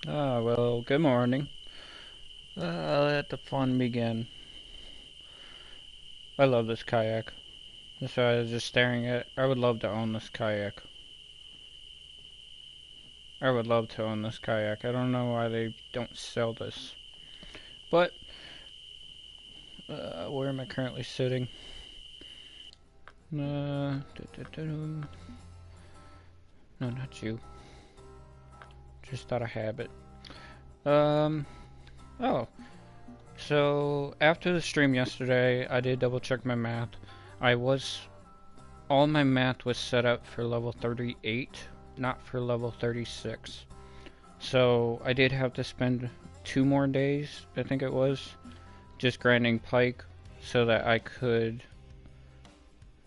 Well, good morning. Let the fun begin. I love this kayak. That's why I was just staring at. I would love to own this kayak. I would love to own this kayak. I don't know why they don't sell this. But, where am I currently sitting? No, not you. Just out of habit. Um, oh. So, after the stream yesterday, I did double check my math. All my math was set up for level 38, not for level 36. So I did have to spend 2 more days, I think it was, just grinding pike so that I could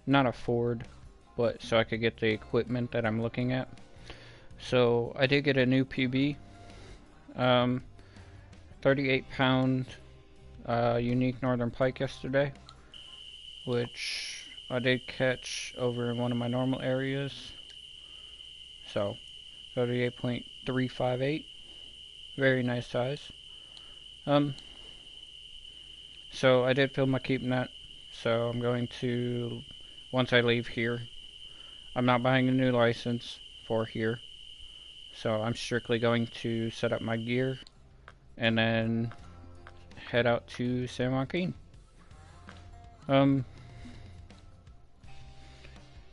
not afford, but so I could get the equipment that I'm looking at. So I did get a new PB, 38 pound unique northern pike yesterday, which I did catch over in one of my normal areas. So 38.358, very nice size. So I did fill my keep net, so I'm going to, once I leave here, I'm not buying a new license for here, so I'm strictly going to set up my gear and then head out to San Joaquin. I'm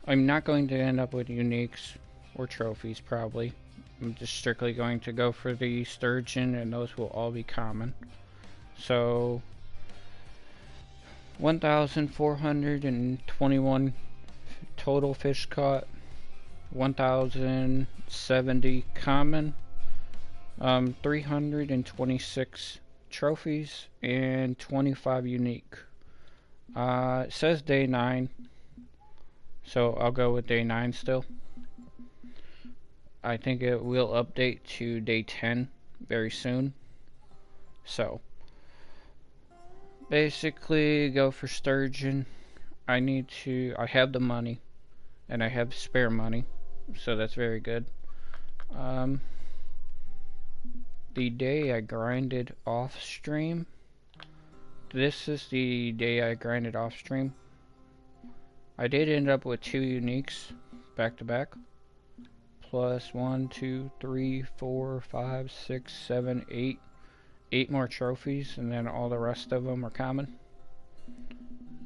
not going to end up with uniques or trophies probably. I'm just strictly going to go for the sturgeon, and those will all be common. So 1,421 total fish caught, 1,070 common, 326 trophies, and 25 unique. It says day 9, so I'll go with day 9 still. I think it will update to day 10 very soon. So basically go for sturgeon. I have the money, and I have spare money, so that's very good. The day I grinded off stream, this is the day I grinded off stream. I did end up with 2 uniques back to back, plus 1, 2, 3, 4, 5, 6, 7, 8. 8 more trophies, and then all the rest of them are common.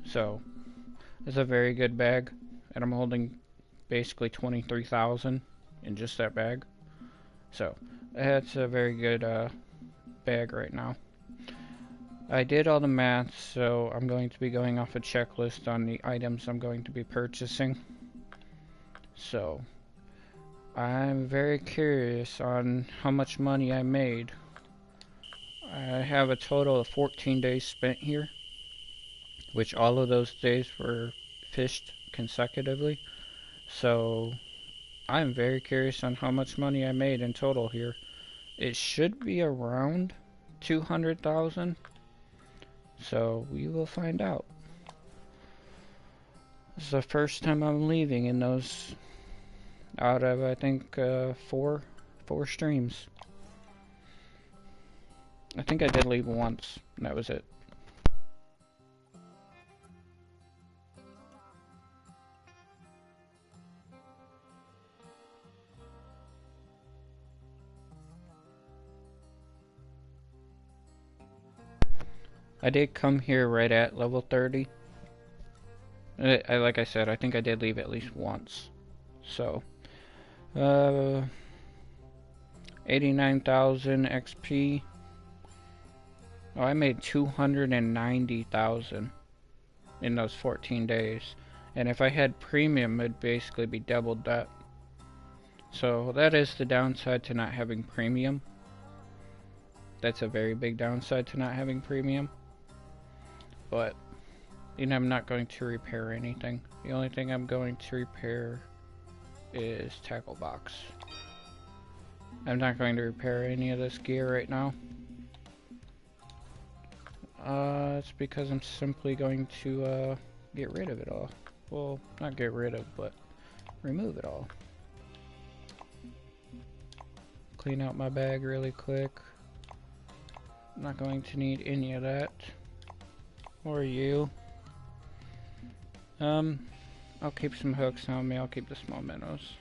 So it's a very good bag, and I'm holding basically 23,000 in just that bag. So that's a very good bag right now. I did all the math, so I'm going to be going off a checklist on the items I'm going to be purchasing. So I'm very curious on how much money I made. I have a total of 14 days spent here, which all of those days were fished consecutively. So I'm very curious on how much money I made in total here. It should be around 200,000. So we will find out. This is the first time I'm leaving in those out of, I think, four streams. I think I did leave once, and that was it. I did come here right at level 30. Like I said, I think I did leave at least once. So, 89,000 XP. Oh, I made 290,000 in those 14 days. And if I had premium, it'd basically be doubled that. So that is the downside to not having premium. That's a very big downside to not having premium. But, you know, I'm not going to repair anything. The only thing I'm going to repair is tackle box. I'm not going to repair any of this gear right now. It's because I'm simply going to get rid of it all. Well, not get rid of, but remove it all. clean out my bag really quick. I'm not going to need any of that. Or you. I'll keep some hooks on me. I'll keep the small minnows.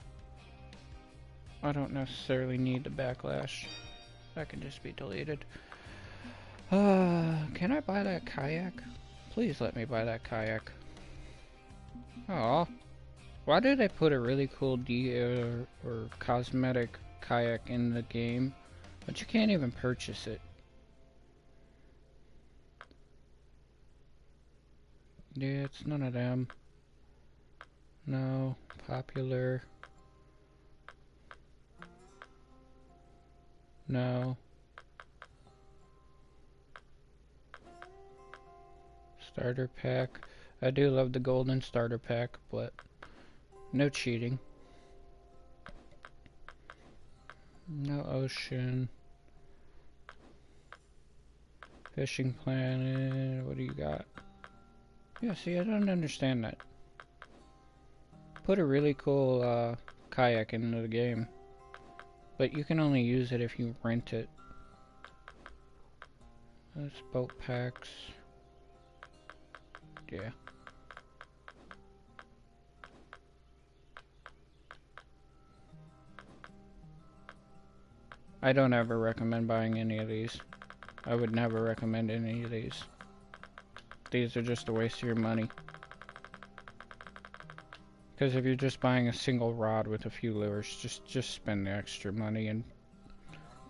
I don't necessarily need the backlash. That can just be deleted. Can I buy that kayak? Please let me buy that kayak. Oh, why did they put a really cool or cosmetic kayak in the game, but you can't even purchase it? Yeah, it's none of them. No, popular. No. Starter pack. I do love the golden starter pack, but no cheating. No ocean. Fishing planet. What do you got? Yeah, see, I don't understand that. Put a really cool kayak into the game, but you can only use it if you rent it. That's boat packs. Yeah. I don't ever recommend buying any of these. I would never recommend any of these. These are just a waste of your money. Because if you're just buying a single rod with a few lures, just spend the extra money and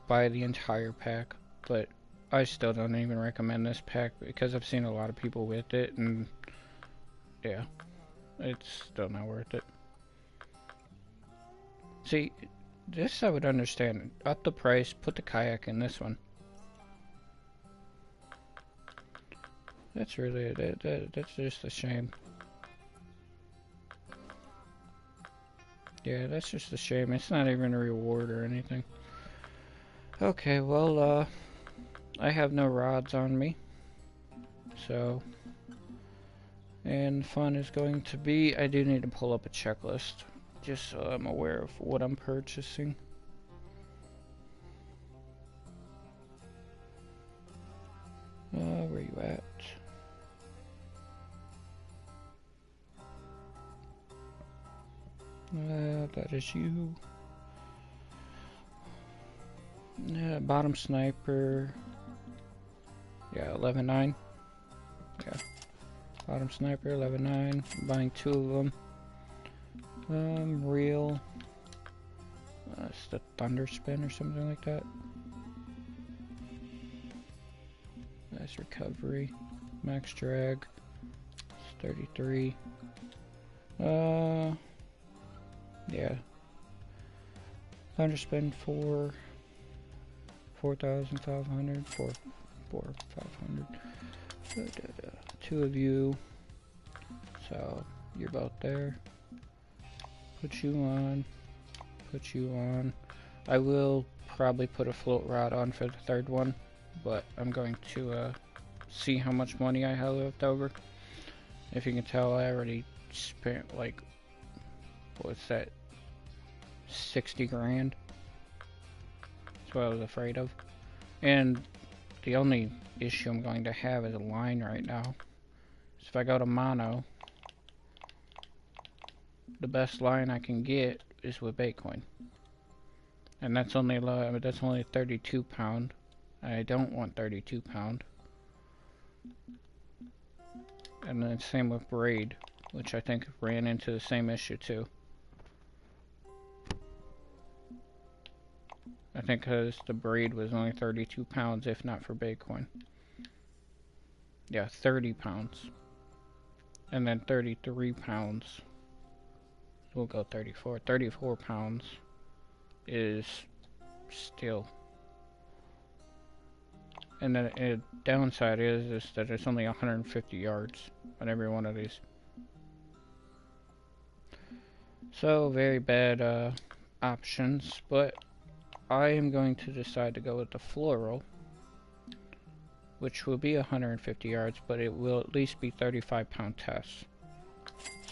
buy the entire pack. But I still don't even recommend this pack because I've seen a lot of people with it, and yeah, it's still not worth it. See, this I would understand. Up the price, put the kayak in this one. That's really that's just a shame. Yeah, that's just a shame. It's not even a reward or anything. Okay, well, I have no rods on me. So, and fun is going to be, I do need to pull up a checklist, just so I'm aware of what I'm purchasing. Where you at? That is you. Bottom sniper. Yeah, 11.9. Yeah. Bottom sniper, 11.9. I'm buying 2 of them. Reel. It's the thunder spin or something like that. Nice recovery. Max drag. It's 33. Yeah. Thunder spin 4,500. 500. 2 of you. So you're about there. Put you on. Put you on. I will probably put a float rod on for the 3rd one, but I'm going to see how much money I have left over. If you can tell, I already spent like, what's that, 60 grand. That's what I was afraid of. And the only issue I'm going to have is a line right now. So if I go to mono, the best line I can get is with Baitcoin. And that's only low, that's only 32 pound. I don't want 32 pound. And then same with braid, which I think ran into the same issue too. I think because the braid was only 32 pounds, if not for Baitcoin. Yeah, 30 pounds. And then 33 pounds. We'll go 34. 34 pounds is still. And then the downside is that it's only 150 yards on every one of these. So, very bad options, but I am going to decide to go with the floral, which will be 150 yards, but it will at least be 35 pound tests.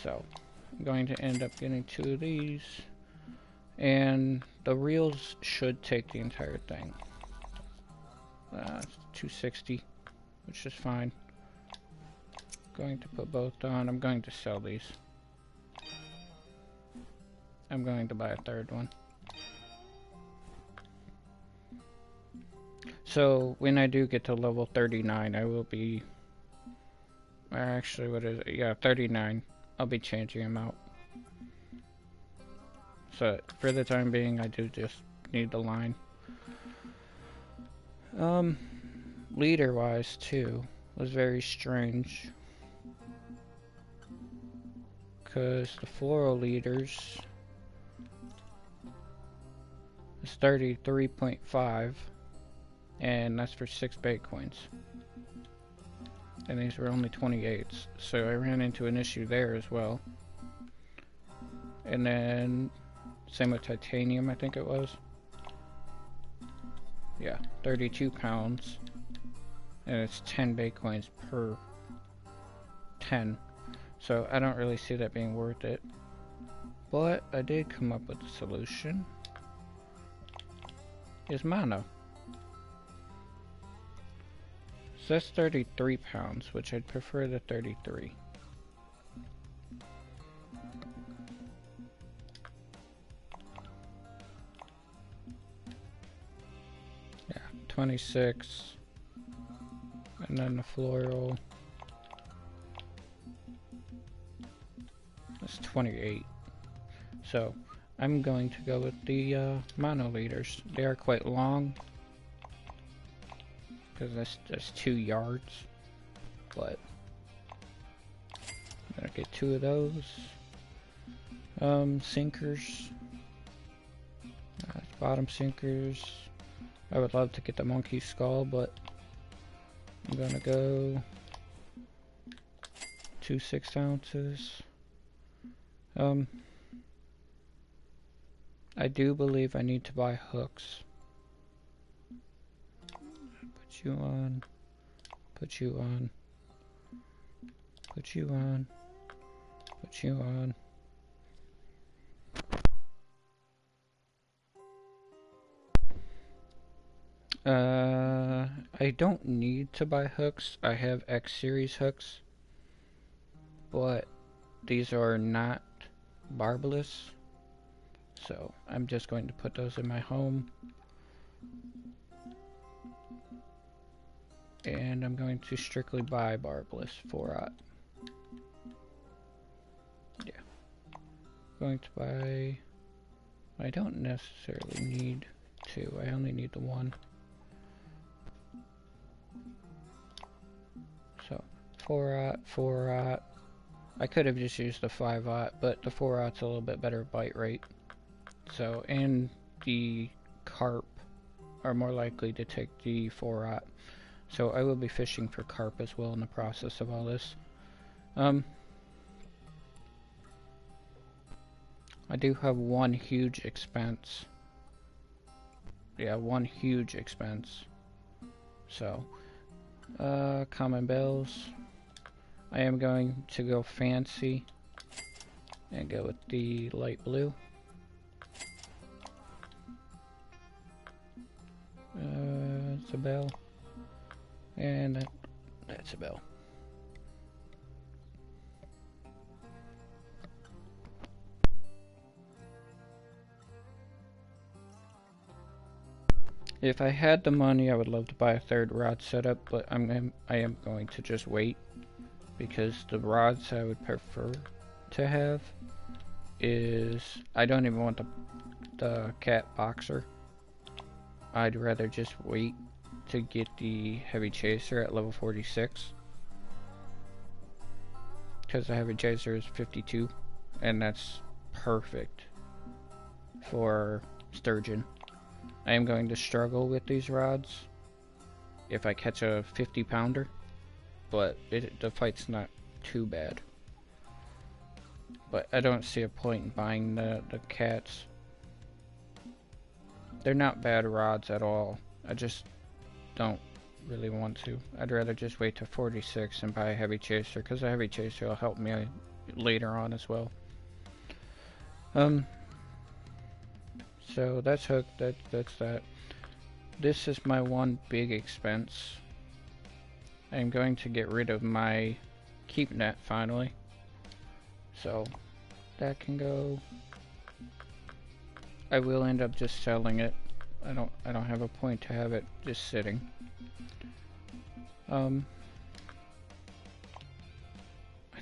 So I'm going to end up getting 2 of these, and The reels should take the entire thing. 260, which is fine. Going to put both on. I'm going to sell these. I'm going to buy a third one. So when I do get to level 39, I will be... Actually, what is it? Yeah, 39. I'll be changing them out. So for the time being, I do just need the line. Leader-wise too, was very strange. Because the floral leaders is 33.5, and that's for 6 Bitcoins. And these were only 28s, so I ran into an issue there as well. And then same with titanium, I think it was. Yeah, 32 pounds, and it's 10 Bitcoins per 10. So I don't really see that being worth it. But I did come up with a solution. Is mono. So that's 33 pounds, which I'd prefer the 33. Yeah, 26. And then the floral. That's 28. So I'm going to go with the mono leaders. They are quite long, because that's 2 yards. But I'm gonna get 2 of those. Sinkers. Bottom sinkers. I would love to get the monkey skull, but I'm gonna go 2 6 ounces. I do believe I need to buy hooks. Put you on. Put you on. Put you on. Put you on. I don't need to buy hooks. I have X series hooks, but these are not barbless, so I'm just going to put those in my home, and I'm going to strictly buy barbless 4/0. Yeah, going to buy. I don't necessarily need 2. I only need the 1. So 4/0, 4/0. I could have just used the 5/0, but the 4/0's a little bit better bite rate. So, and the carp are more likely to take the 4/0. So I will be fishing for carp as well in the process of all this. I do have one huge expense. Yeah, one huge expense. So, common bells. I am going to go fancy and go with the light blue. It's a bell, and that's a bell. If I had the money, I would love to buy a 3rd rod setup, but I am going to just wait, because the rods I would prefer to have is, I don't even want the cat boxer. I'd rather just wait to get the heavy chaser at level 46, because the heavy chaser is 52, and that's perfect for sturgeon. I am going to struggle with these rods if I catch a 50-pounder, but the fight's not too bad. But I don't see a point in buying the cats. They're not bad rods at all. I just don't really want to. I'd rather just wait to 46 and buy a heavy chaser, because a heavy chaser will help me So that's hooked, that's that. This is my one big expense. I'm going to get rid of my keep net finally. So that can go. I will end up just selling it. I don't have a point to have it just sitting. I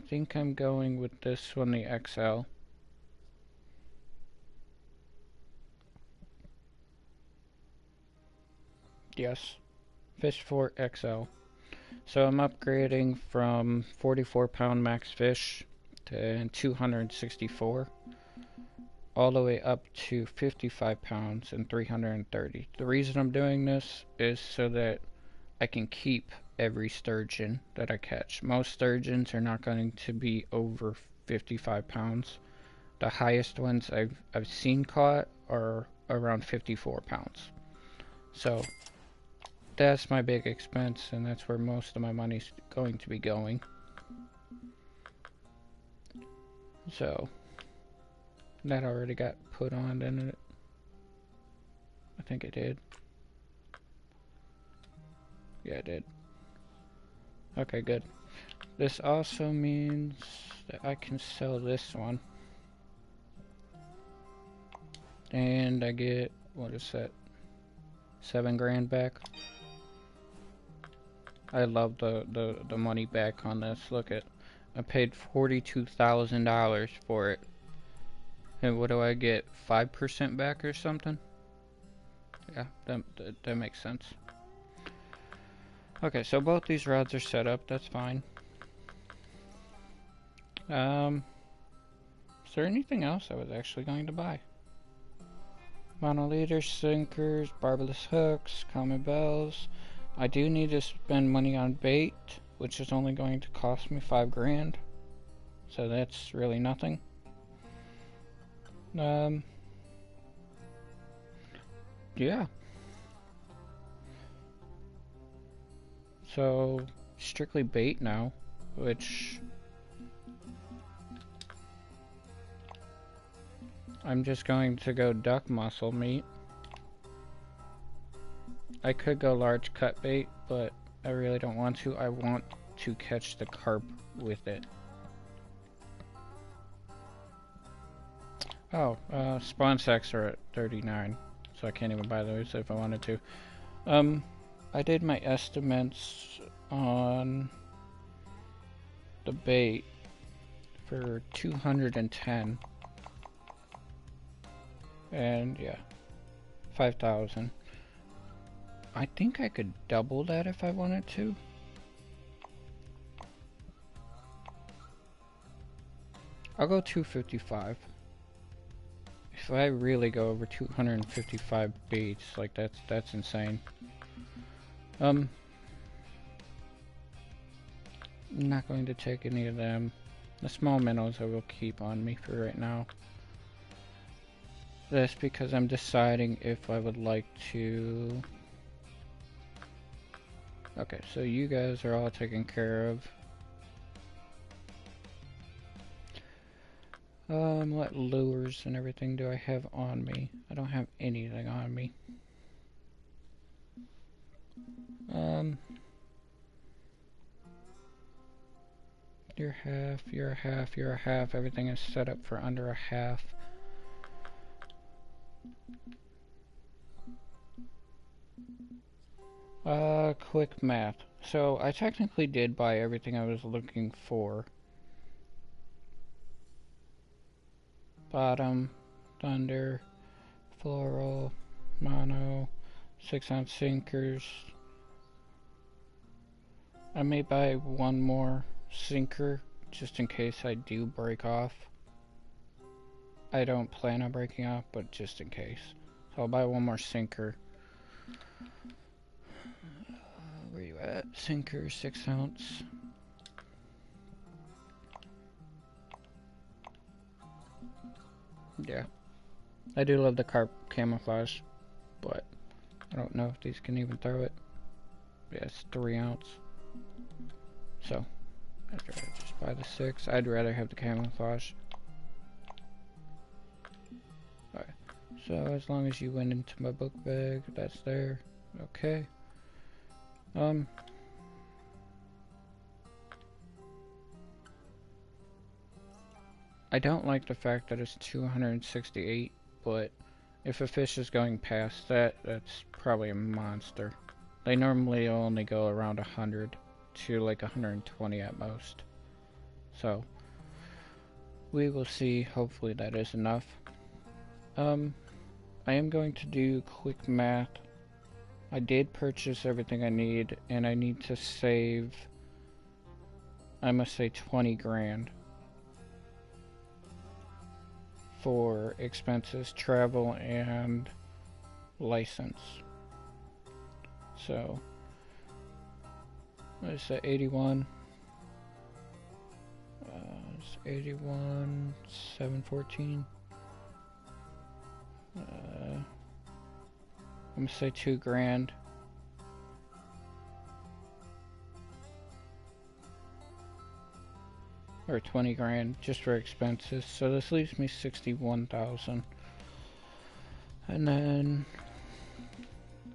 think I'm going with this one, the XL. Yes, Fish 4 XL. So I'm upgrading from 44-pound max fish to 264, all the way up to 55 pounds and 330. The reason I'm doing this is so that I can keep every sturgeon that I catch. Most sturgeons are not going to be over 55 pounds. The highest ones I've seen caught are around 54 pounds. So that's my big expense, and that's where most of my money's going to be going. So that already got put on, didn't it? I think it did. Yeah, it did. Okay, good. This also means that I can sell this one. And I get, what is that? 7 grand back. I love the money back on this. Look at, I paid $42,000 for it. And what do I get? 5% back or something? Yeah, that makes sense. Okay, so both these rods are set up. That's fine. Is there anything else I was actually going to buy? Monoliter, sinkers, barbless hooks, common bells. I do need to spend money on bait, which is only going to cost me 5 grand. So that's really nothing. Yeah. So, strictly bait now, which I'm just going to go duck muscle meat. I could go large cut bait, but I really don't want to. I want to catch the carp with it. Oh, spawn sacks are at 39, so I can't even buy those if I wanted to. I did my estimates on the bait for 210, and yeah, 5,000. I think I could double that if I wanted to. I'll go 255. If I really go over 255 baits, like that's insane. I'm not going to take any of them. The small minnows I will keep on me for right now. That's because I'm deciding if I would like to. Okay, so you guys are all taken care of. What lures and everything do I have on me? I don't have anything on me. You're half, you're a half, you're a half. Everything is set up for under a half. Quick math. So I technically did buy everything I was looking for. Bottom, thunder, floral, mono, 6-ounce sinkers. I may buy one more sinker just in case I do break off. I don't plan on breaking off, but just in case. So I'll buy one more sinker. Where you at? Sinker, 6-ounce. Yeah. I do love the carp camouflage, but I don't know if these can even throw it. Yeah, it's 3-ounce. So, I'd rather just buy the 6. I'd rather have the camouflage. Alright, So as long as you went into my book bag, that's there. Okay. I don't like the fact that it's 268, but if a fish is going past that, that's probably a monster. They normally only go around 100 to like 120 at most. So, we will see. Hopefully that is enough. I am going to do quick math. I did purchase everything I need, and I need to save, I must say, 20 grand for expenses, travel, and license. So, what is that, 81? It's 81, 714. I'm gonna say 2 grand. Or 20 grand just for expenses. So this leaves me 61,000. And then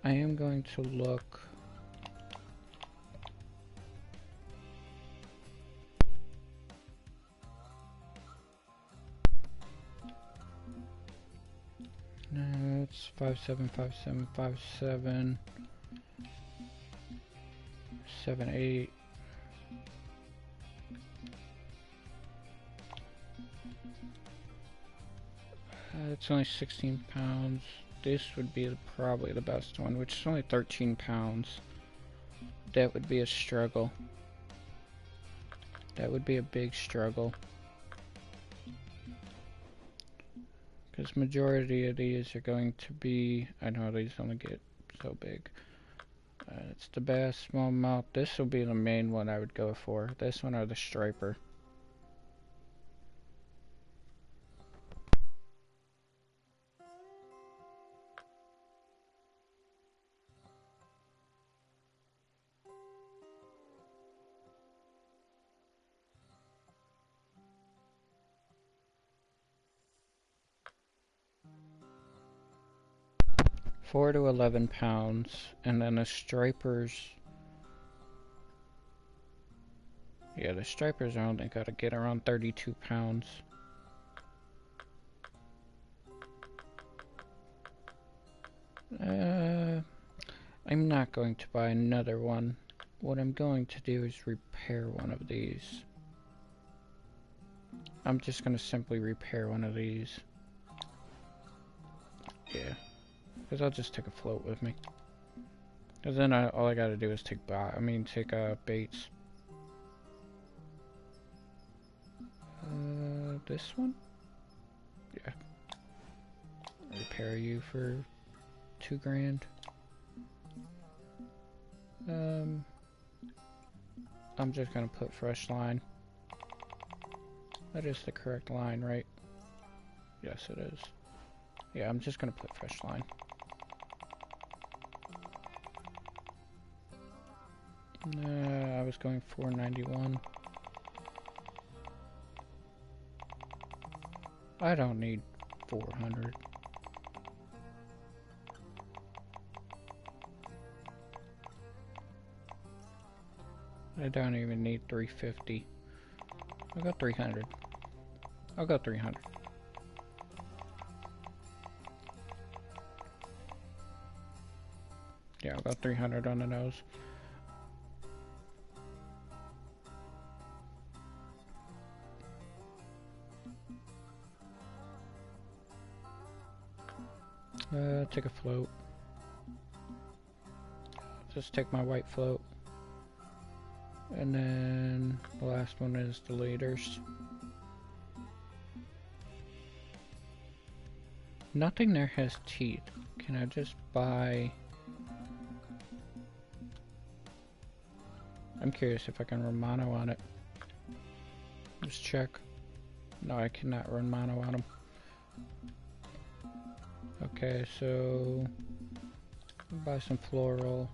I am going to look. No, it's 575757 78. It's only 16 pounds. This would be probably the best one, which is only 13 pounds. That would be a struggle. That would be a big struggle. Because majority of these are going to be, I know these only get so big. It's the bass, smallmouth. This will be the main one I would go for. This one or the striper. Four to 11 pounds, and then the stripers. Yeah, the stripers are only gotta get around 32 pounds. I'm not going to buy another one. What I'm going to do is repair one of these. I'm just gonna simply repair one of these. Yeah. Because I'll just take a float with me. Because then all I gotta do is take baits. This one? Yeah. Repair you for 2 grand. I'm just gonna put fresh line. That is the correct line, right? Yes, it is. Yeah, I'm just gonna put fresh line. I was going 491. I don't need 400. I don't even need 350. I'll go 300. I'll go 300. Yeah, I'll go 300 on the nose. Take a float. Just take my white float. And then the last one is the leaders. Nothing there has teeth. Can I just buy... I'm curious if I can run mono on it. Let's check. No, I cannot run mono on them. Okay, so buy some floral.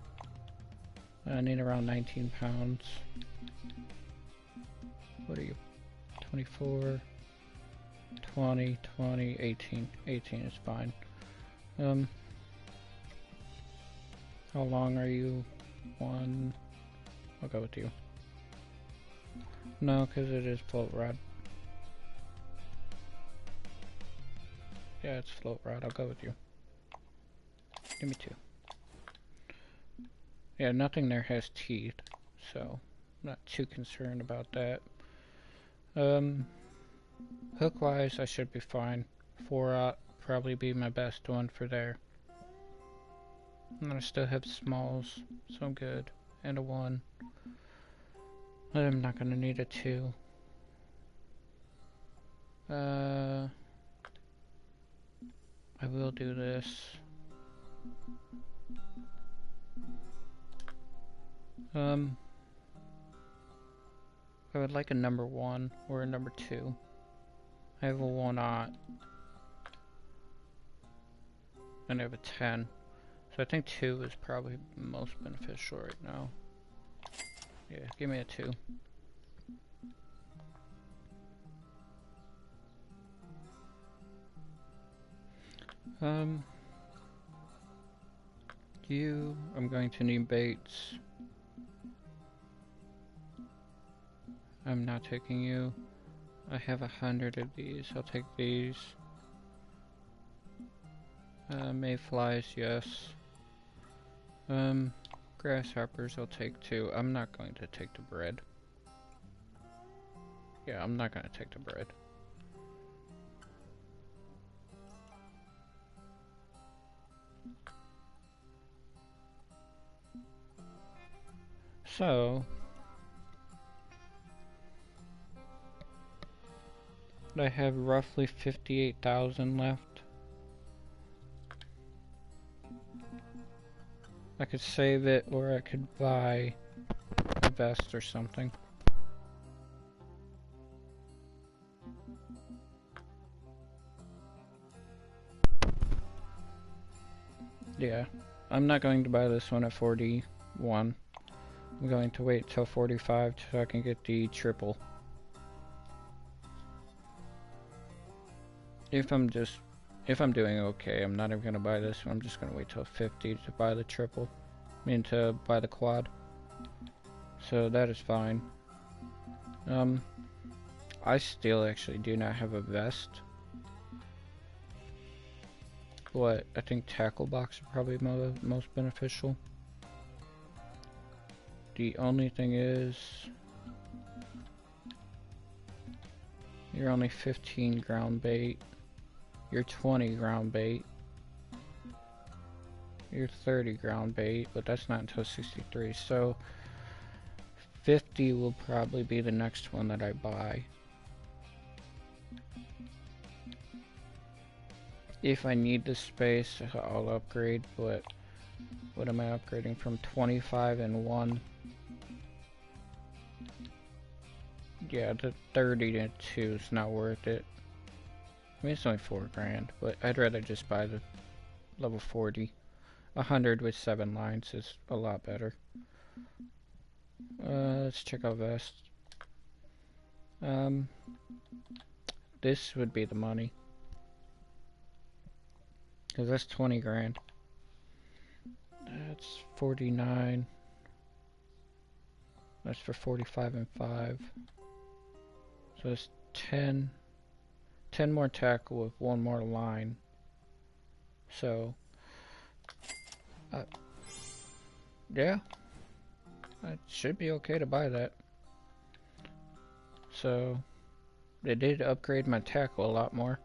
I need around 19 pounds. What are you? 24, 20, 20, 18. 18 is fine. How long are you? One. I'll go with you. No, because it is float rod. Yeah, it's float rod. I'll go with you. Give me 2. Yeah, nothing there has teeth, so I'm not too concerned about that. Hook-wise, I should be fine. 4-aught probably be my best one for there. And I still have smalls, so I'm good. And a 1. I'm not gonna need a 2. I will do this. I would like a number 1 or a number 2. I have a 1-aught. And I have a 10. So I think 2 is probably most beneficial right now. Yeah, give me a 2. I'm going to need baits. I'm not taking you. I have 100 of these. I'll take these. Mayflies, yes. Grasshoppers I'll take 2. I'm not going to take the bread. Yeah, I'm not going to take the bread. So, I have roughly 58,000 left. I could save it, or I could buy a vest or something. Yeah, I'm not going to buy this one at 41. I'm going to wait till 45 so I can get the triple. If I'm doing okay, I'm not even going to buy this one. I'm just going to wait till 50 to buy the triple. I mean, to buy the quad. So that is fine. I still actually do not have a vest. But I think tackle box are probably most beneficial. The only thing is, you're only 15 ground bait. You're 20 ground bait. You're 30 ground bait, but that's not until 63. So 50 will probably be the next one that I buy. If I need the space, I'll upgrade, but what am I upgrading from? 25 and 1? Yeah, the 30 to 2 is not worth it. I mean, it's only 4 grand, but I'd rather just buy the level 40. 100 with 7 lines is a lot better. Let's check out vest. This would be the money. Because that's 20 grand. That's 49. That's for 45 and 5. So it's 10 more tackle with 1 more line. So, yeah. It should be okay to buy that. So, they did upgrade my tackle a lot more.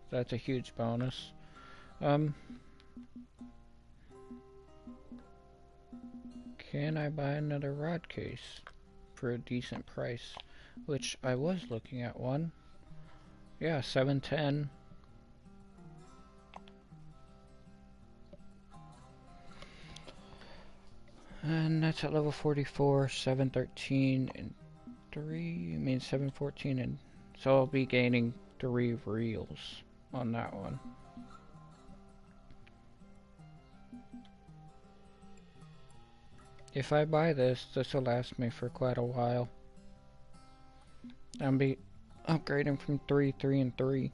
That's a huge bonus. Can I buy another rod case for a decent price? Which I was looking at one. Yeah, 710. And that's at level 44, 713 and 3. I mean 714, and so I'll be gaining 3 reels on that one. If I buy this, this will last me for quite a while. I'll be upgrading from 3, 3, and 3.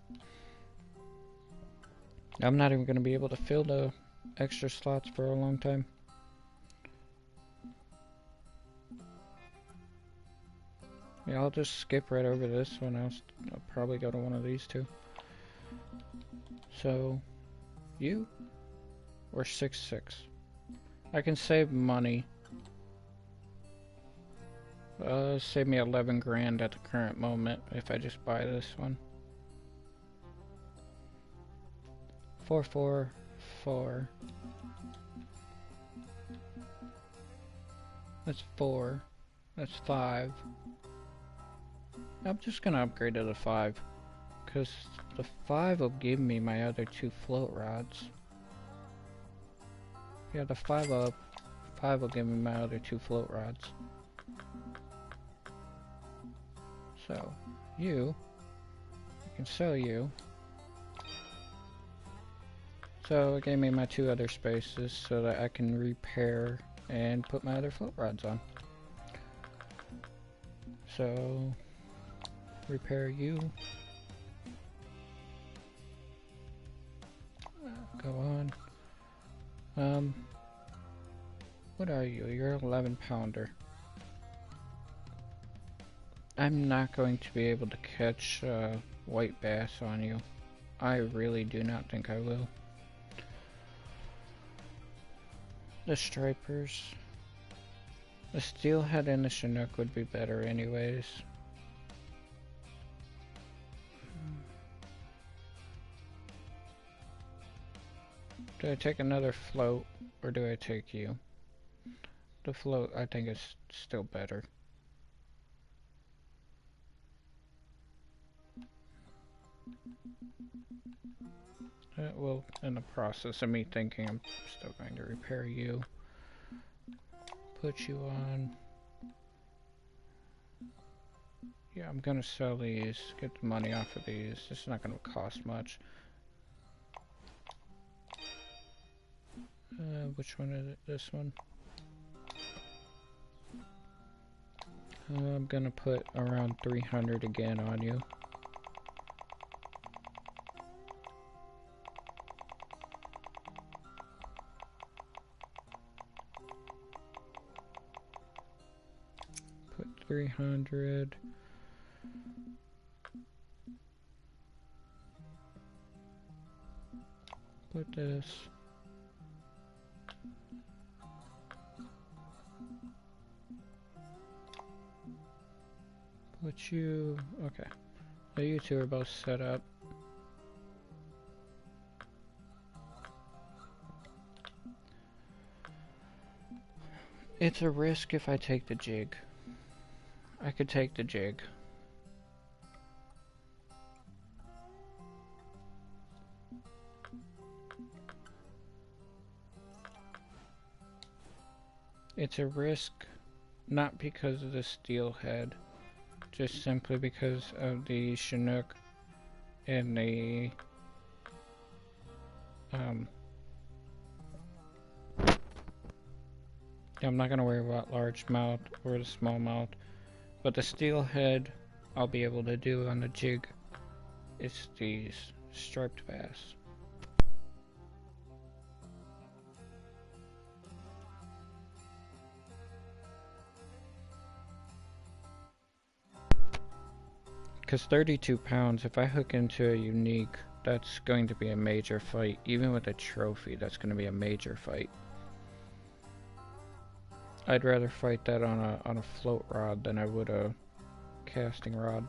I'm not even going to be able to fill the extra slots for a long time. Yeah, I'll just skip right over this one. I'll probably go to one of these two. So, you? Or 6-6. I can save money. Save me 11 grand at the current moment if I just buy this one. 4, 4, 4. That's 4. That's 5. I'm just gonna upgrade to the 5. Because the 5 will give me my other 2 float rods. Yeah, the 5 will give me my other 2 float rods. So, I can sell you. So it gave me my 2 other spaces so that I can repair and put my other float rods on. So, repair you. Go on. What are you? You're an 11 pounder. I'm not going to be able to catch white bass on you. I really do not think I will. The stripers. The steelhead and the chinook would be better anyways. Do I take another float or do I take you? The float I think is still better. Well, in the process of me thinking, I'm still going to repair you. Put you on. Yeah, I'm gonna sell these, get the money off of these. It's not gonna cost much. Which one is it? This one? I'm gonna put around 300 again on you. Put 300. Put this. Put you. Okay. So you two are both set up. It's a risk if I take the jig. I could take the jig. It's a risk not because of the steelhead, just simply because of the chinook and the I'm not gonna worry about largemouth or the smallmouth, but the steelhead I'll be able to do on the jig. It's these striped bass. Because 32 pounds, if I hook into a unique, that's going to be a major fight. Even with a trophy, that's going to be a major fight. I'd rather fight that on a float rod than I would a casting rod.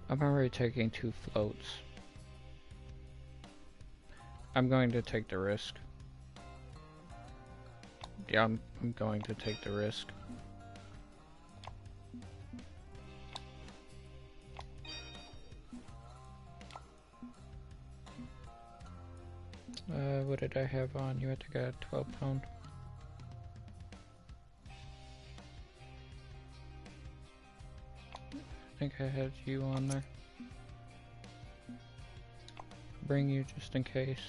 I'm already taking 2 floats. I'm going to take the risk. Yeah, I'm going to take the risk. What did I have on you? I think I had 12 pound. I think I had you on there. Bring you just in case.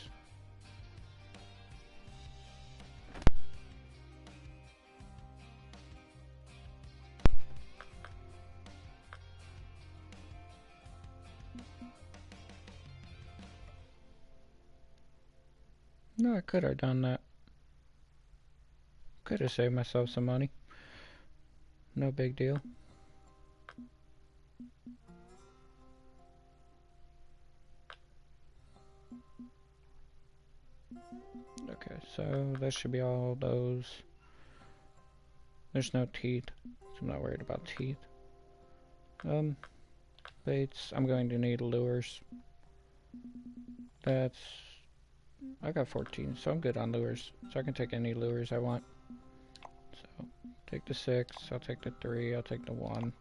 No, I could have done that. Could have saved myself some money. No big deal. Okay, so that should be all those. There's no teeth, so I'm not worried about teeth. Baits. I'm going to need lures. That's... I got 14, so I'm good on lures. So I can take any lures I want. So, take the 6, I'll take the 3, I'll take the 1.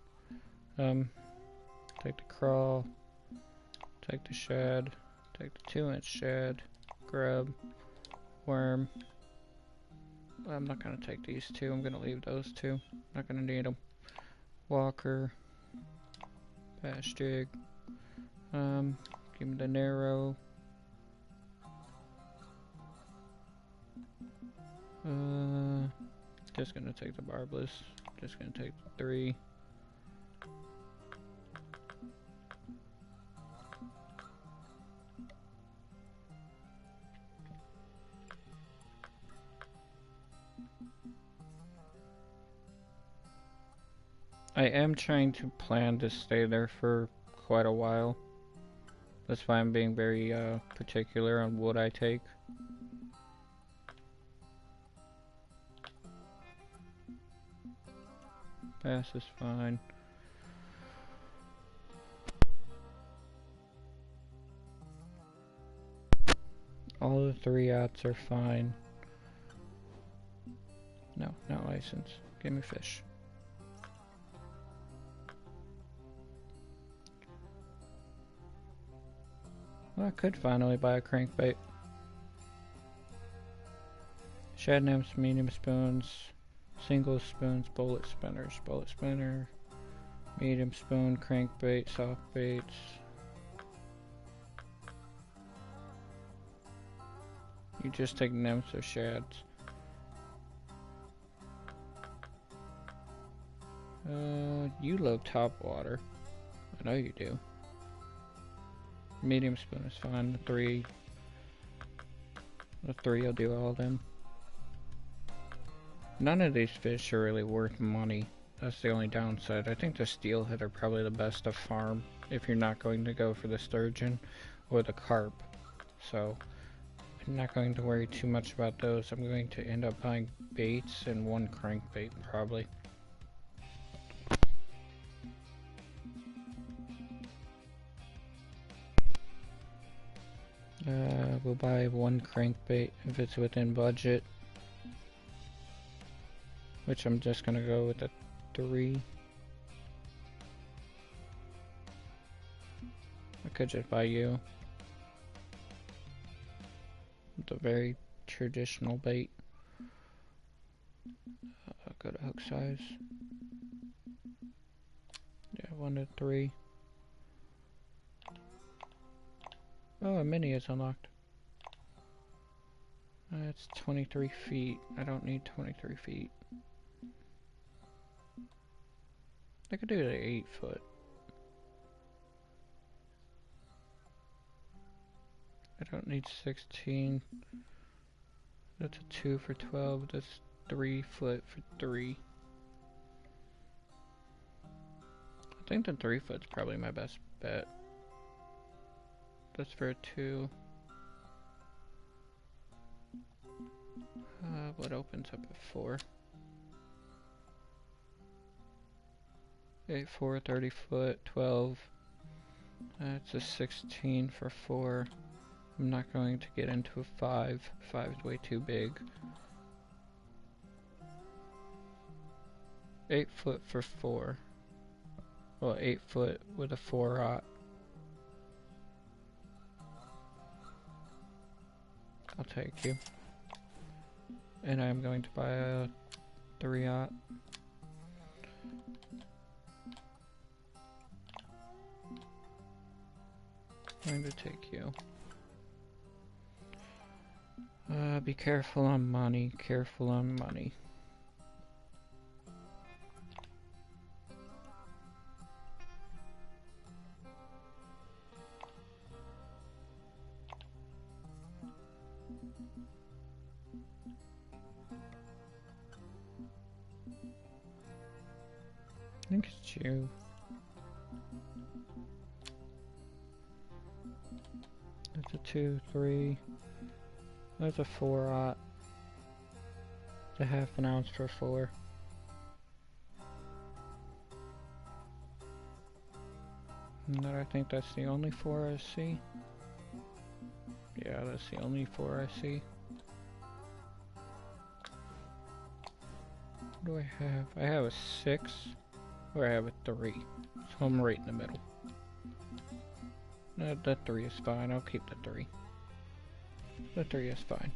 Take the crawl. Take the shad. Take the 2-inch shad. Grub. Worm. I'm not going to take these 2, I'm going to leave those 2. Not going to need them. Walker. Bass jig. Give me the narrow. Just gonna take the barbless. Just gonna take the 3. I am trying to plan to stay there for quite a while. That's why I'm being very particular on what I take. Bass is fine. All the 3-aughts are fine. No, not license. Give me fish. Well, I could finally buy a crankbait. Shad nymphs, medium spoons, single spoons, bullet spinners. Bullet spinner, medium spoon, crankbait, soft baits. You just take nymphs or shads. You love top water. I know you do. Medium spoon is fine. The 3 will do all of them. None of these fish are really worth money. That's the only downside. I think the steelhead are probably the best to farm if you're not going to go for the sturgeon or the carp. So I'm not going to worry too much about those. I'm going to end up buying baits and 1 crankbait probably. We'll buy 1 crankbait if it's within budget. Which I'm just gonna go with a 3. I could just buy you. The very traditional bait. I'll go to hook size. Yeah, 1 to 3. Oh, a mini is unlocked. It's 23 feet. I don't need 23 feet. I could do the 8 foot. I don't need 16. That's a 2 for 12. That's 3 foot for 3. I think the 3 foot's probably my best bet. That's for a 2. What opens up at 4? 8, 4, 30 foot, 12. That's a 16 for 4. I'm not going to get into a 5. 5 is way too big. 8 foot for 4. Well, 8 foot with a 4-aught. I'll take you. And I'm going to buy a 3-aught. I'm going to take you. Be careful on money. Careful on money. I think it's you. That's a 2, 3. That's a 4-aught. It's a half an ounce for 4. And I think that's the only 4 I see. Yeah, that's the only 4 I see. What do I have? I have a 6, or I have a 3. So I'm right in the middle. No, that 3 is fine. I'll keep the 3. The 3 is fine.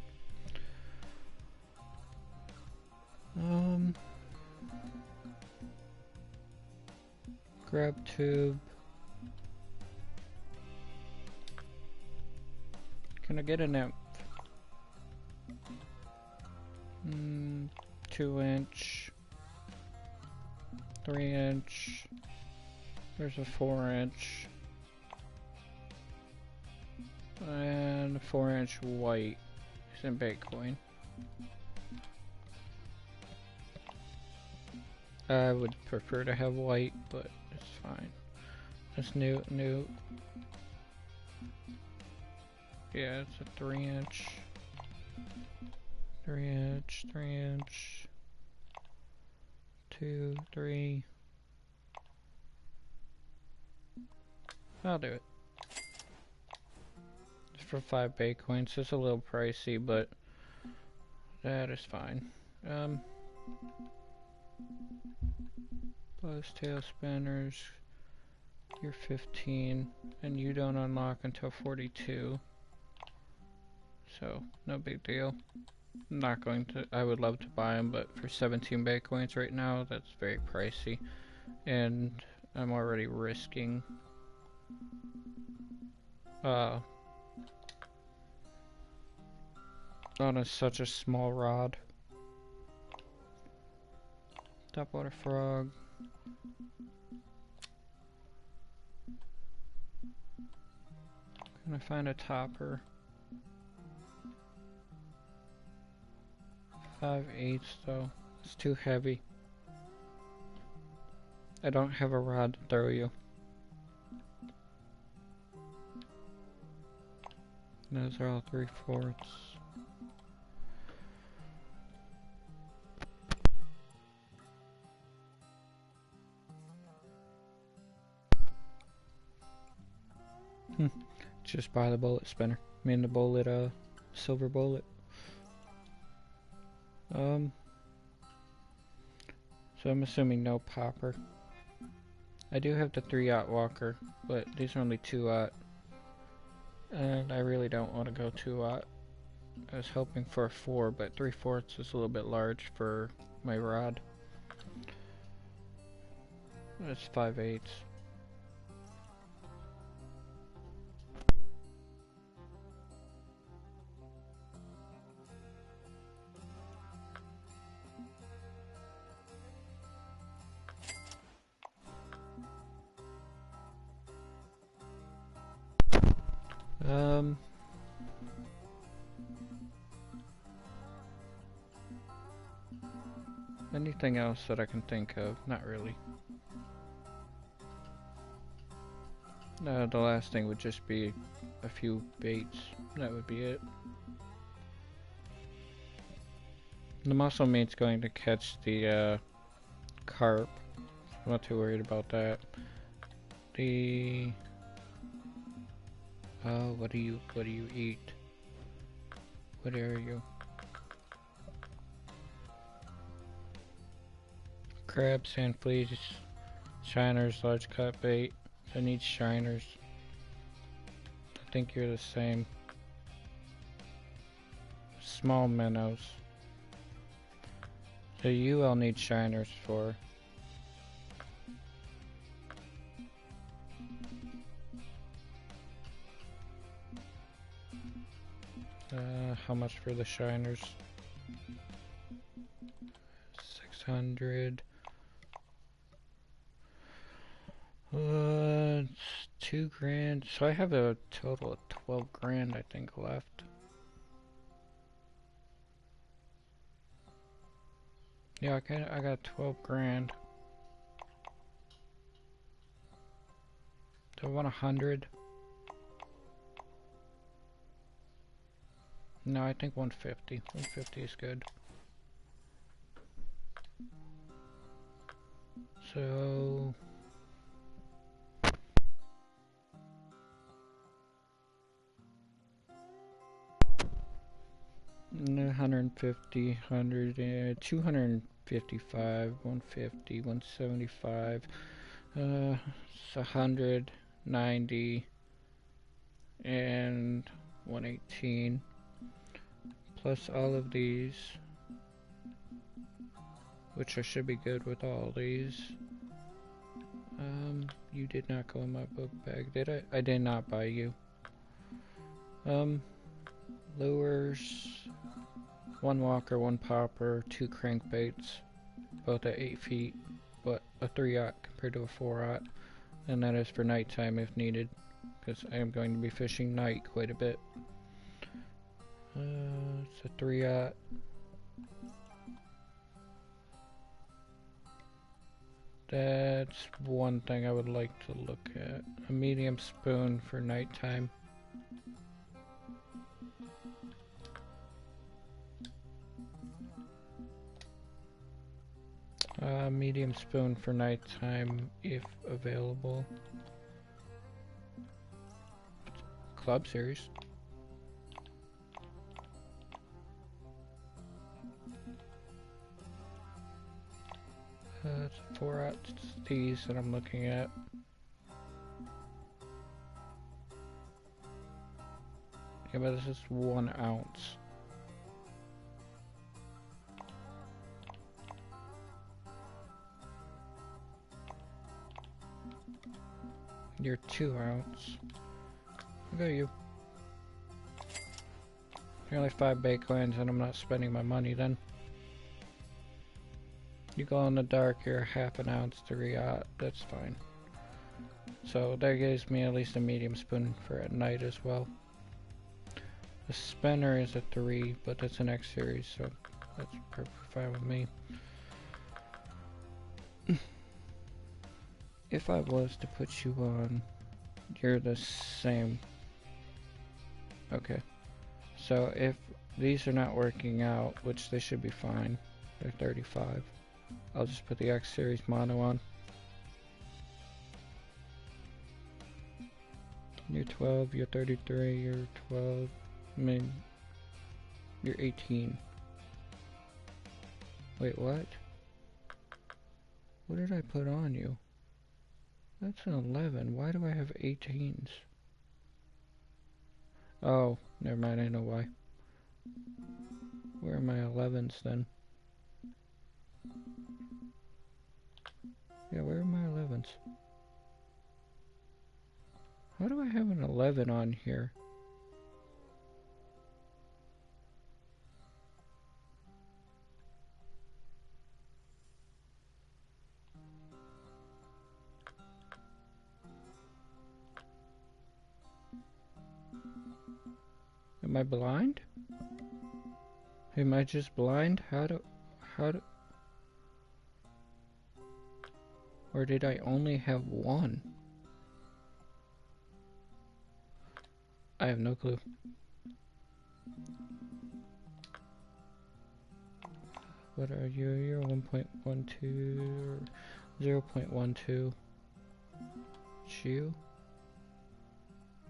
Grab tube. Can I get an nymph? 2-inch. 3-inch. There's a 4-inch. And a 4-inch white. It's in Bitcoin. I would prefer to have white, but it's fine. That's new. Yeah, it's a 3-inch. 3-inch, 3-inch. 2, 3. I'll do it. It's for 5 Bitcoins. It's a little pricey, but that is fine. Plus tail spinners. You're 15, and you don't unlock until 42. So, no big deal. I'm not going to, I would love to buy them, but for 17 Bitcoins right now, that's very pricey. And I'm already risking on such a small rod. Topwater frog. Can I find a topper? 5/8 though. It's too heavy. I don't have a rod to throw you. Those are all 3/4. Just buy the bullet spinner. I mean the bullet, silver bullet. So I'm assuming no popper. I do have the 3-aught walker, but these are only 2-aught. And I really don't want to go 2-aught. I was hoping for a 4, but 3/4 is a little bit large for my rod. That's 5/8. Anything else that I can think of? Not really. The last thing would just be a few baits. That would be it. The muscle meat's going to catch the carp. I'm not too worried about that. What do you eat? What are you? Crab, sand fleas, shiners, large cut bait. I need shiners. I think you're the same. Small minnows. So you I'll need shiners for. How much for the shiners? 600. It's 2 grand. So I have a total of 12 grand, I think, left. Yeah, I got 12 grand. Do I want 100? No, I think 150. 150 is good. So... 150, 100, 255, 150, 175, it's 190, and 118, plus all of these, which I should be good with all these. You did not go in my book bag, did I? I did not buy you. Lures, 1 walker, 1 popper, 2 crankbaits, both at 8 feet, but a 3/0 compared to a 4/0, and that is for nighttime if needed, because I am going to be fishing night quite a bit. It's a 3/0. That's one thing I would like to look at. A medium spoon for nighttime. Medium spoon for nighttime if available. Club series. It's 4/0 these that I'm looking at. Yeah, but this is 1 ounce. You're 2 ounce. Look at you. You're only 5 bait coins and I'm not spending my money then. You go in the dark, you're 1/2 ounce to re-out, that's fine. So that gives me at least a medium spoon for at night as well. The spinner is a 3, but that's an X series, so that's perfectly fine with me. If I was to put you on, you're the same. Okay. So if these are not working out, which they should be fine, they're 35. I'll just put the X series mono on. You're 12, you're 33, you're 12, I mean, you're 18. Wait, what? What did I put on you? That's an 11. Why do I have 18s? Oh, never mind, I know why. Where are my 11s then? Yeah, where are my 11s? How do I have an 11 on here? Am I blind? Am I just blind? How do... Or did I only have 1? I have no clue. What are you? You're 1.12... 0.12. Chew?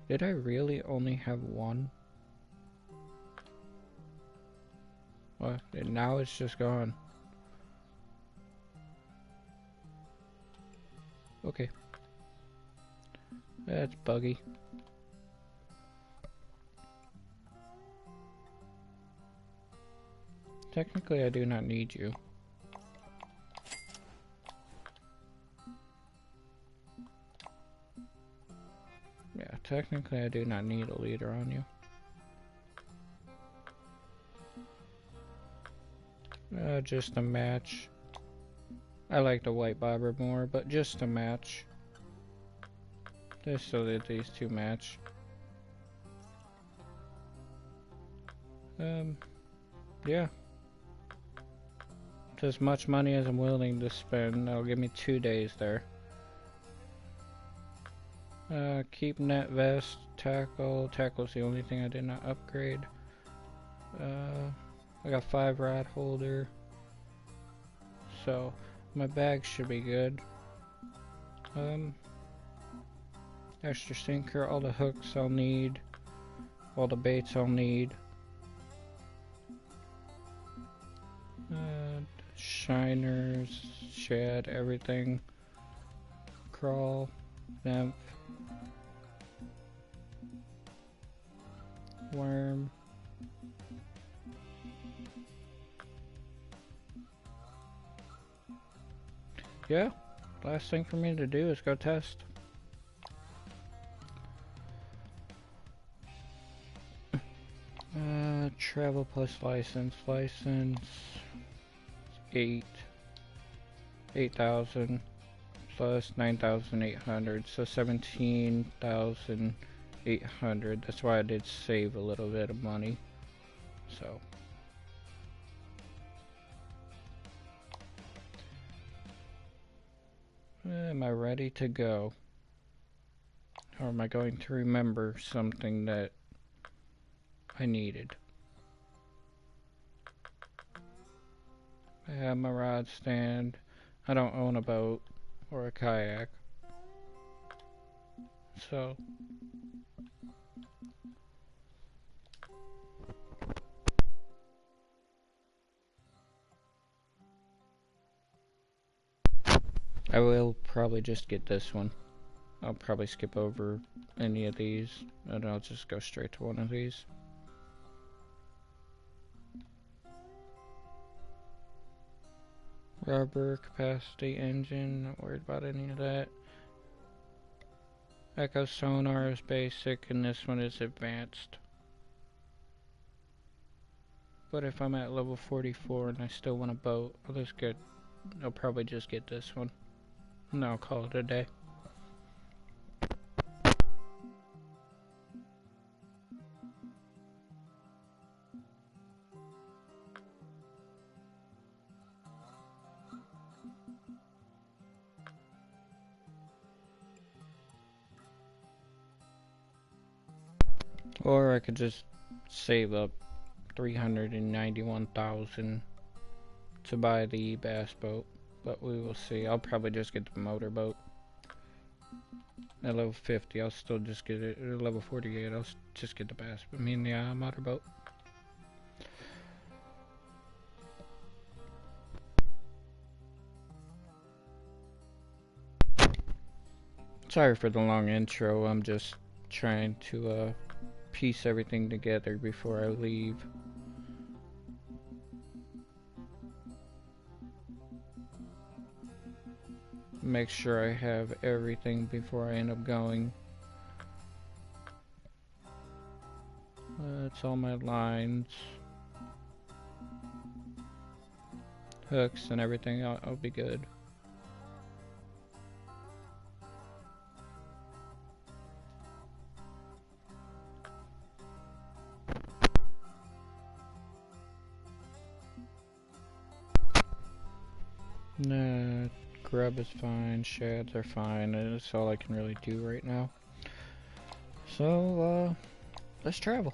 Did I really only have 1? Well, and now it's just gone. Okay. That's buggy. Technically, I do not need you. Yeah, technically, I do not need a leader on you. Just a match. I like the white bobber more, but just a match. Just so that these two match. Yeah. With as much money as I'm willing to spend, that'll give me 2 days there. Keep net vest, tackle. Tackle's the only thing I did not upgrade. I got 5 rod holder. So, my bag should be good. Extra sinker, all the hooks I'll need. All the baits I'll need. Shiners, shad, everything. Crawl, nymph. Worm. Yeah, last thing for me to do is go test. Travel plus license. License 8,000 plus 9,800, so 17,800. That's why I did save a little bit of money. So am I ready to go? Or am I going to remember something that I needed? I have my rod stand. I don't own a boat or a kayak. So I will probably just get this one. I'll probably skip over any of these and I'll just go straight to one of these. Rubber capacity engine, not worried about any of that. Echo sonar is basic and this one is advanced. But if I'm at level 44 and I still want a boat, I'll probably just get this one. And I'll call it a day. Or I could just save up 391,000 to buy the bass boat, but we will see. I'll probably just get the motorboat. At level 50, I'll still just get it. At level 48, I'll just get the bass. I mean, the motorboat. Sorry for the long intro. I'm just trying to piece everything together before I leave. Make sure I have everything before I end up going. That's all my lines, hooks, and everything. I'll be good. Nah, grub is fine, shads are fine, that's all I can really do right now. So, let's travel.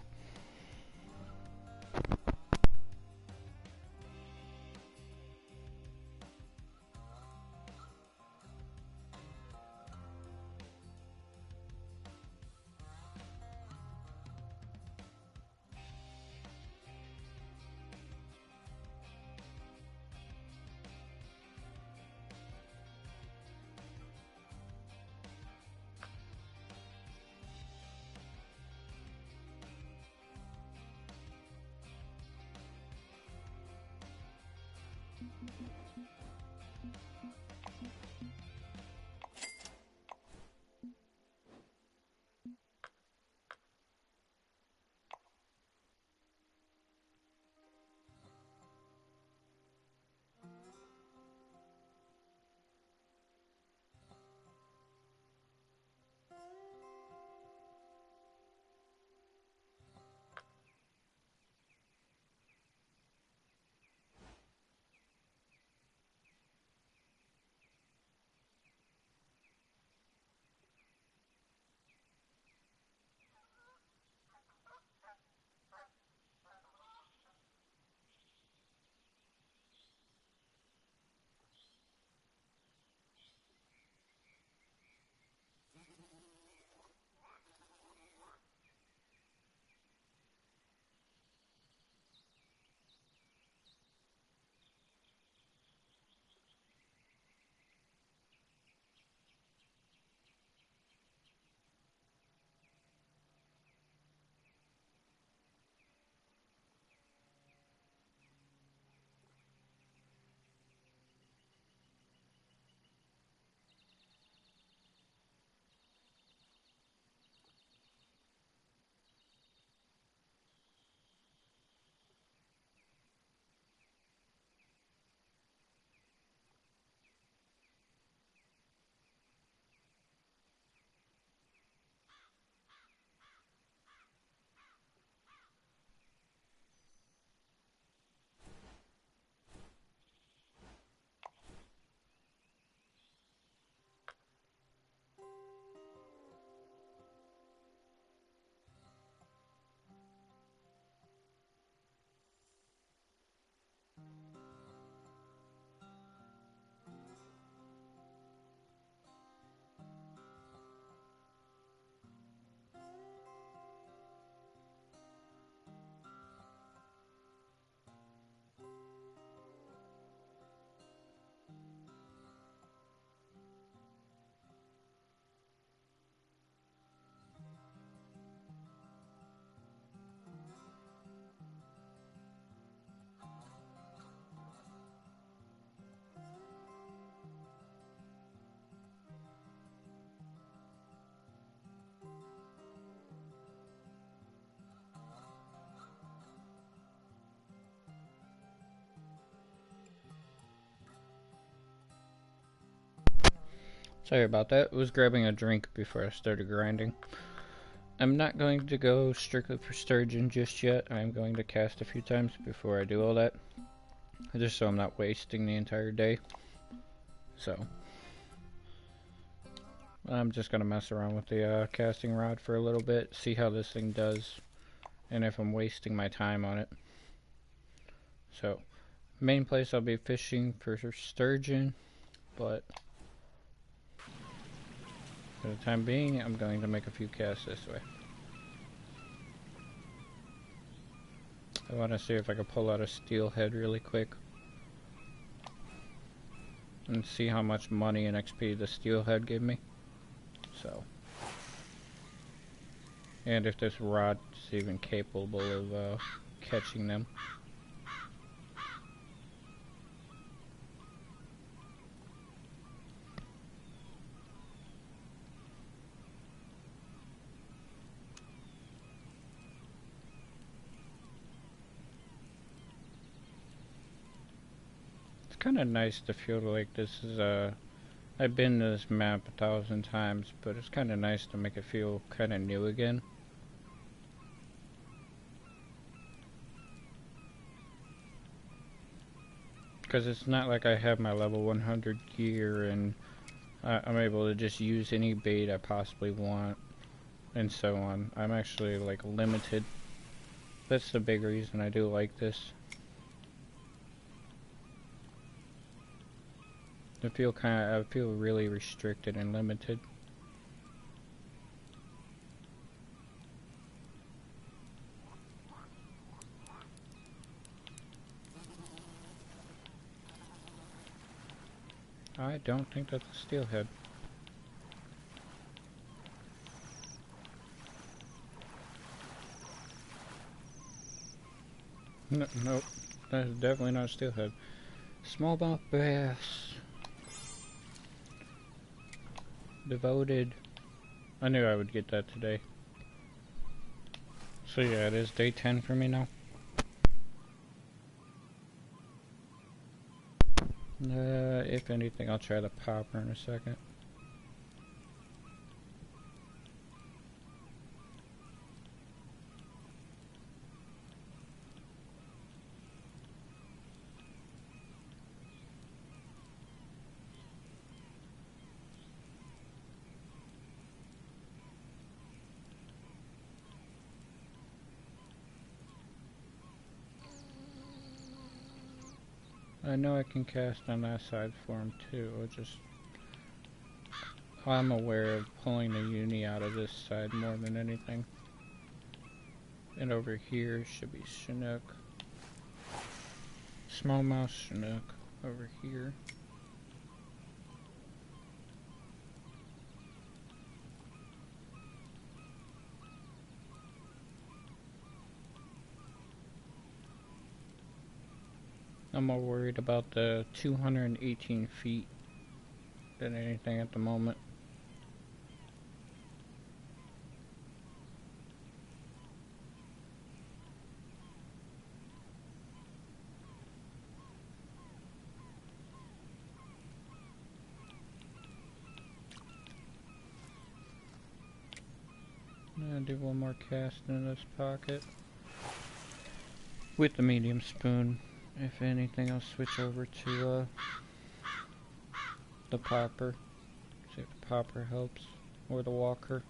Sorry about that. I was grabbing a drink before I started grinding. I'm not going to go strictly for sturgeon just yet. I'm going to cast a few times before I do all that. Just so I'm not wasting the entire day. So I'm just going to mess around with the casting rod for a little bit. See how this thing does. And if I'm wasting my time on it. So main place I'll be fishing for sturgeon. But for the time being, I'm going to make a few casts this way. I want to see if I can pull out a steelhead really quick. And see how much money and XP the steelhead gave me. So. And if this rod is even capable of catching them. Kind of nice to feel like this is I've been to this map 1,000 times, but it's kind of nice to make it feel kind of new again. Because it's not like I have my level 100 gear and I'm able to just use any bait I possibly want and so on. I'm actually like limited. That's the big reason I do like this. I feel really restricted and limited. I don't think that's a steelhead. No, nope, that's definitely not a steelhead. Smallmouth bass. Devoted. I knew I would get that today. So yeah, it is day 10 for me now. If anything, I'll try the popper in a second. I know I can cast on that side for him too. I'm aware of pulling the uni out of this side more than anything. And over here should be Chinook. Smallmouth Chinook over here. I'm more worried about the 218 feet than anything at the moment. I'm gonna do one more cast in this pocket with the medium spoon. If anything, I'll switch over to the popper. See if the popper helps, or the walker.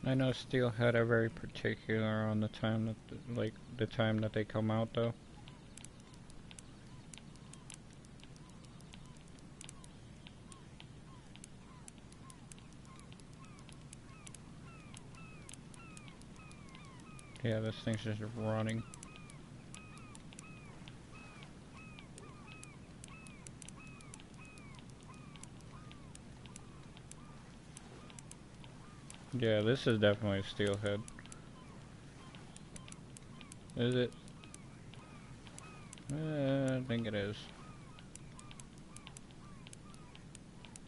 I know steelhead are very particular on the time that the time that they come out though. Yeah, this thing's just running. Yeah, this is definitely a steelhead. Is it? I think it is.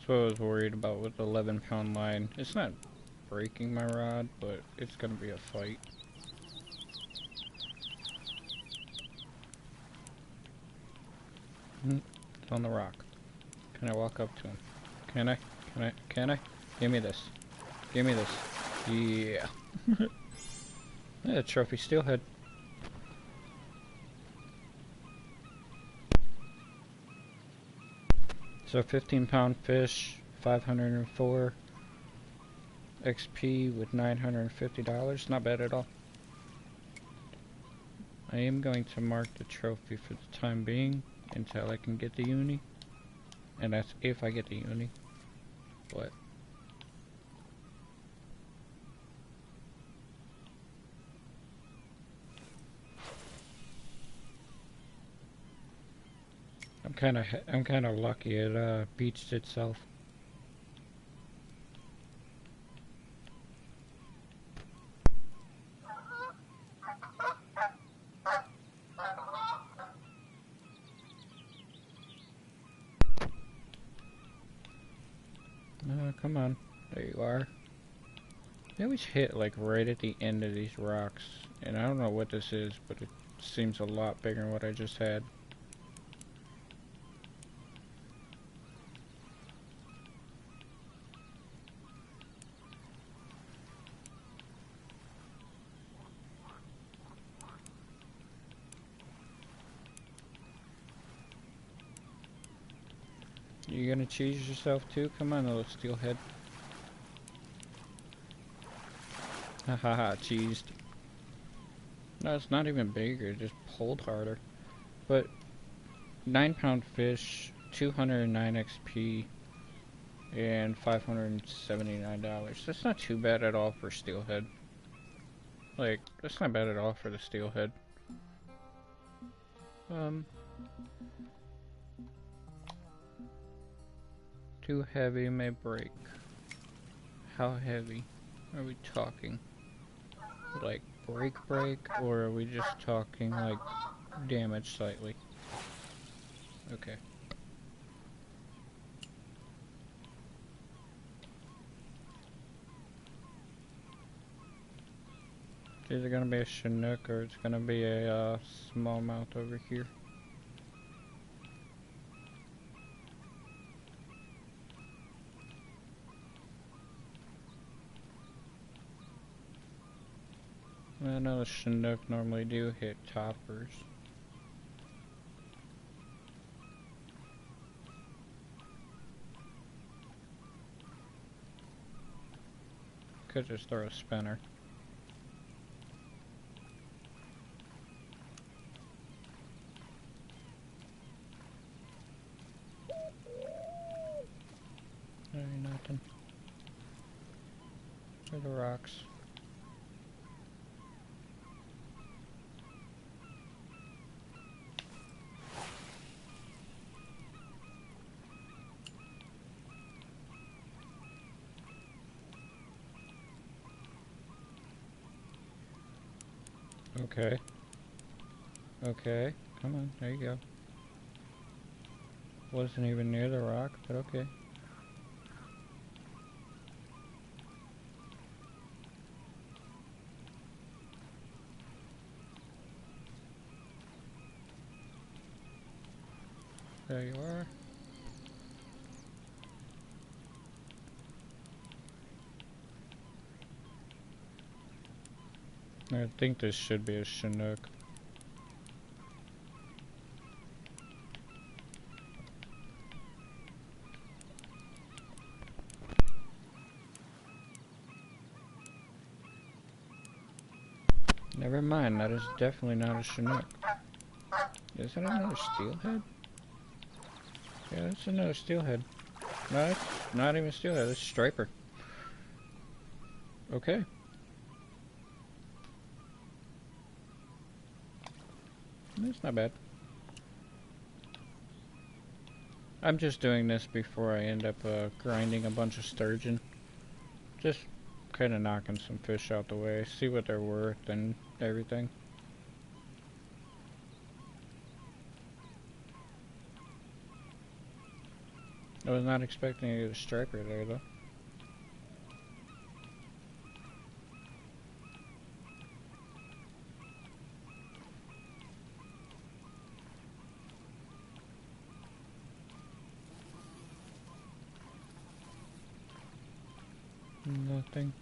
That's what I was worried about with the 11-pound line. It's not breaking my rod, but it's gonna be a fight. It's on the rock. Can I walk up to him? Can I? Can I? Give me this. Give me this. Yeah. Yeah, trophy steelhead. So 15-pound fish, 504 XP with $950. Not bad at all. I am going to mark the trophy for the time being until I can get the uni. And that's if I get the uni. But I'm kinda lucky it beached itself. Come on. There you are. They always hit like right at the end of these rocks. And I don't know what this is, but it seems a lot bigger than what I just had. You gonna cheese yourself too? Come on, little steelhead. Hahaha, cheesed. No, it's not even bigger, it just pulled harder. But 9-pound fish, 209 XP, and $579. That's not too bad at all for steelhead. Like, that's not bad at all for the steelhead. Too heavy may break. How heavy are we talking? Like break, or are we just talking like damage slightly? Okay. It's either gonna be a Chinook or it's gonna be a smallmouth over here. I know the Chinook normally do hit toppers. Could just throw a spinner. There ain't nothing. Where are the rocks? Okay. Okay. Come on. There you go. Wasn't even near the rock, but okay. There you are. I think this should be a Chinook. Never mind, that is definitely not a Chinook. Is that another steelhead? Yeah, that's another steelhead. No, it's not even steelhead, it's striper. Okay. That's not bad. I'm just doing this before I end up grinding a bunch of sturgeon. Just kind of knocking some fish out the way, see what they're worth and everything. I was not expecting to get a striper there though. Nothing.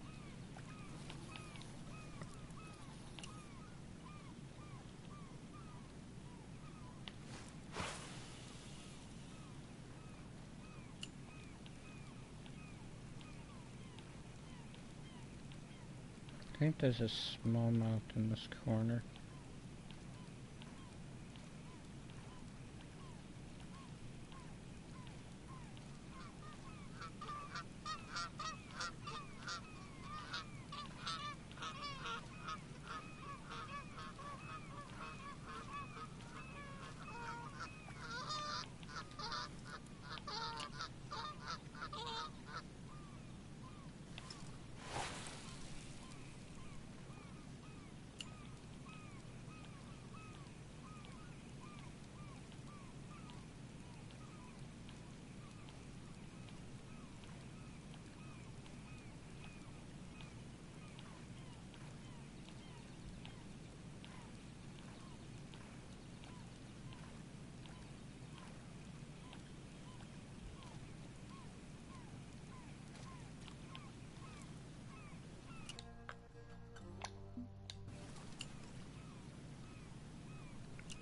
I think there's a smallmouth in this corner.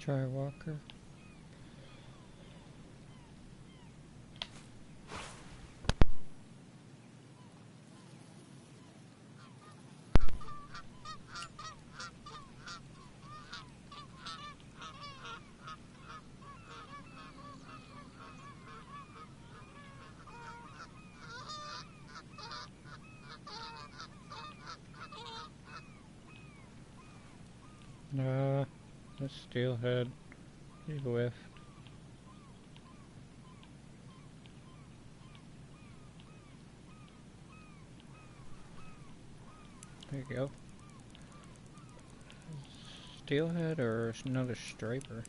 Try walker. Let's steelhead. He whiffed. There you go. Steelhead or another striper?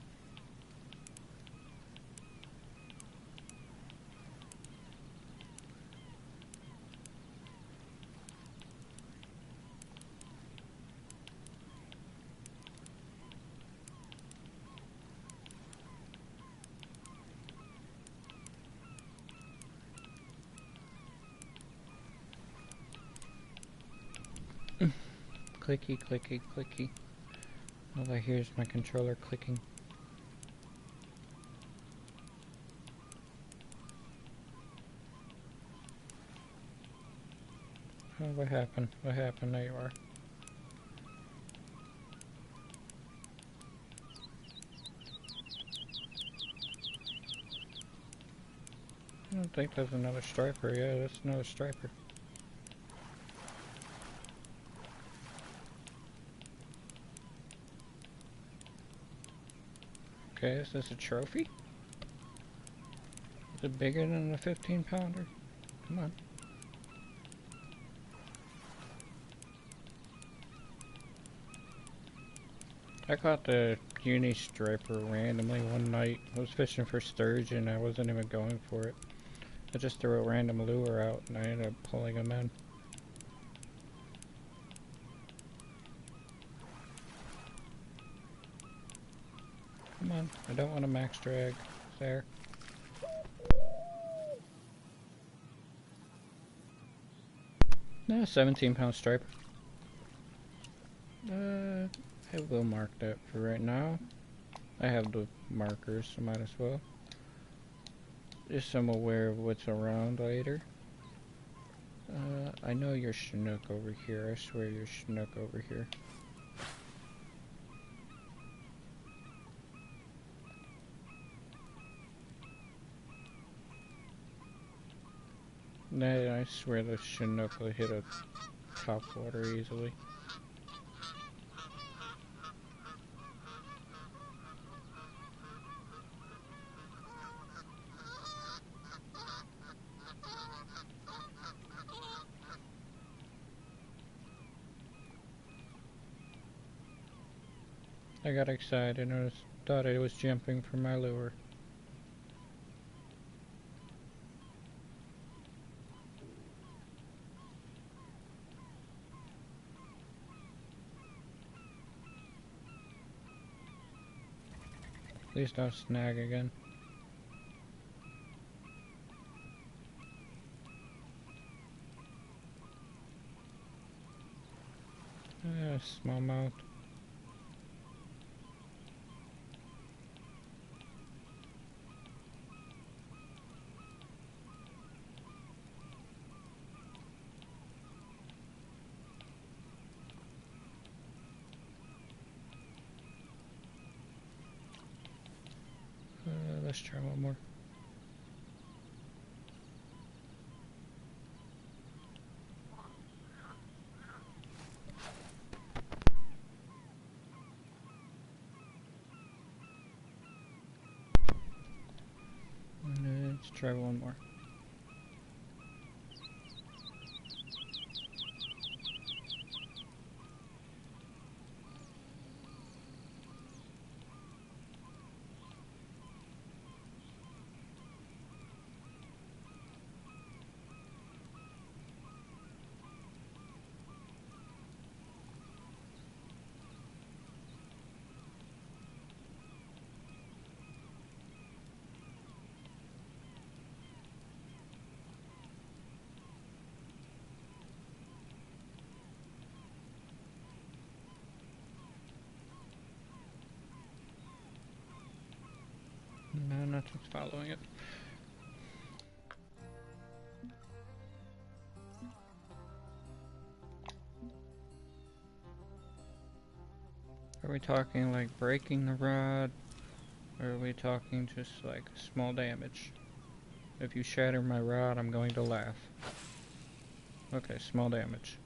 Clicky, clicky, clicky. All I hear is my controller clicking. Oh, what happened? What happened? There you are. I don't think there's another striper. Yeah, that's another striper. Okay, is this a trophy? Is it bigger than a 15-pounder? Come on. I caught the uni striper randomly one night. I was fishing for sturgeon. I wasn't even going for it. I just threw a random lure out and I ended up pulling them in. Come on, I don't want a max drag. There. No, 17-pound striper. I will mark that for right now. I have the markers, so might as well. Just so I'm aware of what's around later. I know you're Chinook over here. I swear you're Chinook over here. Nah, I swear the Chinook will hit a top water easily. I got excited and thought I was jumping for my lure. Please don't snag again. Smallmouth. Let's try one more. Let's try one more. No, nothing's following it. Are we talking like breaking the rod? Or are we talking just like small damage? If you shatter my rod, I'm going to laugh. Okay, small damage.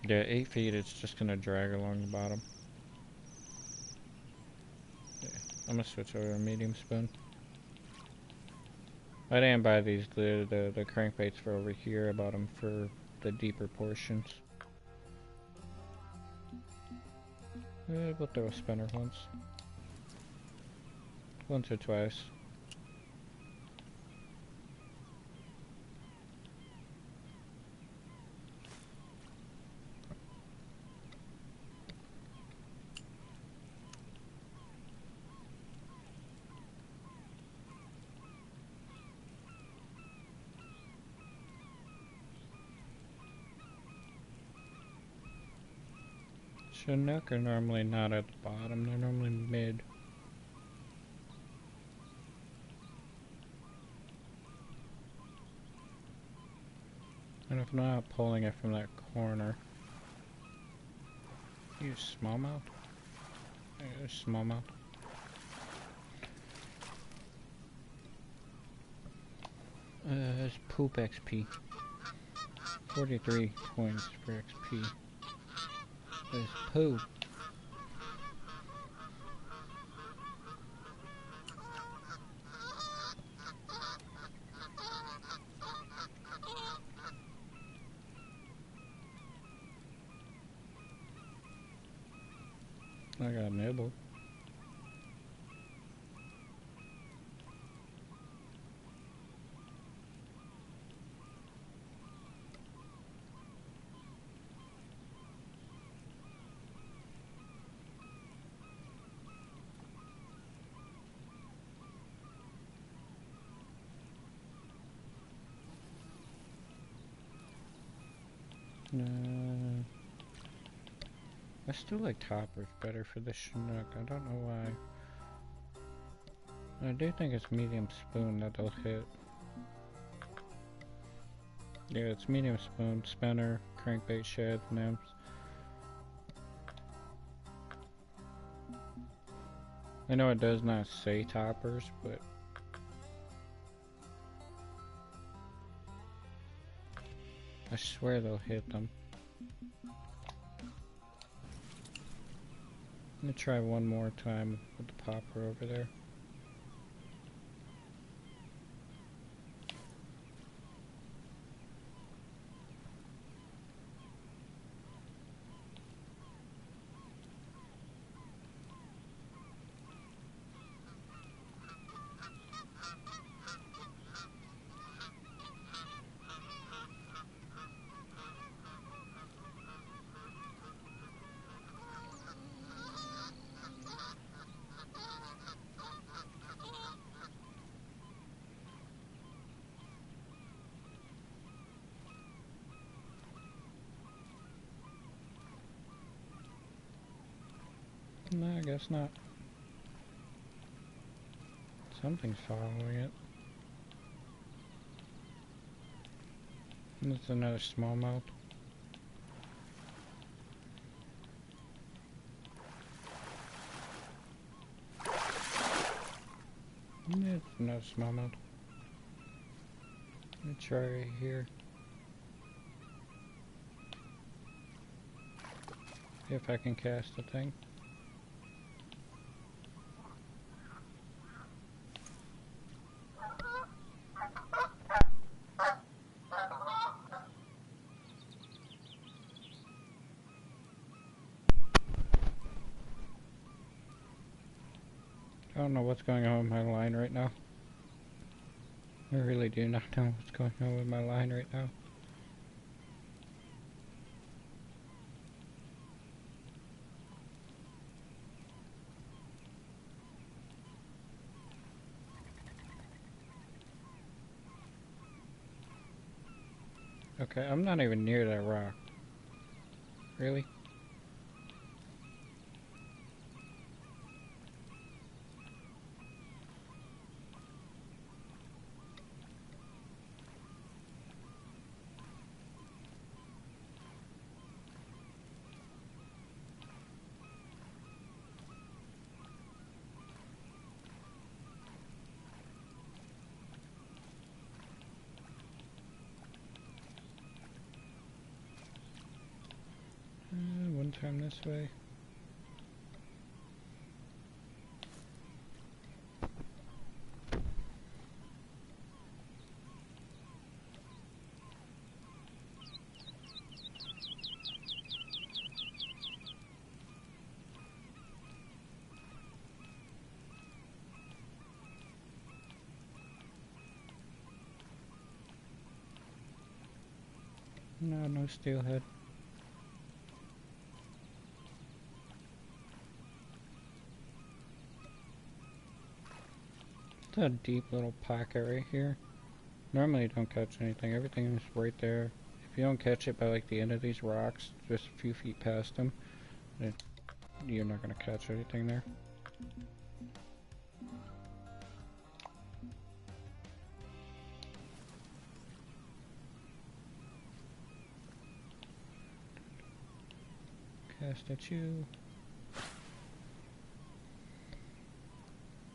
Yeah, 8 feet, it's just gonna drag along the bottom. Yeah, I'm gonna switch over to medium spoon. I didn't buy these, the crankbaits for over here. I bought them for the deeper portions. We'll throw a spinner once or twice. Chinook are normally not at the bottom, they're normally mid. And if I'm not pulling it from that corner. Use smallmouth? There's smallmouth. It's poop XP. 43 points for XP. There's poo. I got nibbled. I still like toppers better for the Chinook. I don't know why. I do think it's medium spoon that they'll hit. Yeah, it's medium spoon, spinner, crankbait, shad, nymphs. I know it does not say toppers, but I swear they'll hit them. I'm gonna try one more time with the popper over there. No, I guess not. Something's following it. That's another smallmouth. It's another smallmouth. Let me try right here. See if I can cast the thing. I don't know what's going on with my line right now. I really do not know what's going on with my line right now. Okay, I'm not even near that rock. Really? One time this way. No, no steelhead. It's a deep little pocket right here. Normally you don't catch anything. Everything is right there. If you don't catch it by like the end of these rocks, just a few feet past them, you're not going to catch anything there. Cast at you.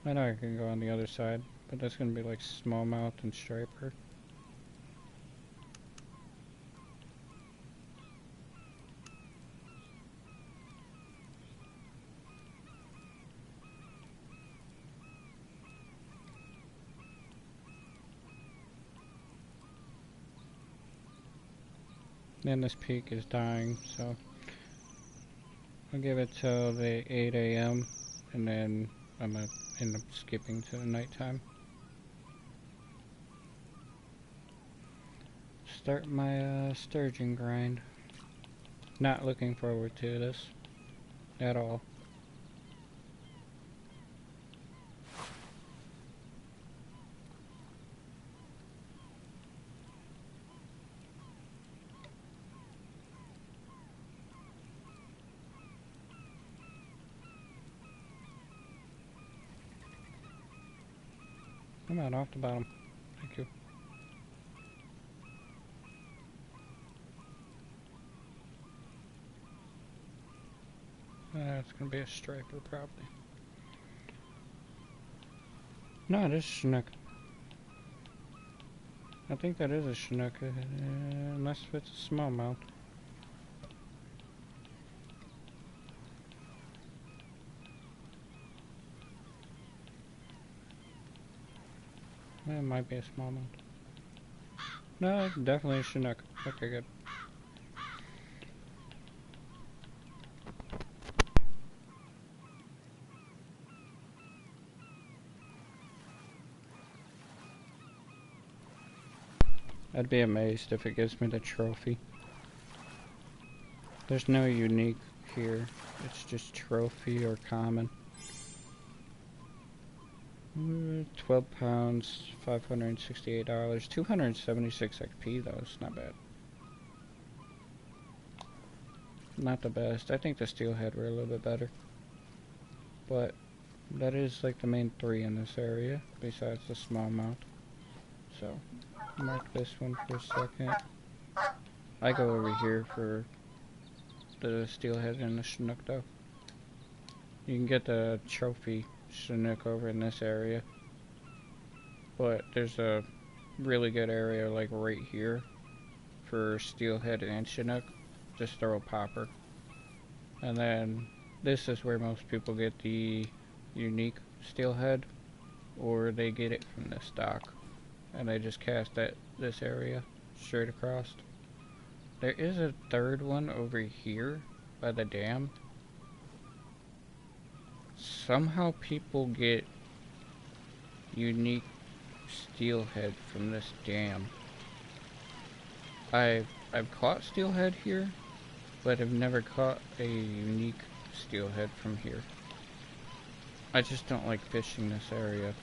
I know I can go on the other side, but that's going to be like smallmouth and striper. Then this peak is dying, so I'll give it till the 8 a.m. and then I'm going to end up skipping to the nighttime. Start my sturgeon grind. Not looking forward to this at all. Come on, off the bottom. Thank you. It's gonna be a striper probably. No, it is Chinook. I think that is a Chinook, unless it's a smallmouth. It might be a smallmouth. No, it's definitely a Chinook. Okay, good. I'd be amazed if it gives me the trophy. There's no unique here. It's just trophy or common. 12 pounds, $568, 276 XP though, it's not bad. Not the best. I think the steelhead were a little bit better. But that is like the main three in this area, besides the smallmouth. So, mark this one for a second. I go over here for the steelhead and the Chinook though. You can get the trophy Chinook over in this area. But there's a really good area like right here for steelhead and Chinook. Just throw a popper. And then this is where most people get the unique steelhead, or they get it from this dock. And they just cast at this area straight across. There is a third one over here by the dam. Somehow people get unique steelhead from this dam. I've caught steelhead here, but I've never caught a unique steelhead from here. I just don't like fishing this area.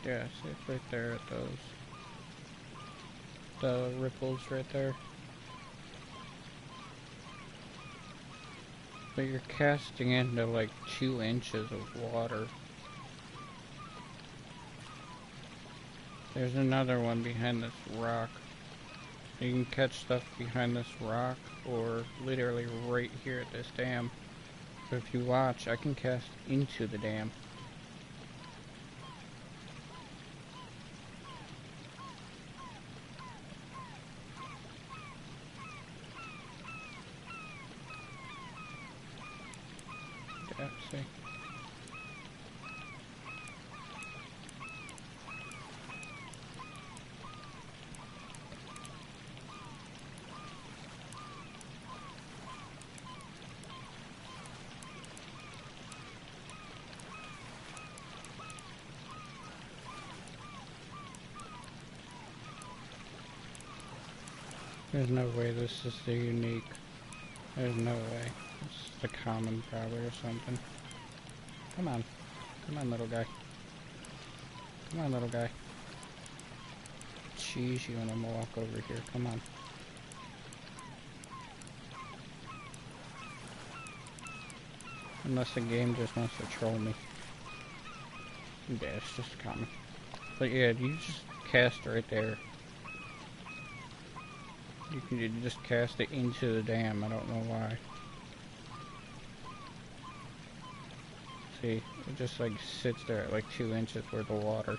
Yeah, see it's right there at the ripples right there. But you're casting into like 2 inches of water. There's another one behind this rock. You can catch stuff behind this rock or literally right here at this dam. But if you watch, I can cast into the dam. Yeah, see. There's no way this is the unique. There's no way. It's the common probably or something. Come on. Come on, little guy. Come on, little guy. Jeez, you wanna walk over here. Come on. Unless the game just wants to troll me. Yeah, it's just common. But yeah, you just cast right there. You just cast it into the dam. I don't know why. See, it just like sits there at like 2 inches worth of water.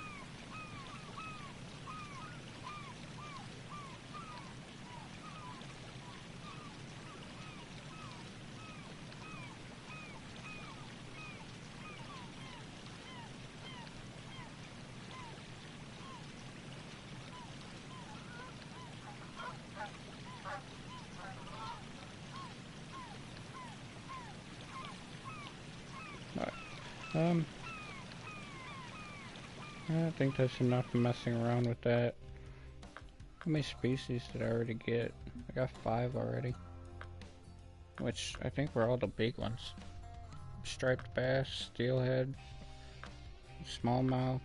I think that's enough messing around with that. How many species did I already get? I got 5 already. Which I think were all the big ones. Striped bass, steelhead, smallmouth.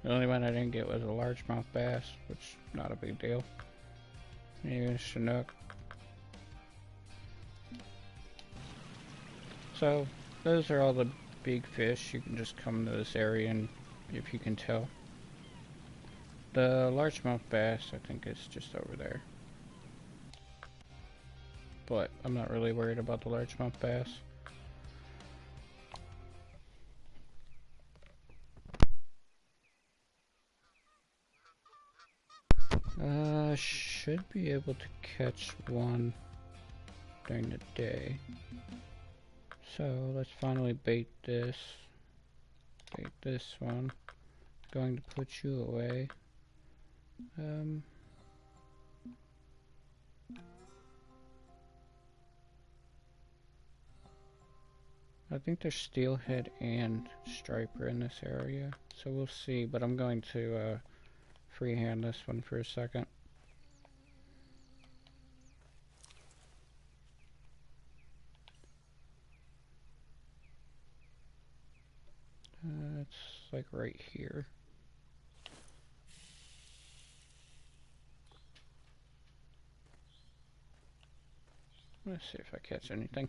The only one I didn't get was a largemouth bass, which not a big deal. Even Chinook. So those are all the big fish. You can just come to this area and if you can tell. The largemouth bass, I think, is just over there. But I'm not really worried about the largemouth bass. Should be able to catch one during the day. So let's finally bait this. Bait this one. Going to put you away. I think there's steelhead and striper in this area, so we'll see, but I'm going to freehand this one for a second. It's like right here. Let's see if I catch anything.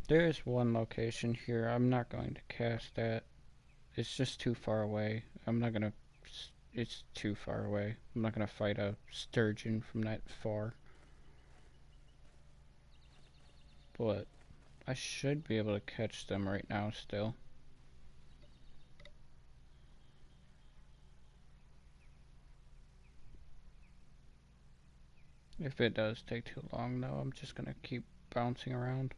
There is one location here. I'm not going to cast that. It's just too far away. I'm not gonna... It's too far away. I'm not gonna fight a sturgeon from that far. But I should be able to catch them right now still. If it does take too long though, I'm just gonna keep bouncing around.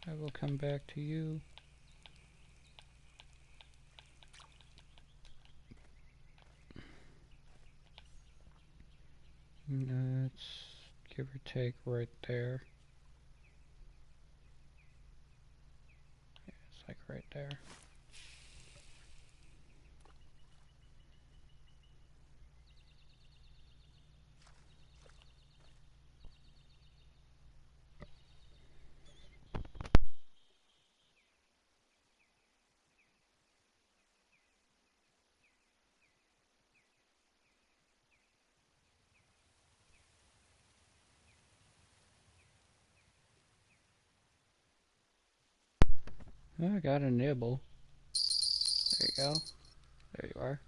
I will come back to you. It's give or take right there. Yeah, it's like right there. I got a nibble. There you go. There you are.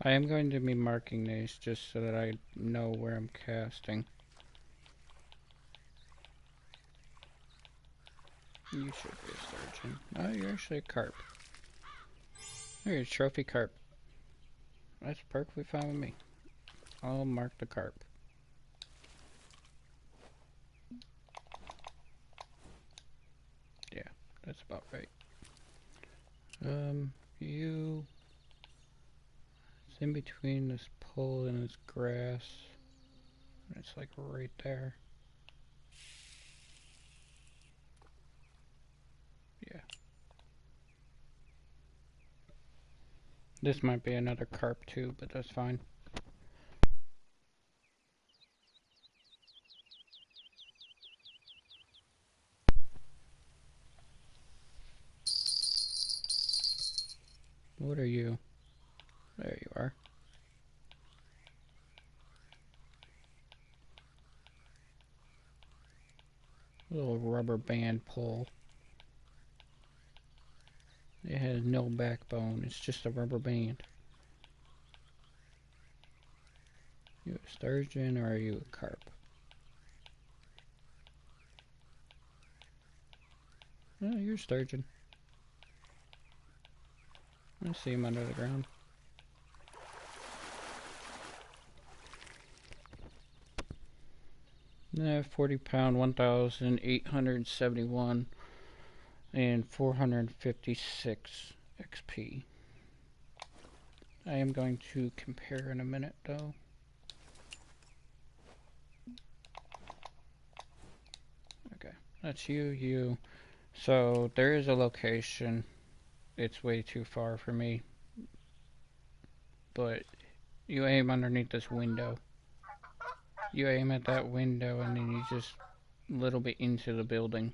I am going to be marking these just so that I know where I'm casting. You should be a sturgeon. Oh, you're actually a carp. You're a trophy carp. That's perfectly fine with me. I'll mark the carp. Yeah, that's about right. You... It's in between this pole and this grass. It's like right there. Yeah. This might be another carp too, but that's fine. What are you? There you are. Little rubber band pole. It has no backbone, it's just a rubber band. You a sturgeon or are you a carp? Oh, you're a sturgeon. I see him under the ground. Yeah, 40 pound, 1,871 and 456 XP. I am going to compare in a minute though. Okay, that's you. So there is a location. It's way too far for me. But you aim underneath this window. You aim at that window and then you just a little bit into the building.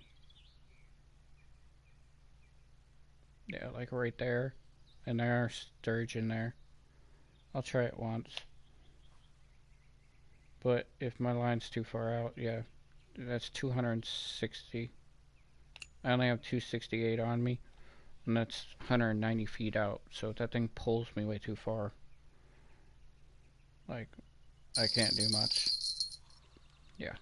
Yeah, like right there. And there are sturgeon there. I'll try it once. But if my line's too far out, yeah, that's 260. I only have 268 on me, and that's 190 feet out. So if that thing pulls me way too far, like, I can't do much. Yeah.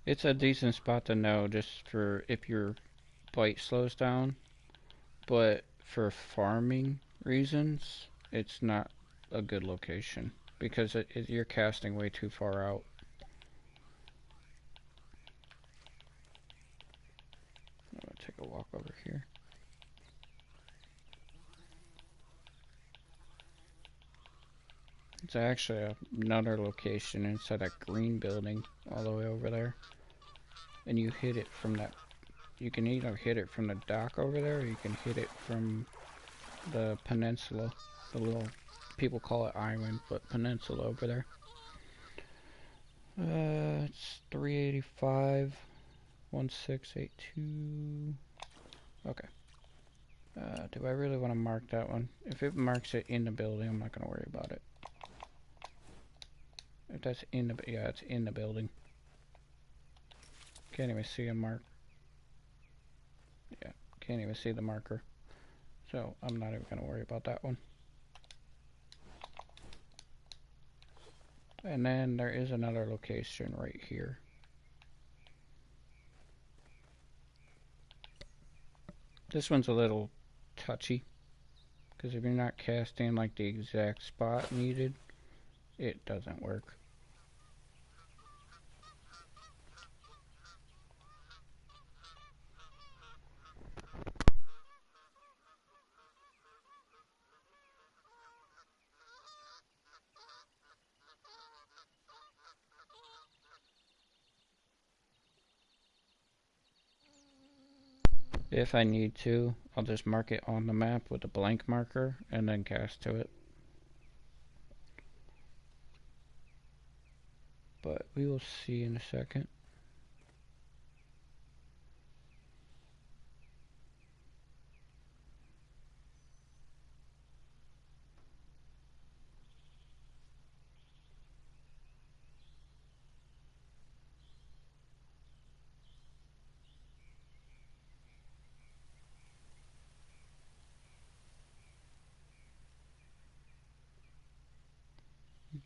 It's a decent spot to know just for if your bite slows down, but for farming reasons, it's not a good location because you're casting way too far out. I'm gonna take a walk over here. It's actually another location inside that green building all the way over there. And you hit it from that. You can either hit it from the dock over there or you can hit it from the peninsula. The little, people call it island, but peninsula over there. It's 385, 1682. Okay. Do I really want to mark that one? If it marks it in the building, I'm not going to worry about it. If that's in the, yeah, it's in the building. Can't even see a mark. Yeah, can't even see the marker. So I'm not even going to worry about that one. And then there is another location right here. This one's a little touchy, because if you're not casting like the exact spot needed, it doesn't work. If I need to, I'll just mark it on the map with a blank marker and then cast to it. But we will see in a second.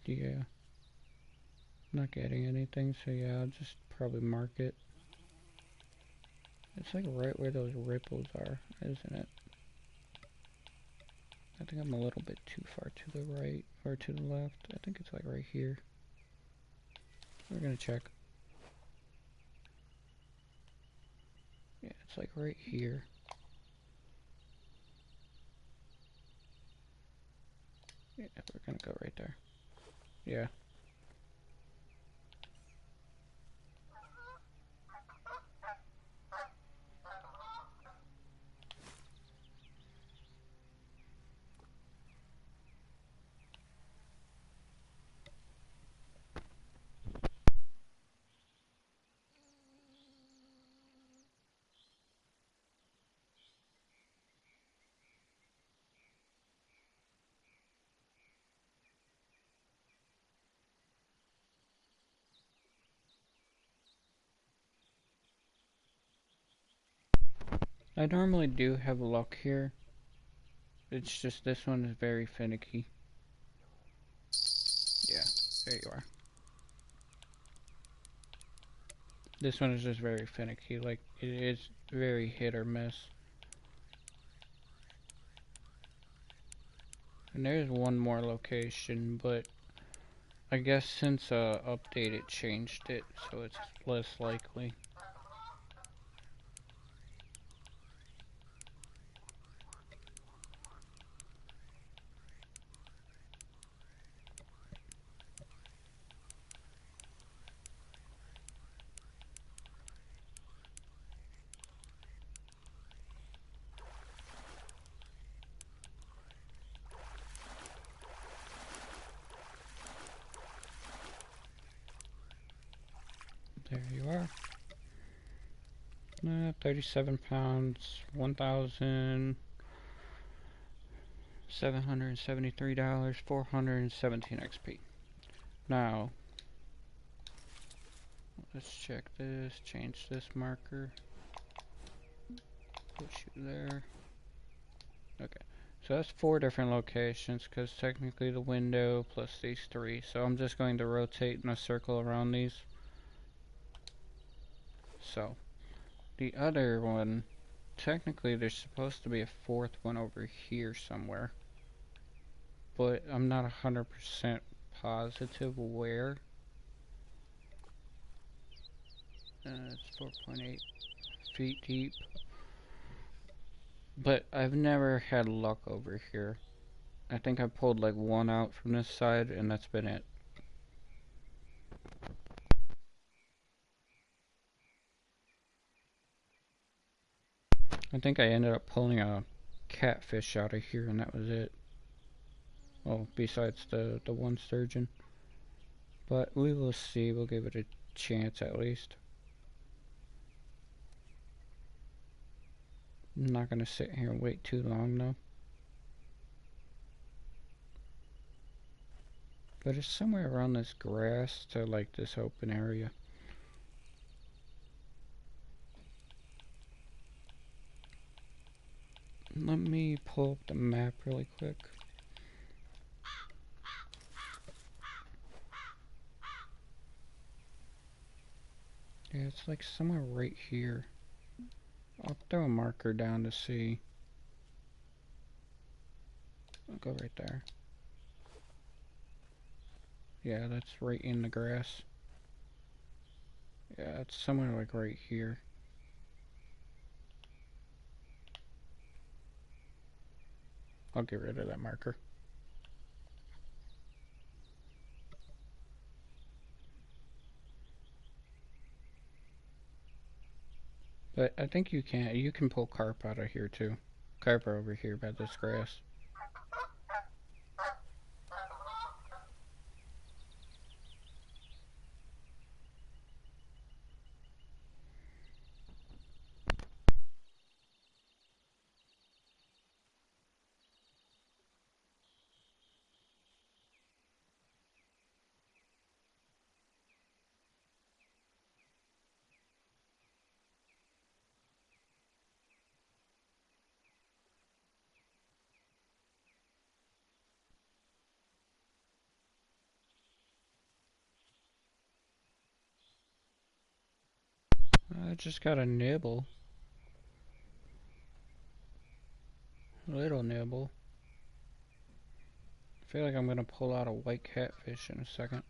Yeah, not getting anything, so yeah, I'll just probably mark it. It's like right where those ripples are, isn't it? I think I'm a little bit too far to the right or to the left. I think it's like right here. We're gonna check. Yeah, it's like right here. Yeah, we're gonna go right there. Yeah. I normally do have luck here. It's just this one is very finicky. Yeah, there you are. This one is just very finicky, like it is very hit or miss. And there's one more location, but I guess since update it changed it, so it's less likely. There you are. 37 pounds, $1,773, 417 XP. Now, let's check this, change this marker, put you there. Okay, so that's 4 different locations, because technically the window plus these 3. So I'm just going to rotate in a circle around these. So, the other one, technically there's supposed to be a 4th one over here somewhere. But I'm not 100% positive where. It's 4.8 feet deep. But I've never had luck over here. I think I pulled like 1 out from this side, and that's been it. I think I ended up pulling a catfish out of here, and that was it. Well, besides the one sturgeon. But we will see. We'll give it a chance at least. I'm not going to sit here and wait too long, though. But it's somewhere around this grass to like this open area. Let me pull up the map really quick. Yeah, it's like somewhere right here. I'll throw a marker down to see. I'll go right there. Yeah, that's right in the grass. Yeah, it's somewhere like right here. I'll get rid of that marker. But I think you can pull carp out of here too. Carp are over here by this grass. I just got a nibble. A little nibble. I feel like I'm gonna pull out a white catfish in a second.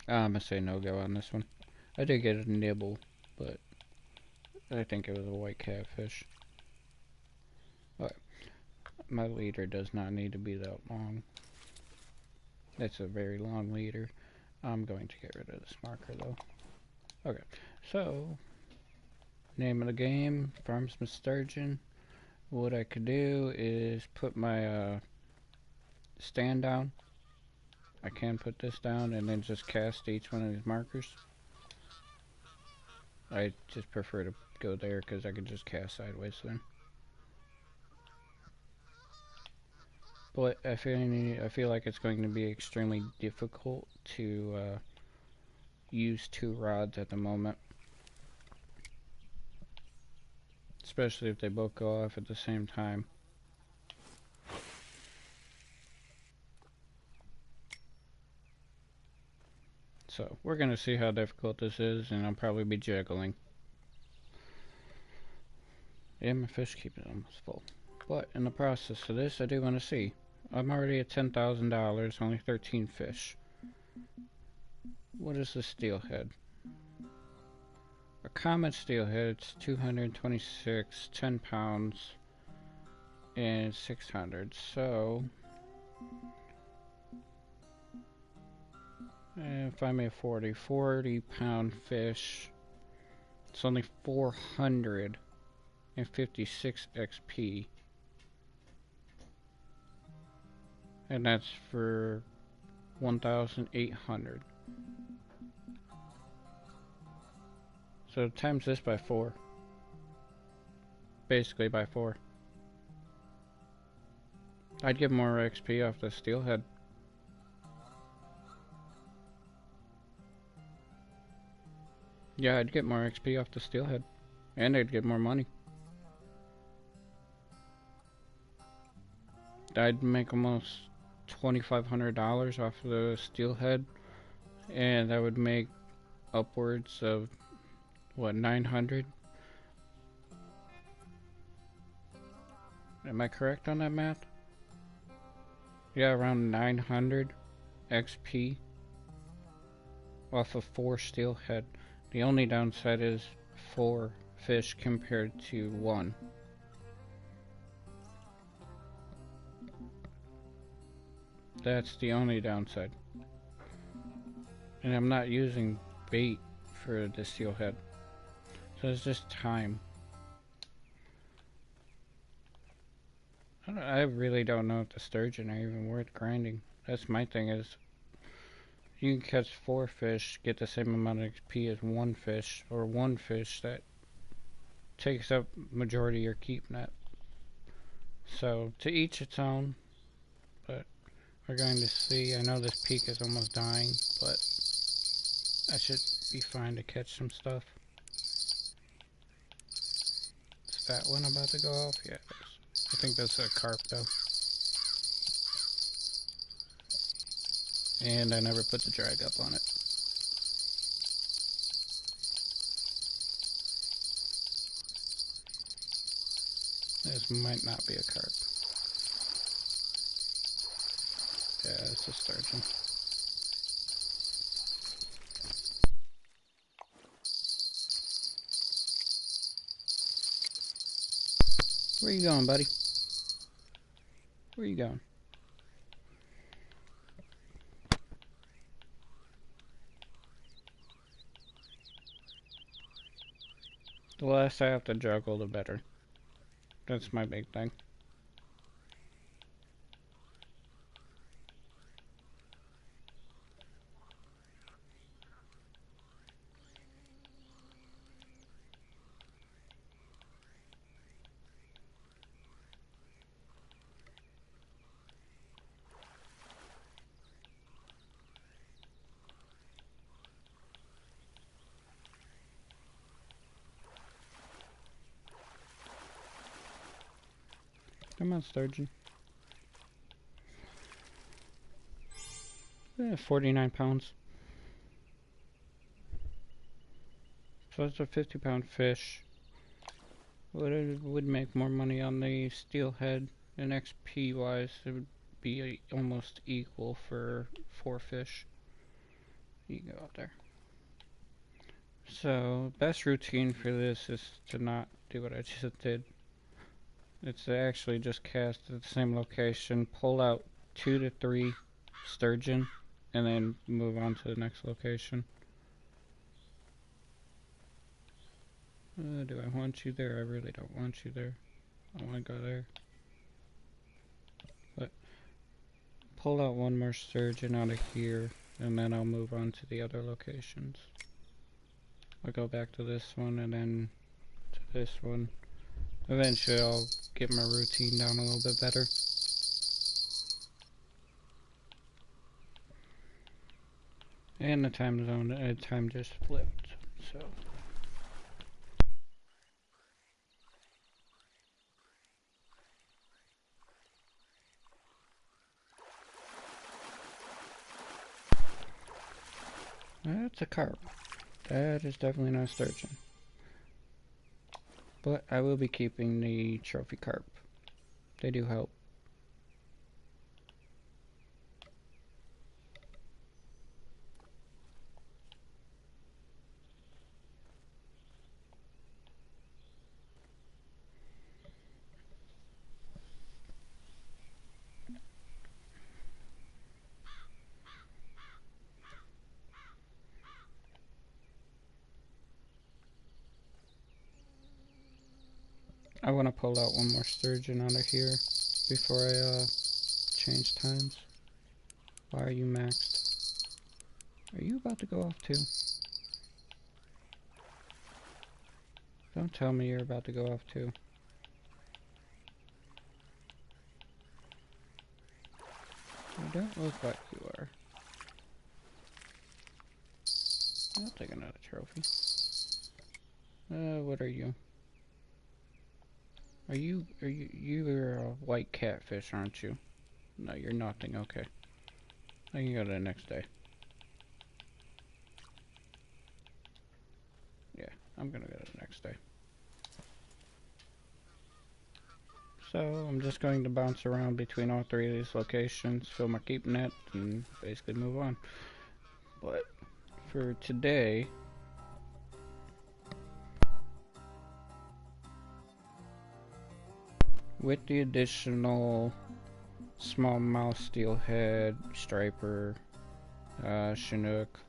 I'm gonna say no go on this one. I did get a nibble, but I think it was a white catfish. But my leader does not need to be that long. It's a very long leader. I'm going to get rid of this marker though. Okay, so Name of the game, Farmsman Sturgeon. What I could do is put my stand down. I can put this down and then just cast each one of these markers. I just prefer to go there because I can just cast sideways then. But I feel like it's going to be extremely difficult to use two rods at the moment. Especially if they both go off at the same time. So, we're going to see how difficult this is, and I'll probably be juggling. Yeah, my fish keep it almost full. But, in the process of this, I do want to see. I'm already at $10,000, only 13 fish. What is the steelhead? A common steelhead, it's 226, 10 pounds, and 600. So, if I made 40 pound fish, it's only 456 XP. And that's for 1,800. So times this by 4. Basically by 4. I'd get more XP off the steelhead. Yeah, I'd get more XP off the steelhead. And I'd get more money. I'd make almost $2,500 off of the steelhead. And that would make upwards of, what, 900? Am I correct on that math? Yeah, around 900 XP off of 4 steelhead. The only downside is 4 fish compared to 1. That's the only downside. And I'm not using bait for the steelhead. So it's just time. I really don't know if the sturgeon are even worth grinding. That's my thing is, you can catch 4 fish, get the same amount of XP as 1 fish, or 1 fish that takes up majority of your keep net. So, to each its own, but we're going to see. I know this peak is almost dying, but I should be fine to catch some stuff. Is that one about to go off? Yeah, I think that's a carp though. And I never put the drag up on it. This might not be a carp. Yeah, it's a sturgeon. Where you going, buddy? Where you going? The less I have to juggle, the better. That's my big thing. Come on, sturgeon. 49 pounds. So that's a 50-pound fish. Would make more money on the steelhead, and XP wise, it would be almost equal for 4 fish. You go out there. So, best routine for this is to not do what I just did. It's to actually just cast at the same location, pull out 2 to 3 sturgeon, and then move on to the next location. Do I want you there? I really don't want you there. I want to go there. But pull out one more sturgeon out of here, and then I'll move on to the other locations. I'll go back to this one, and then to this one. Eventually I'll get my routine down a little bit better. And the time zone, time just flipped, so. That's a carp. That is definitely not a sturgeon. But I will be keeping the trophy carp. They do help. I want to pull out one more sturgeon out of here before I change times. Why are you maxed? Are you about to go off too? Don't tell me you're about to go off too. You don't look like you are. I'll take another trophy. What are you? You're a white catfish, aren't you? No, you're nothing, okay. I can go to the next day. Yeah, I'm gonna go to the next day. So, I'm just going to bounce around between all three of these locations, fill my keep net, and basically move on. But, for today, with the additional smallmouth, steelhead, striper, chinook,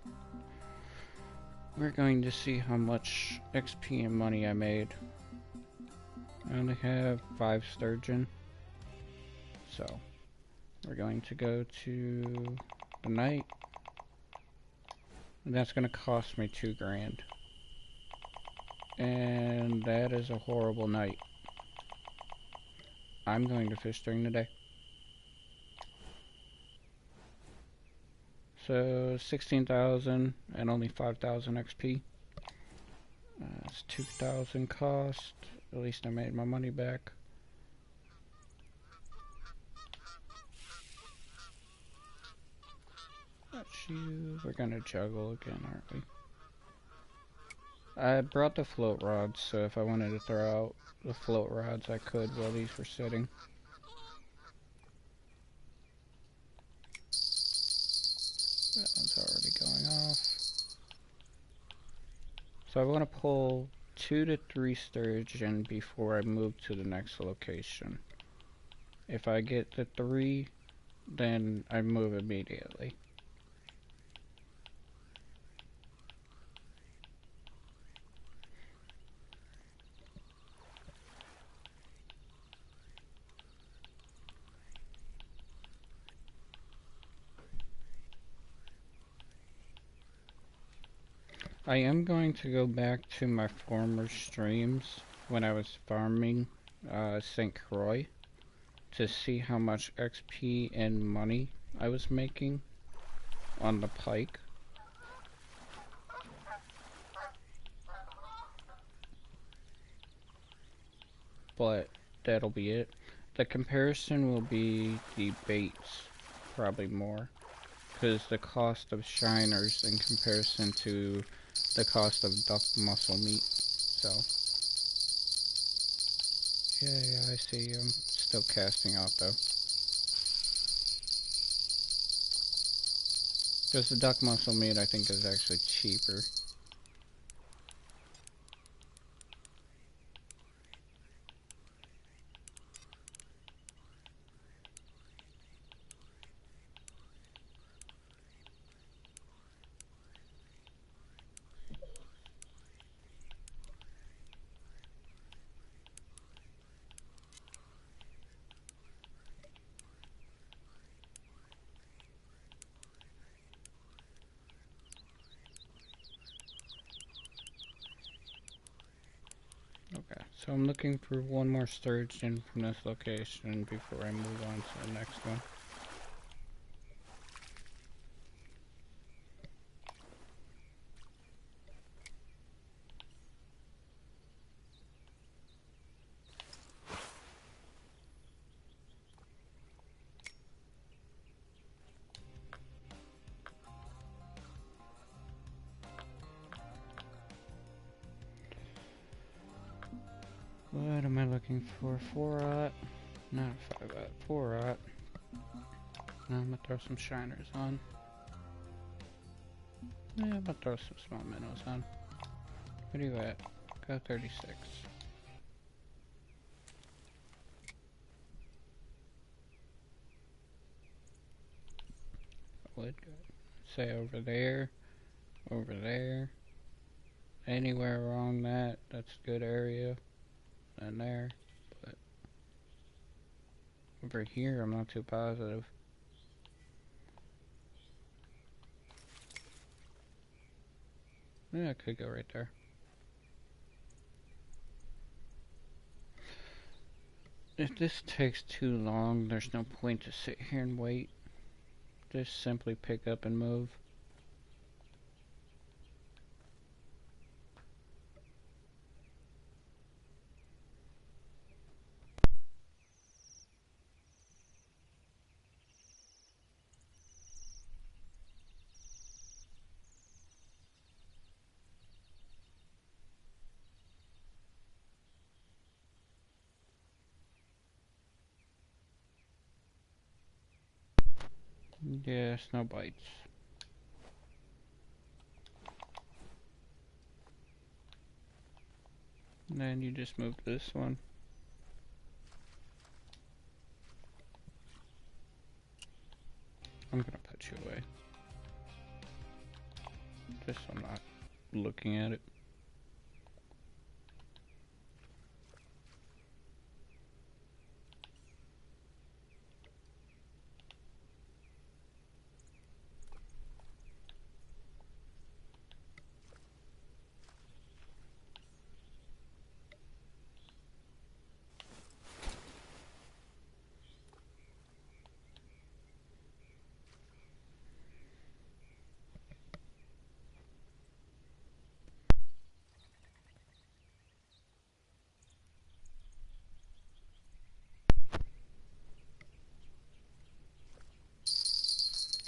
we're going to see how much XP and money I made. I only have 5 sturgeon, so we're going to go to the night, and that's going to cost me 2 grand, and that is a horrible night. I'm going to fish during the day. So 16,000 and only 5,000 XP. It's 2,000 cost. At least I made my money back. That's you. We're gonna juggle again, aren't we? I brought the float rods, so if I wanted to throw out the float rods, I could while these were sitting. That one's already going off. So I want to pull 2 to 3 sturgeon before I move to the next location. If I get the 3, then I move immediately. I am going to go back to my former streams when I was farming St. Croix to see how much XP and money I was making on the pike. But that'll be it. The comparison will be the baits, probably more, because the cost of shiners in comparison to the cost of duck muscle meat. So yeah, I see you. I'm still casting out though, because the duck muscle meat I think is actually cheaper. So I'm looking for one more sturgeon from this location before I move on to the next one. What am I looking for? 4-aught? Not 5-aught. 4-aught. I'm gonna throw some shiners on. Yeah, I'm gonna throw some small minnows on. What are you at? Go 36. I would say over there, anywhere along that, that's a good area. And there, but over here I'm not too positive. Yeah, I could go right there. If this takes too long, there's no point to sit here and wait. Just simply pick up and move. Yes, no bites. And then you just move this one. I'm gonna put you away. Just so I'm not looking at it.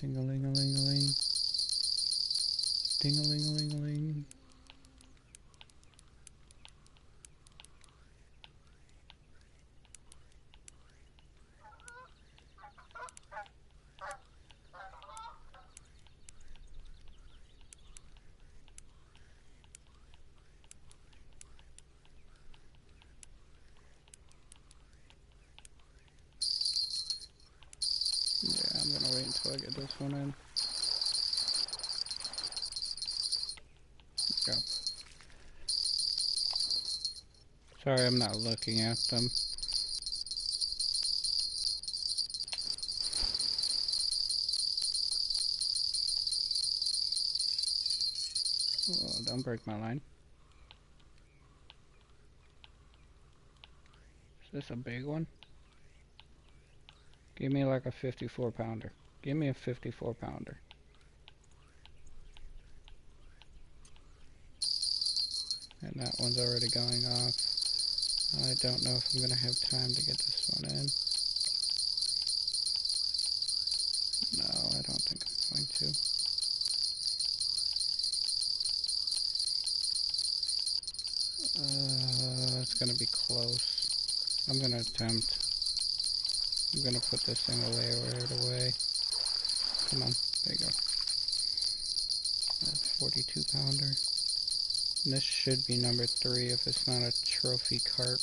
Ding-a-ling-a-ling-a-ling. Ding-a-ling-a-ling-a-ling. Yeah, I'm gonna wait until I get this one in. Go. Sorry, I'm not looking at them. Oh, don't break my line. Is this a big one? Give me like a 54 pounder. Give me a 54 pounder. And that one's already going off. I don't know if I'm gonna have time to get this one in. No, I don't think I'm going to. It's gonna be close. I'm gonna attempt. I'm gonna put this thing away right away. Come on, there you go. 42 pounder. And this should be number 3 if it's not a trophy carp.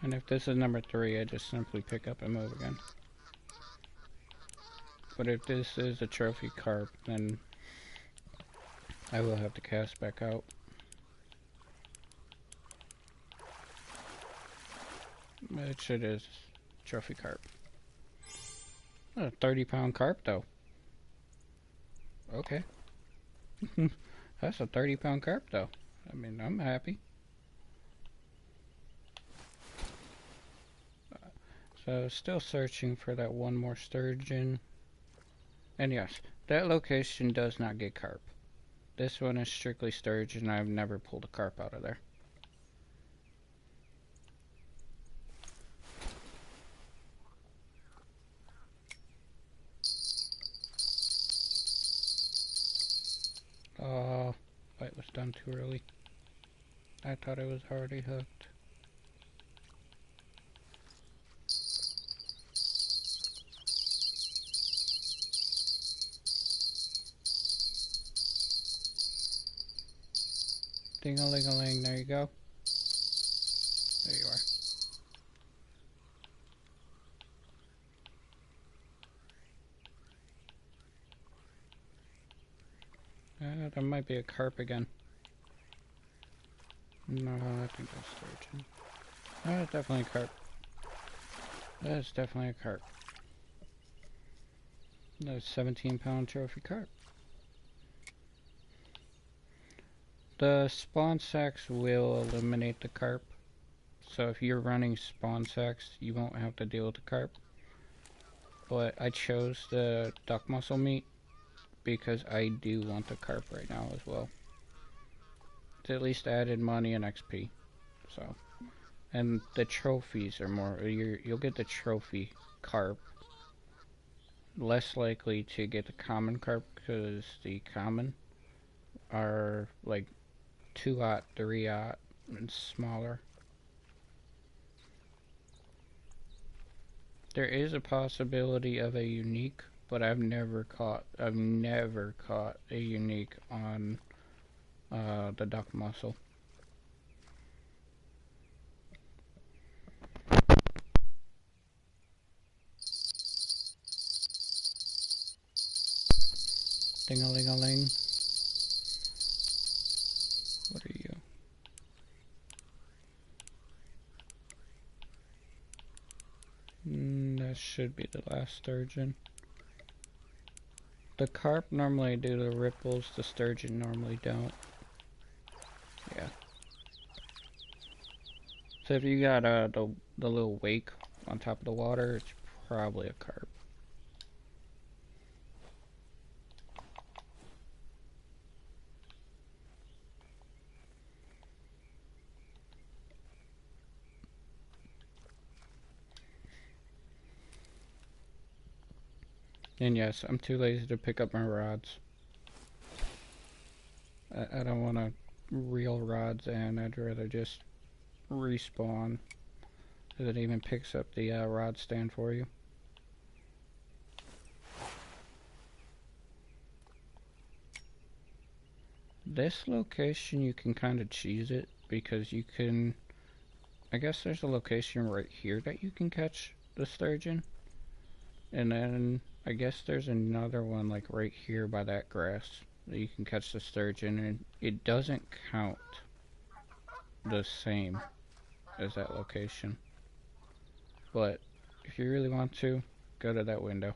And if this is number 3, I just simply pick up and move again. But if this is a trophy carp, then I will have to cast back out. Which it is trophy carp. A 30-pound carp, though. Okay. That's a 30-pound carp, though. I mean, I'm happy. So, still searching for that one more sturgeon. And yes, that location does not get carp. This one is strictly sturgeon. I've never pulled a carp out of there. Oh, bite was done too early. I thought it was already hooked. Ding-a-ling-a-ling, there you go. There you are. There might be a carp again. No, I think that's sturgeon. That's definitely a carp. That's definitely a carp. That's 17-pound trophy carp. The spawn sacks will eliminate the carp. So if you're running spawn sacks, you won't have to deal with the carp. But I chose the duck muscle meat because I do want the carp right now as well. It's at least added money and XP. So, and the trophies are more. You'll get the trophy carp. Less likely to get the common carp because the common are like 2-aught, 3-aught, and smaller. There is a possibility of a unique, but I've never caught a unique on the duck muscle. Ding-a-ling-a-ling. What are you? That should be the last sturgeon. The carp normally do the ripples, the sturgeon normally don't. Yeah. So if you got the little wake on top of the water, it's probably a carp. And yes, I'm too lazy to pick up my rods. I don't want to reel rods in. I'd rather just respawn. Because it even picks up the rod stand for you. This location you can kind of cheese it because you can. I guess there's a location right here that you can catch the sturgeon. And then I guess there's another one like right here by that grass that you can catch the sturgeon, and it doesn't count the same as that location. But if you really want to, go to that window.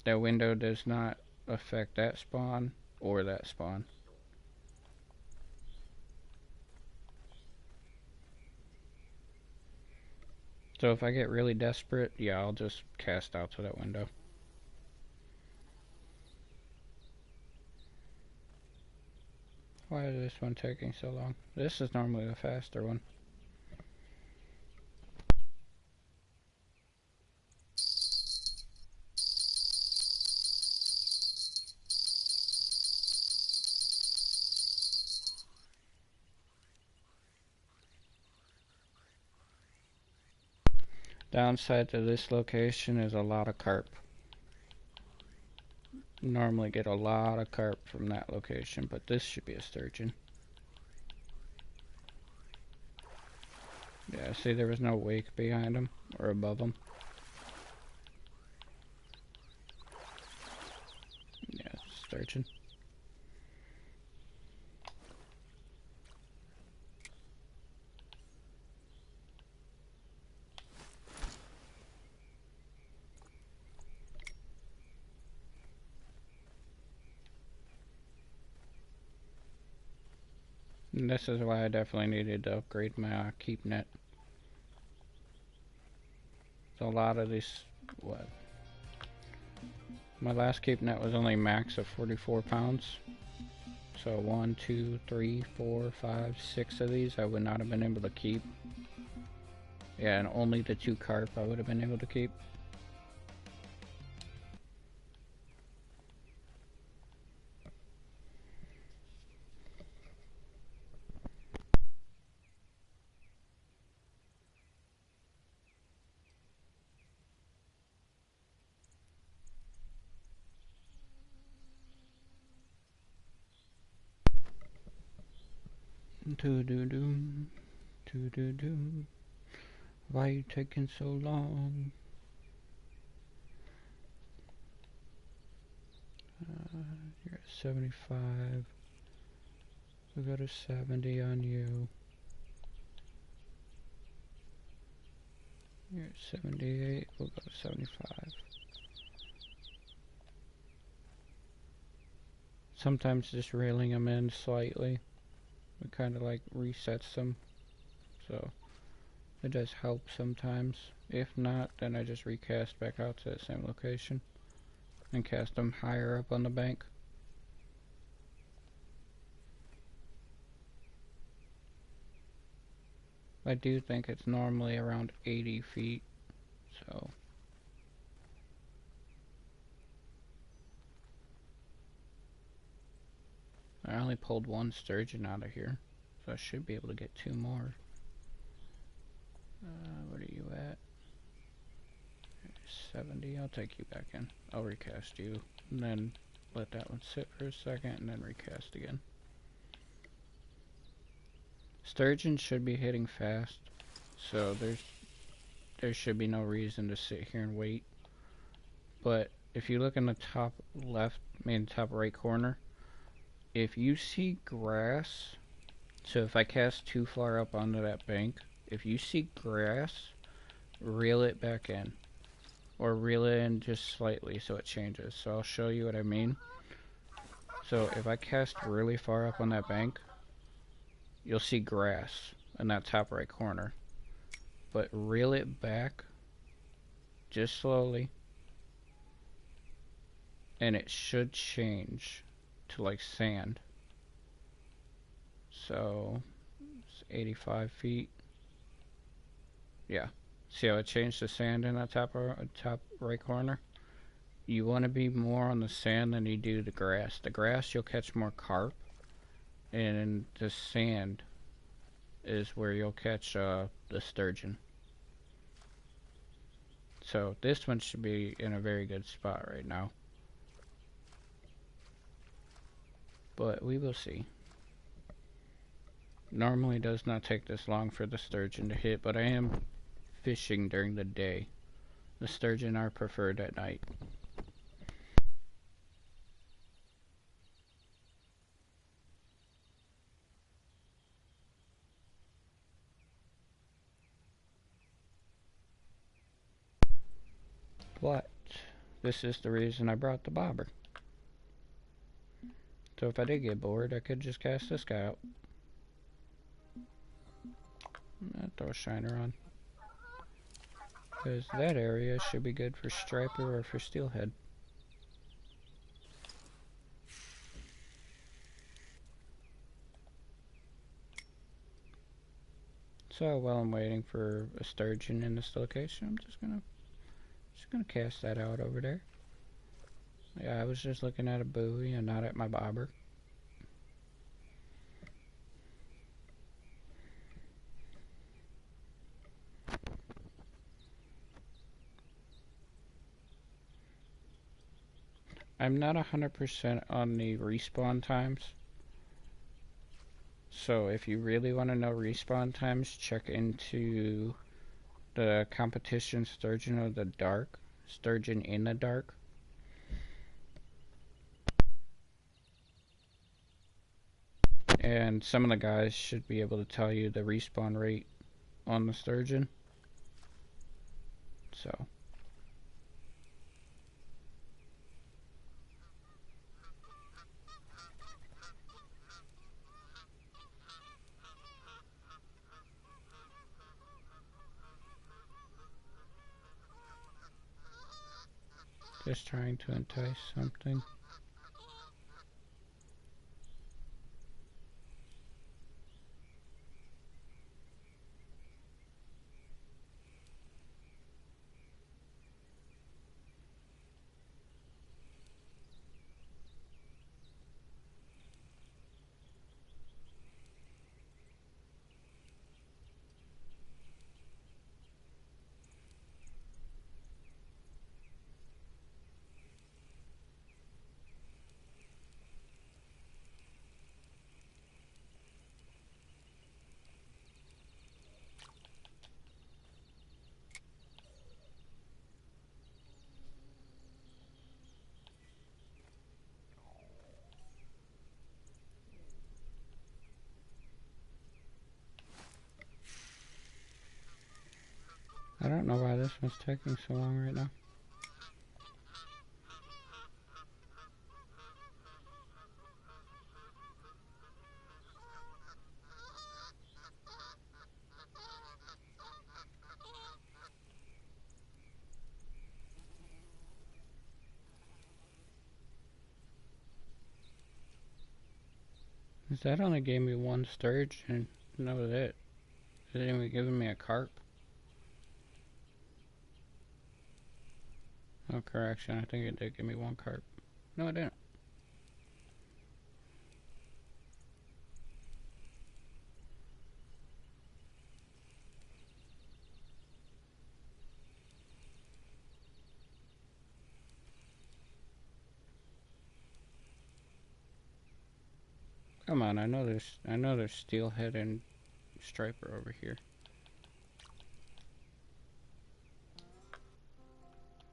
That window does not affect that spawn or that spawn. So if I get really desperate, yeah, I'll just cast out to that window. Why is this one taking so long? This is normally the faster one. Downside to this location is a lot of carp. Normally get a lot of carp from that location, but this should be a sturgeon. Yeah, see there was no wake behind him or above him. Yeah, sturgeon. And this is why I definitely needed to upgrade my keep net. So a lot of these, what? My last keep net was only max of 44 pounds. So 1, 2, 3, 4, 5, 6 of these I would not have been able to keep. Yeah, and only the 2 carp I would have been able to keep. Do-do-do, do-do-do. Why are you taking so long? You're at 75. We'll go to 70 on you. You're at 78. We'll go to 75. Sometimes just railing them in slightly, it kind of like resets them. So it does help sometimes. If not, then I just recast back out to the same location and cast them higher up on the bank. I do think it's normally around 80 feet, so. I only pulled 1 sturgeon out of here, so I should be able to get 2 more. What are you at? 70, I'll take you back in. I'll recast you, and then let that one sit for a second, and then recast again. Sturgeon should be hitting fast, so there should be no reason to sit here and wait. But if you look in the top left, top right corner, if you see grass, so if I cast too far up onto that bank, if you see grass, reel it back in. Or reel it in just slightly so it changes. So I'll show you what I mean. So if I cast really far up on that bank, you'll see grass in that top right corner. But reel it back just slowly, and it should change to like sand. So it's 85 feet. Yeah. See how it changed to sand in that top right corner? You want to be more on the sand than you do the grass. The grass you'll catch more carp, and the sand is where you'll catch the sturgeon. So this one should be in a very good spot right now. But we will see. Normally does not take this long for the sturgeon to hit, but I am fishing during the day. The sturgeon are preferred at night. But this is the reason I brought the bobber. So if I did get bored, I could just cast this guy out. I'll throw a shiner on. Because that area should be good for striper or for steelhead. So while I'm waiting for a sturgeon in this location, I'm just gonna cast that out over there. Yeah, I was just looking at a buoy and not at my bobber. I'm not 100% on the respawn times. So if you really want to know respawn times, check into the competition Sturgeon of the Dark. Sturgeon in the Dark. And some of the guys should be able to tell you the respawn rate on the sturgeon. So Just trying to entice something. I don't know why this one's taking so long right now. That only gave me one sturgeon. And that was it. It didn't even give me a carp. Oh, correction. I think it did give me one carp. No, it didn't. Come on, I know there's steelhead and striper over here.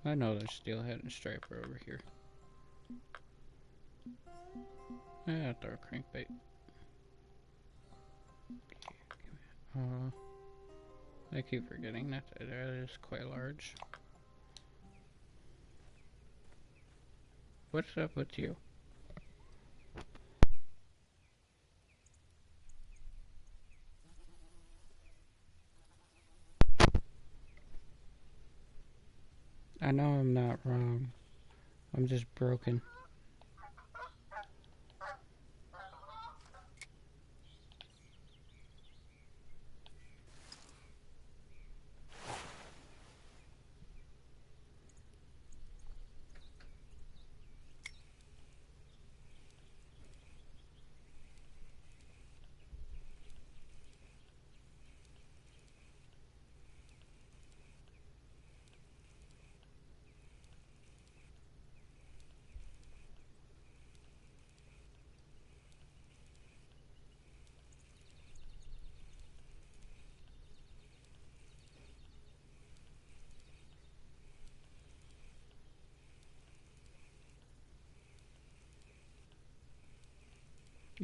I know there's steelhead and striper over here. Yeah, throw a crankbait. I keep forgetting that is quite large. What's up with you? I know I'm not wrong. I'm just broken.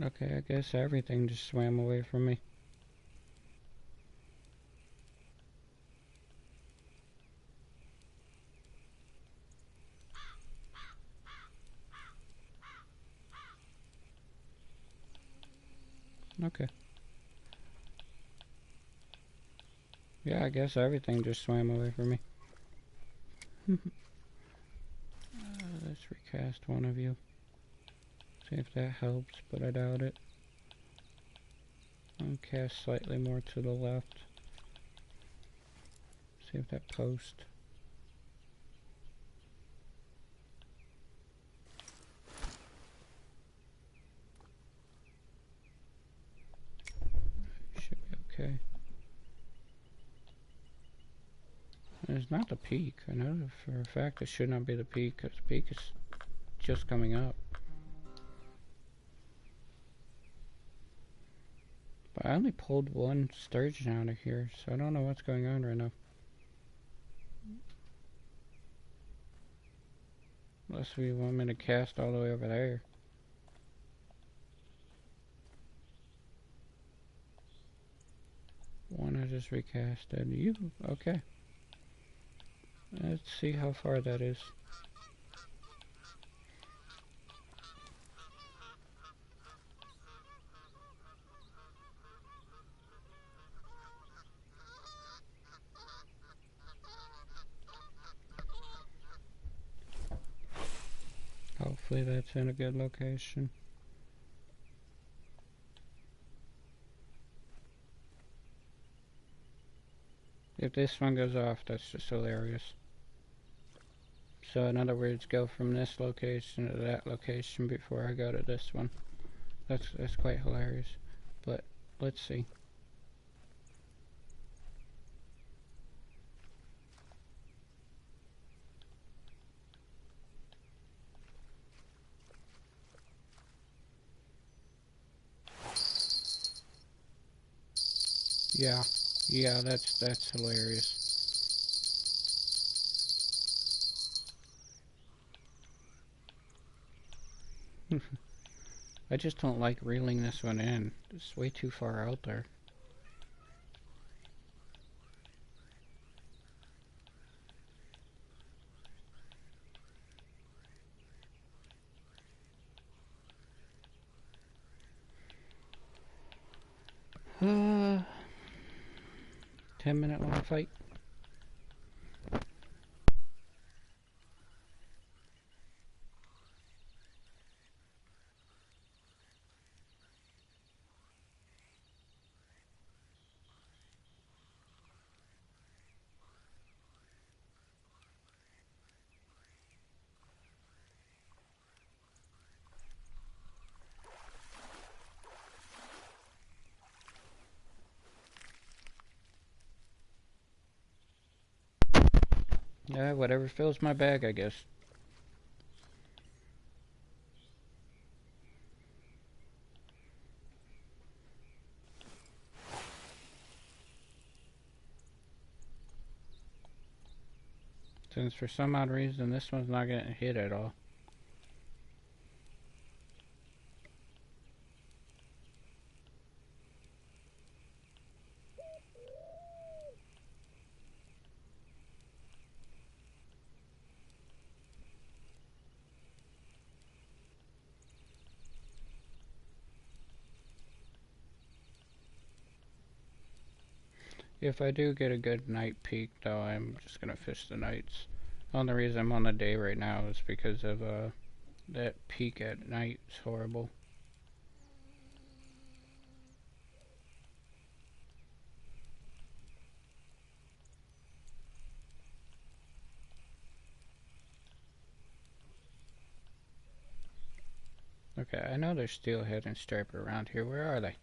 Okay, I guess everything just swam away from me. Okay. Yeah, I guess everything just swam away from me. Let's recast one of you. See if that helps, but I doubt it. I'll cast slightly more to the left. See if that post. Should be okay. It's not the peak. I know for a fact it should not be the peak, because the peak is just coming up. But I only pulled one sturgeon out of here, so I don't know what's going on right now. Unless we want me to cast all the way over there. One I just recasted. You? Okay. Let's see how far that is. Hopefully that's in a good location. If this one goes off, that's just hilarious. So in other words, go from this location to that location before I go to this one. That's quite hilarious. But let's see. Yeah, that's hilarious. I just don't like reeling this one in. It's way too far out there. Uh, 10-minute long fight. Yeah, whatever fills my bag, I guess. Since for some odd reason this one's not getting hit at all. If I do get a good night peak, though, I'm just gonna fish the nights. The only reason I'm on the day right now is because of that peak at night is horrible. Okay, I know there's steelhead and striper around here. Where are they?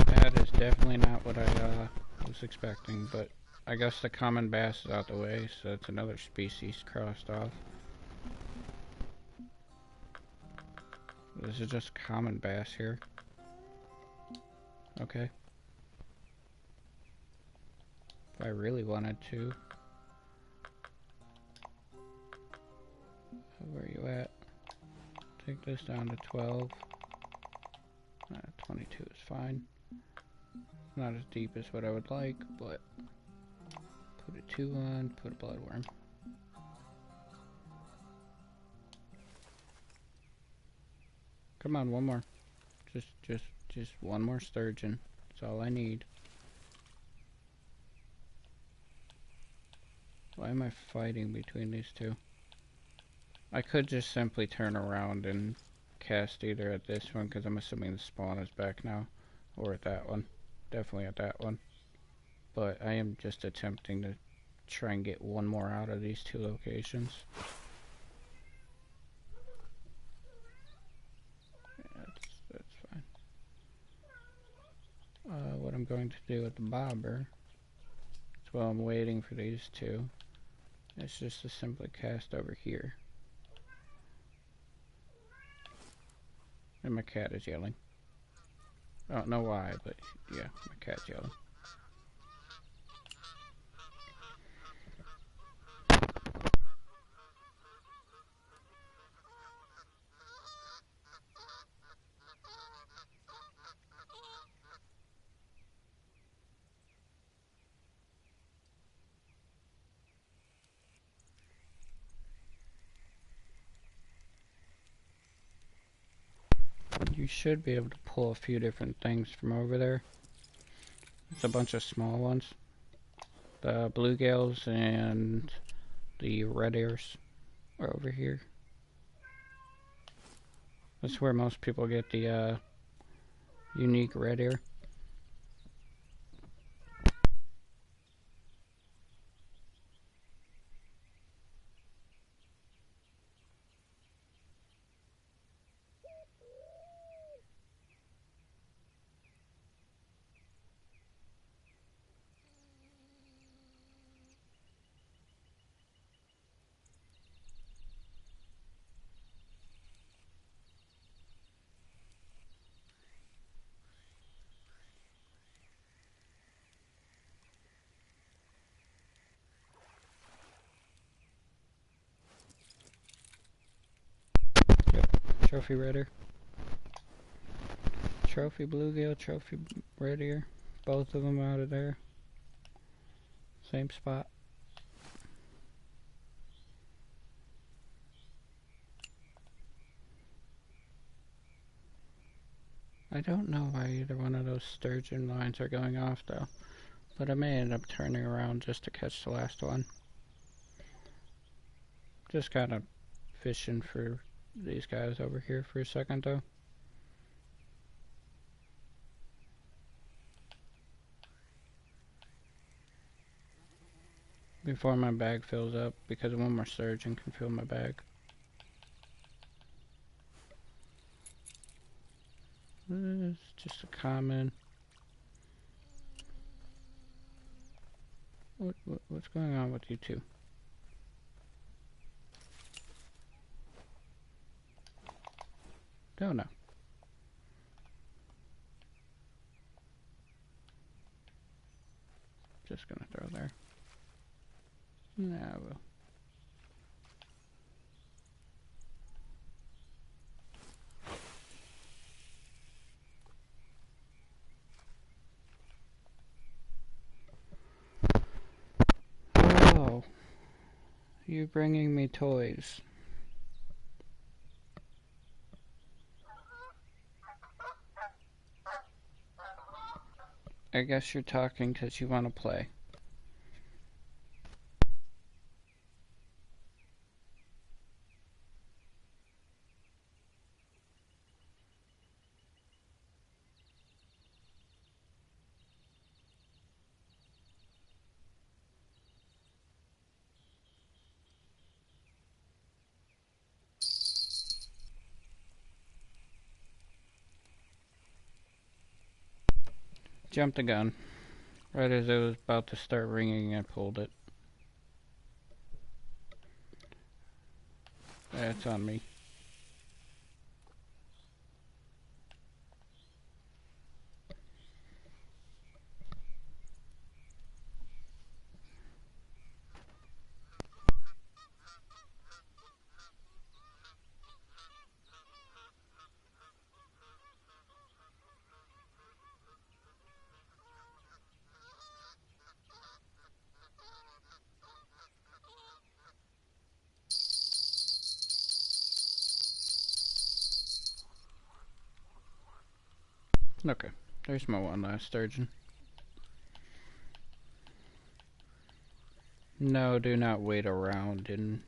That is definitely not what I was expecting, but I guess the common bass is out the way, so it's another species crossed off. This is just common bass here. Okay. If I really wanted to. Where are you at? Take this down to 12. 22 is fine. Not as deep as what I would like, but put a 2 on, put a bloodworm. Come on, one more. Just one more sturgeon. That's all I need. Why am I fighting between these two? I could just simply turn around and cast either at this one, because I'm assuming the spawn is back now, or at that one. Definitely at that one. But I am just attempting to try and get one more out of these two locations. Yeah, that's fine. What I'm going to do with the bobber, is while I'm waiting for these two, is just to simply cast over here. And my cat is yelling. I don't know why, but yeah, my cat's yelling. You should be able to pull a few different things from over there. It's a bunch of small ones. The bluegills and the red ears are over here. That's where most people get the unique red ear. Yep, trophy red ear. Trophy bluegill, trophy red ear. Both of them out of there. Same spot. I don't know why either one of those sturgeon lines are going off though, but I may end up turning around just to catch the last one. Just kind of fishing for these guys over here for a second though. Before my bag fills up, because one more sturgeon can fill my bag. It's just a common. What's going on with you two? Don't know. Just gonna throw there. Nah, I will. Oh, you bringing me toys. I guess you're talking because you want to play. Jumped the gun. Right as it was about to start ringing, I pulled it. That's on me. Okay, there's my one last sturgeon. No, do not wait around and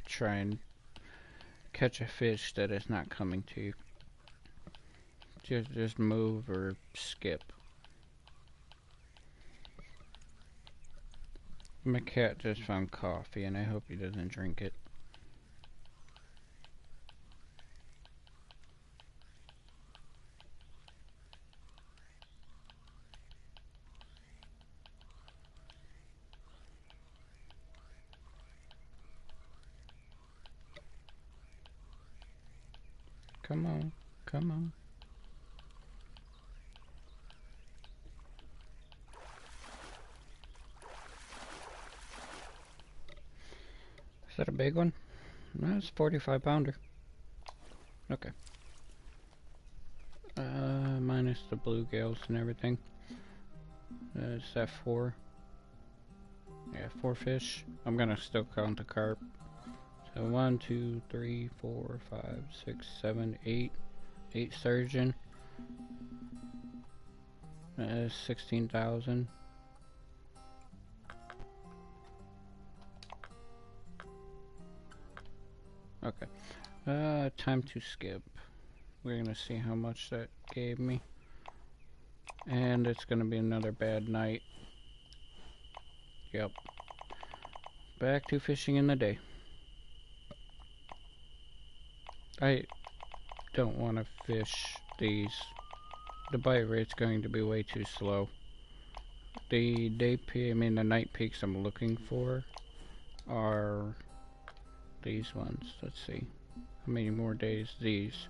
try and catch a fish that is not coming to you. Just move or skip. My cat just found coffee and I hope he doesn't drink it. Come on, come on. Is that a big one? No, it's a 45 pounder. Okay. Minus the bluegills and everything. Is that 4? Yeah, 4 fish. I'm gonna still count the carp. So 1, 2, 3, 4, 5, 6, 7, 8. 8 sturgeon. 16,000. Okay. Time to skip. We're gonna see how much that gave me. And it's gonna be another bad night. Yep. Back to fishing in the day. I don't want to fish these. The bite rate's going to be way too slow. The the night peaks I'm looking for are these ones. Let's see. How many more days? These.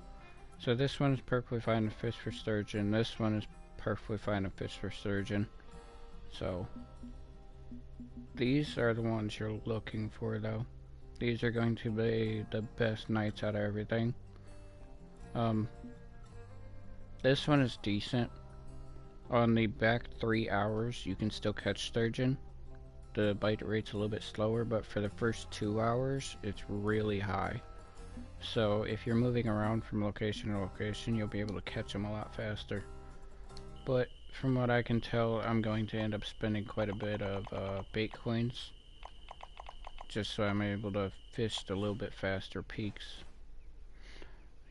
So this one is perfectly fine to fish for sturgeon. This one is perfectly fine to fish for sturgeon. So these are the ones you're looking for, though. These are going to be the best nights out of everything. This one is decent. On the back 3 hours, you can still catch sturgeon. The bite rate's a little bit slower, but for the first 2 hours, it's really high. So if you're moving around from location to location, you'll be able to catch them a lot faster. But from what I can tell, I'm going to end up spending quite a bit of bait coins, just so I'm able to fish a little bit faster peaks.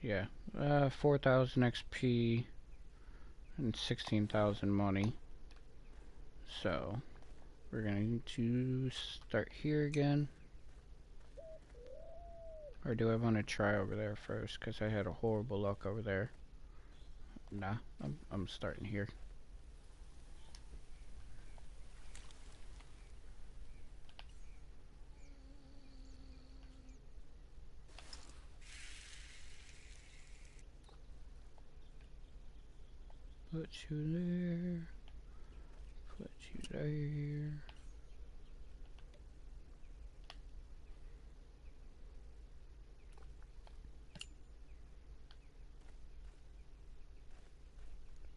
Yeah, 4,000 XP and 16,000 money. So we're going to start here again. Or do I want to try over there first? Because I had a horrible luck over there. Nah, I'm starting here. Put you there. Put you there.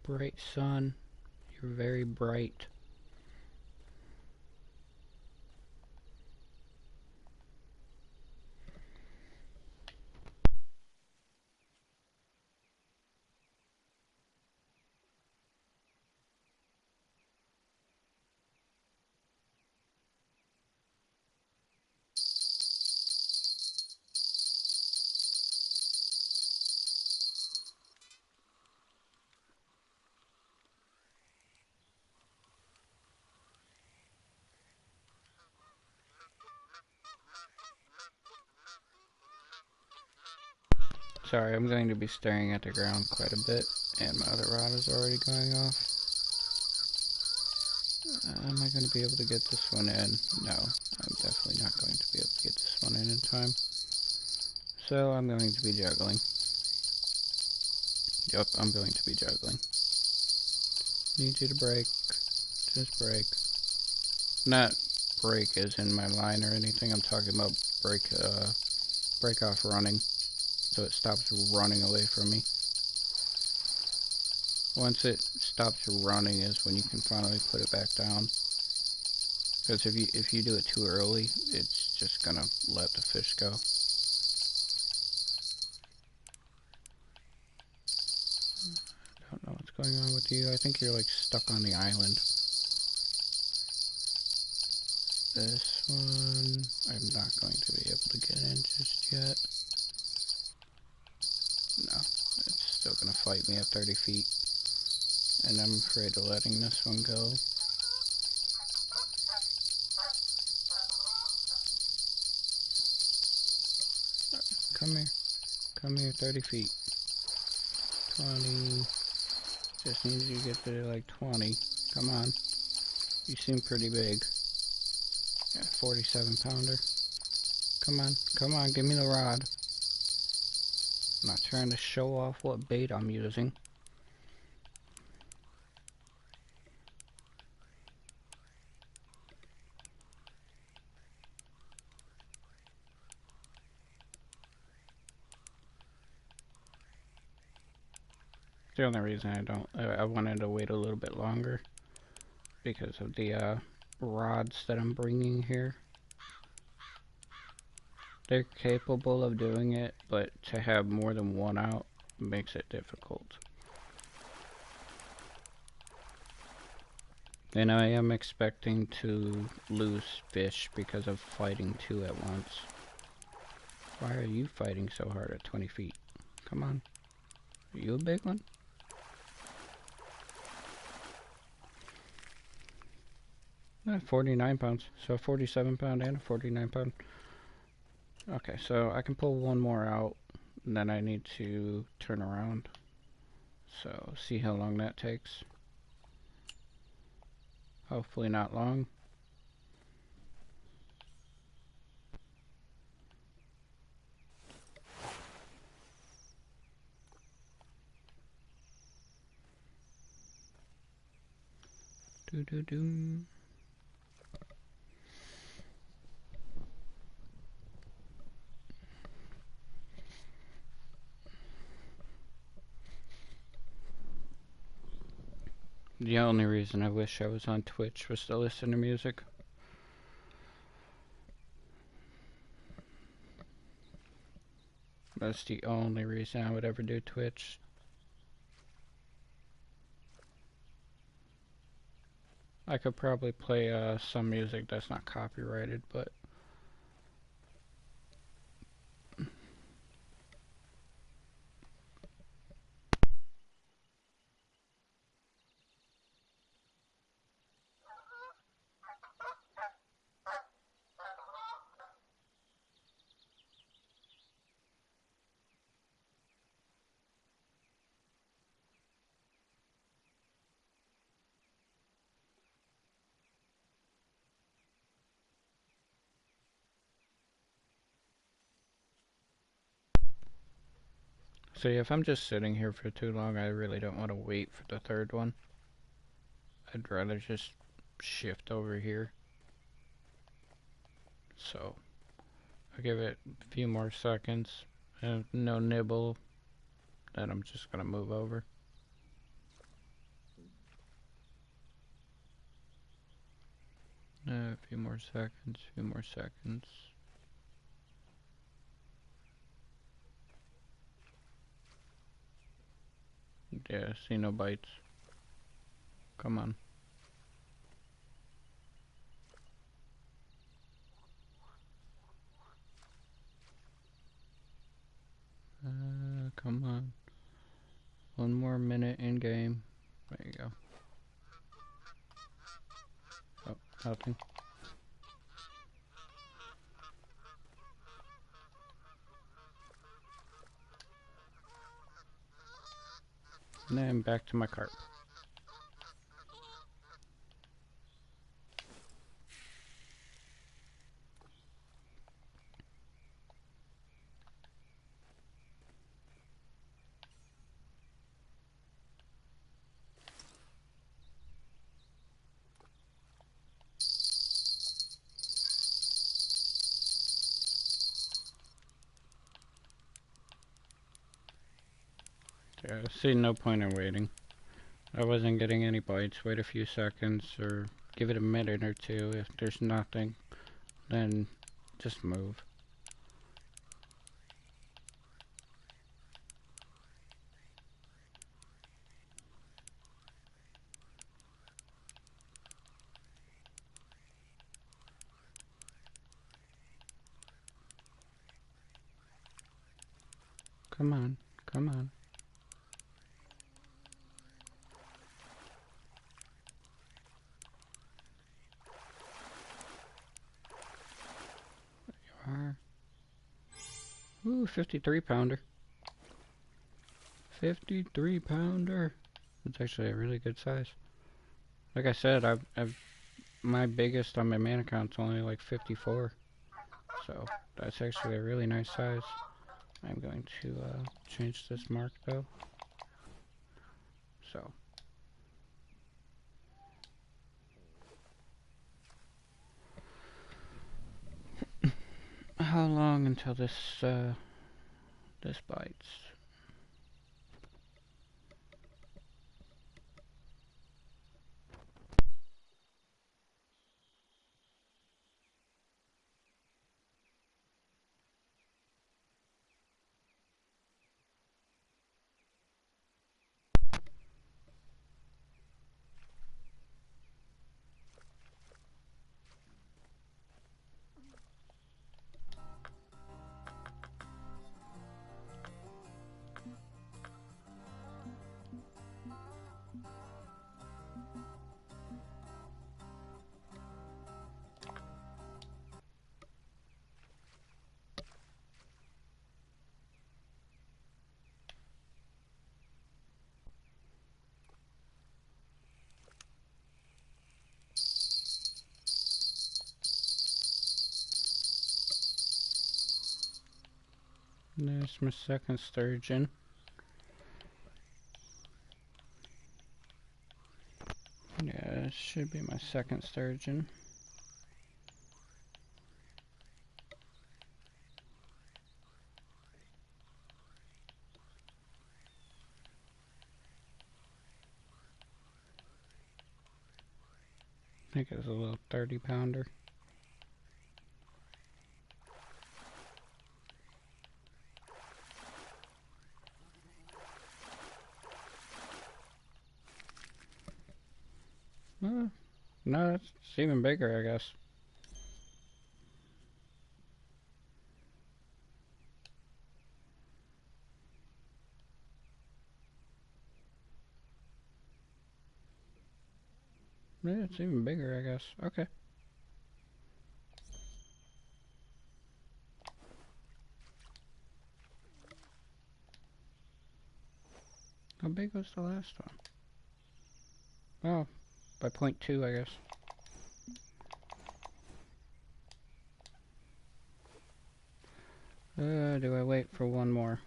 Bright sun. You're very bright. Sorry, I'm going to be staring at the ground quite a bit, and my other rod is already going off. Am I going to be able to get this one in? No, I'm definitely not going to be able to get this one in time. So I'm going to be juggling. Yep, I'm going to be juggling. Need you to break. Just break. Not break as in my line or anything. I'm talking about break off running. So it stops running away from me. Once it stops running is when you can finally put it back down. Because if you do it too early, it's just gonna let the fish go. I don't know what's going on with you. I think you're like stuck on the island. This one, I'm not going to be able to get in just yet. No, it's still gonna fight me at 30 feet. And I'm afraid of letting this one go. Come here, 30 feet. 20. Just need you to get to like 20. Come on. You seem pretty big. Yeah, 47 pounder. Come on, give me the rod. I'm not trying to show off what bait I'm using. The only reason I wanted to wait a little bit longer because of the rods that I'm bringing here. They're capable of doing it, but to have more than one out makes it difficult. And I am expecting to lose fish because of fighting two at once. Why are you fighting so hard at 20 feet? Come on. Are you a big one? Eh, 49 pounds. So a 47 pound and a 49 pound. Okay, so I can pull one more out, and then I need to turn around. So see how long that takes. Hopefully not long. Do do do. The only reason I wish I was on Twitch was to listen to music. That's the only reason I would ever do Twitch. I could probably play some music that's not copyrighted, but see, if I'm just sitting here for too long, I really don't want to wait for the third one. I'd rather just shift over here. So I'll give it a few more seconds. And no nibble. Then I'm just gonna move over. A few more seconds, few more seconds. Yeah, see no bites. Come on. Come on. One more minute in game. There you go. Oh, nothing. And then back to my cart. Yeah, see no point in waiting. I wasn't getting any bites. Wait a few seconds or give it a minute or two. If there's nothing, then just move. Come on, come on. There you are. Ooh, 53 pounder. 53 pounder. It's actually a really good size. Like I said, I've my biggest on my man account's only like 54. So that's actually a really nice size. I'm going to change this mark though. So how long until this this bites? There's my second sturgeon. Yeah, this should be my second sturgeon. I think it's a little 30-pounder. No, it's even bigger, I guess. Yeah, it's even bigger, I guess. Okay. How big was the last one? Oh, by 0.2, I guess. Do I wait for one more?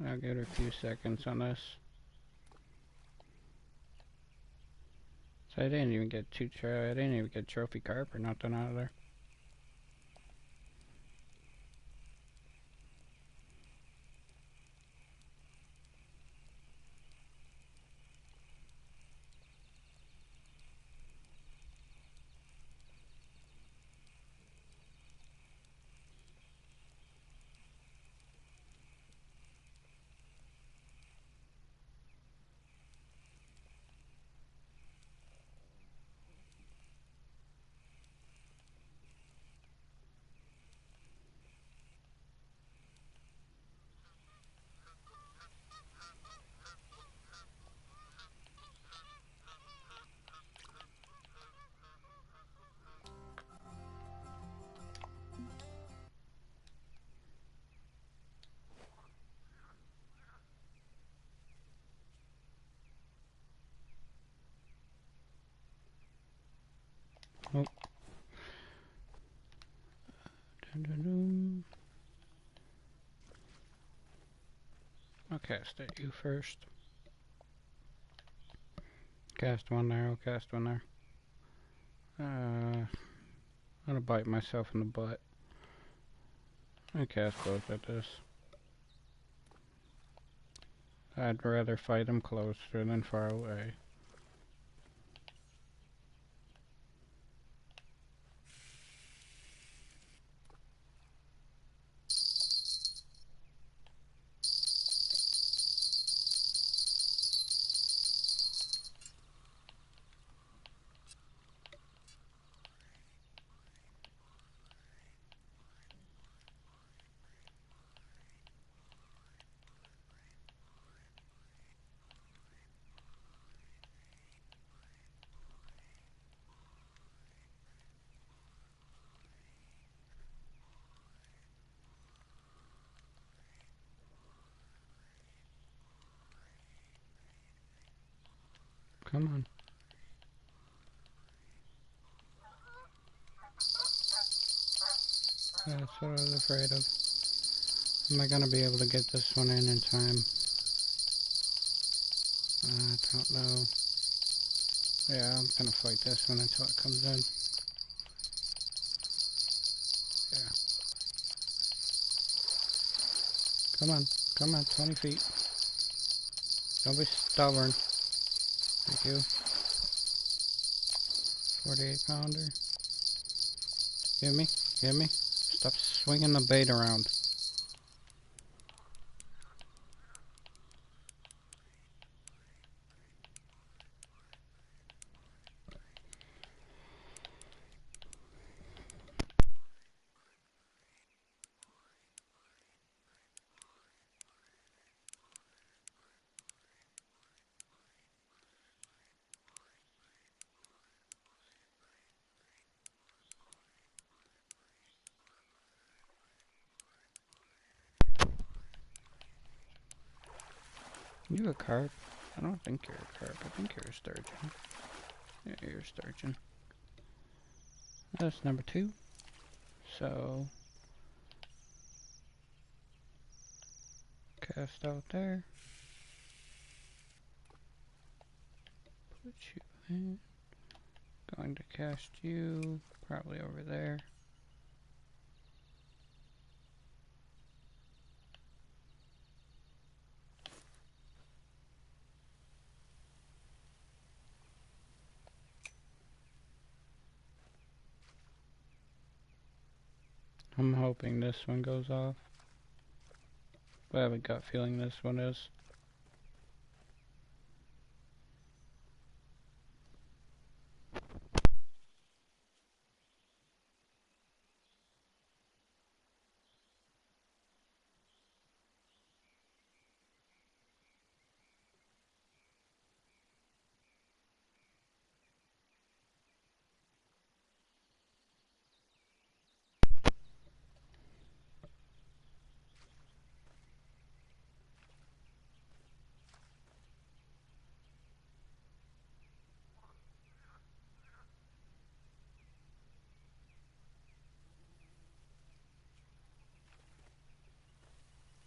I'll give it a few seconds on this. So I didn't even get I didn't even get trophy carp or nothing out of there. Oh. Dun, dun, dun. I'll cast at you first. Cast one there, I'll cast one there. I'm gonna bite myself in the butt. I cast both at this. I'd rather fight them closer than far away. Come on. That's what I was afraid of. Am I gonna be able to get this one in time? I don't know. Yeah, I'm gonna fight this one until it comes in. Yeah. Come on, 20 feet. Don't be stubborn. Thank you. 48-pounder. Give me. Stop swinging the bait around. You a carp? I don't think you're a carp. I think you're a sturgeon. Yeah, you're a sturgeon. That's number 2. So cast out there. Put you in. Going to cast you probably over there. I'm hoping this one goes off. But I have a gut feeling this one is.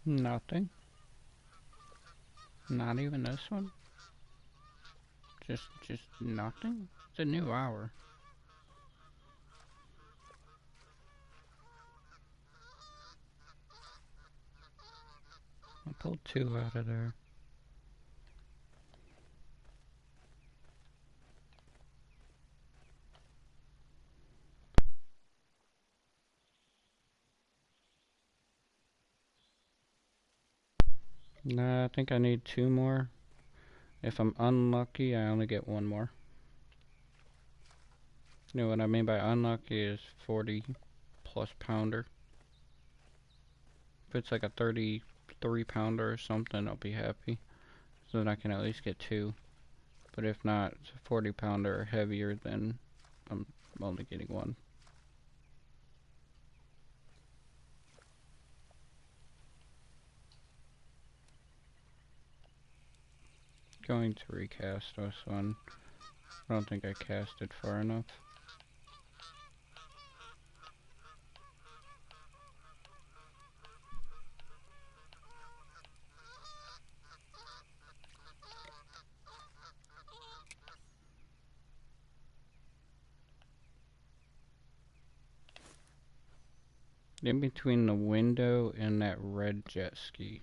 Nothing. Not even this one. Just nothing. It's a new hour. I pulled 2 out of there. Nah, I think I need 2 more. If I'm unlucky, I only get 1 more. You know what I mean by unlucky is 40 plus pounder. If it's like a 33 pounder or something, I'll be happy. So then I can at least get 2. But if not, it's a 40 pounder or heavier, then I'm only getting 1. Going to recast this one. I don't think I cast it far enough. In between the window and that red jet ski.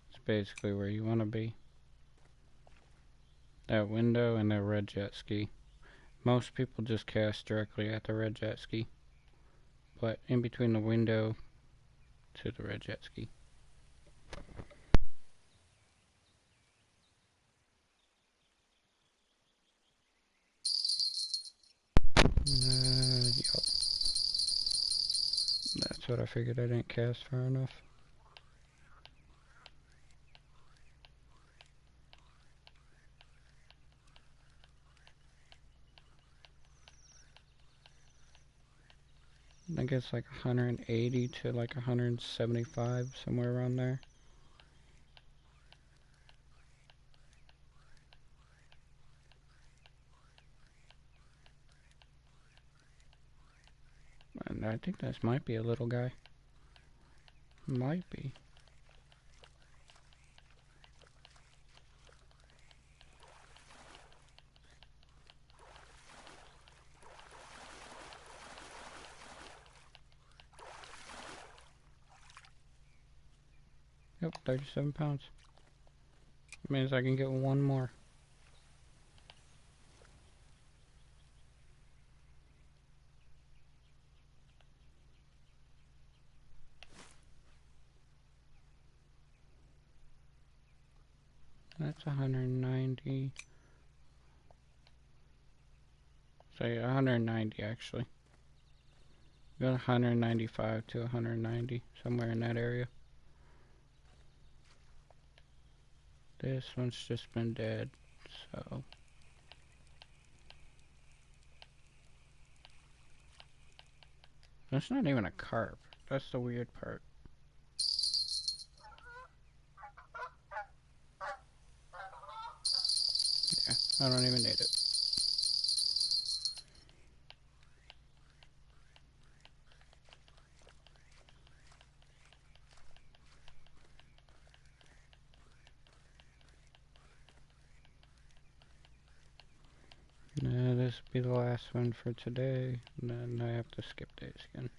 It's basically where you want to be. That window and that red jet ski. Most people just cast directly at the red jet ski. But in between the window to the red jet ski. Yep. That's what I figured. I didn't cast far enough. I think it's like 180 to like 175, somewhere around there. And I think this might be a little guy. Might be. Yep, 37 pounds. Means I can get 1 more. That's 190. Say 190 actually. Got 195 to 190, somewhere in that area. This one's just been dead, so. That's not even a carp. That's the weird part. Yeah, I don't even need it. this will be the last one for today, and then I have to skip days again.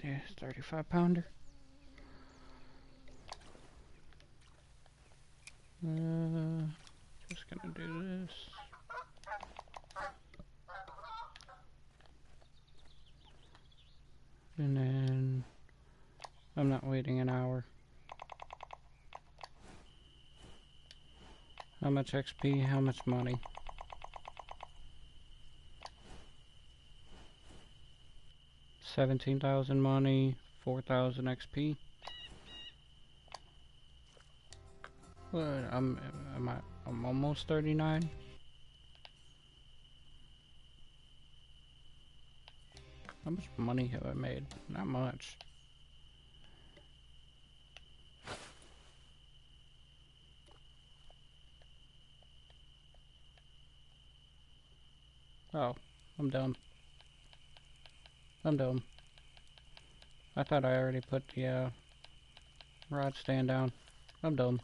Yeah, 35 pounder. Just gonna do this. And then I'm not waiting an hour. How much XP? How much money? 17,000 money, 4,000 XP. What? I'm almost 39. How much money have I made? Not much. Oh, I'm dumb. I'm dumb. I thought I already put the rod stand down. I'm dumb.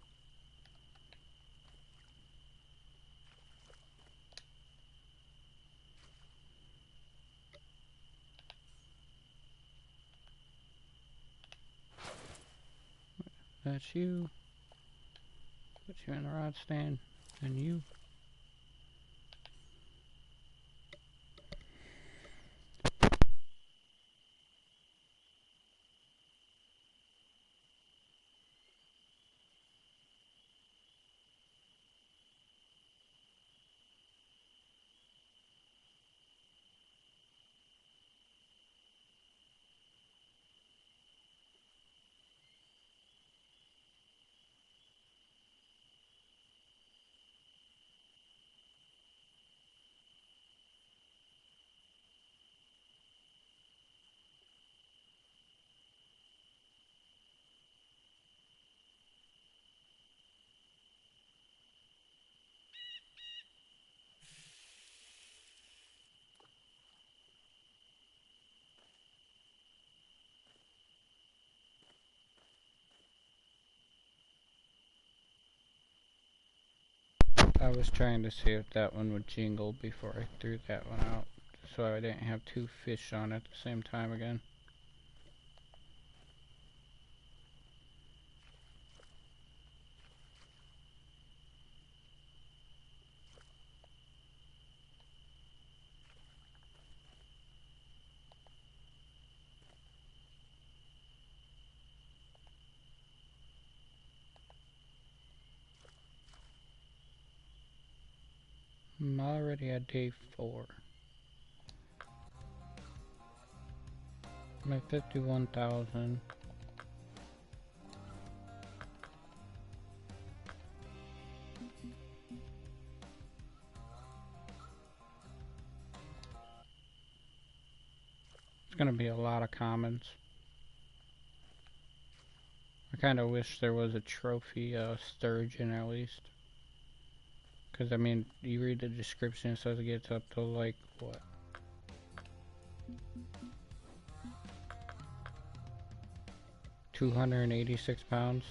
That's you. Put you in the rod stand. And you. I was trying to see if that one would jingle before I threw that one out, so I didn't have two fish on at the same time again. I'm already at day 4. I'm at 51,000. It's gonna be a lot of commons. I kinda wish there was a trophy sturgeon at least. Because, I mean, you read the description, it says it gets up to, like, what? 286 pounds.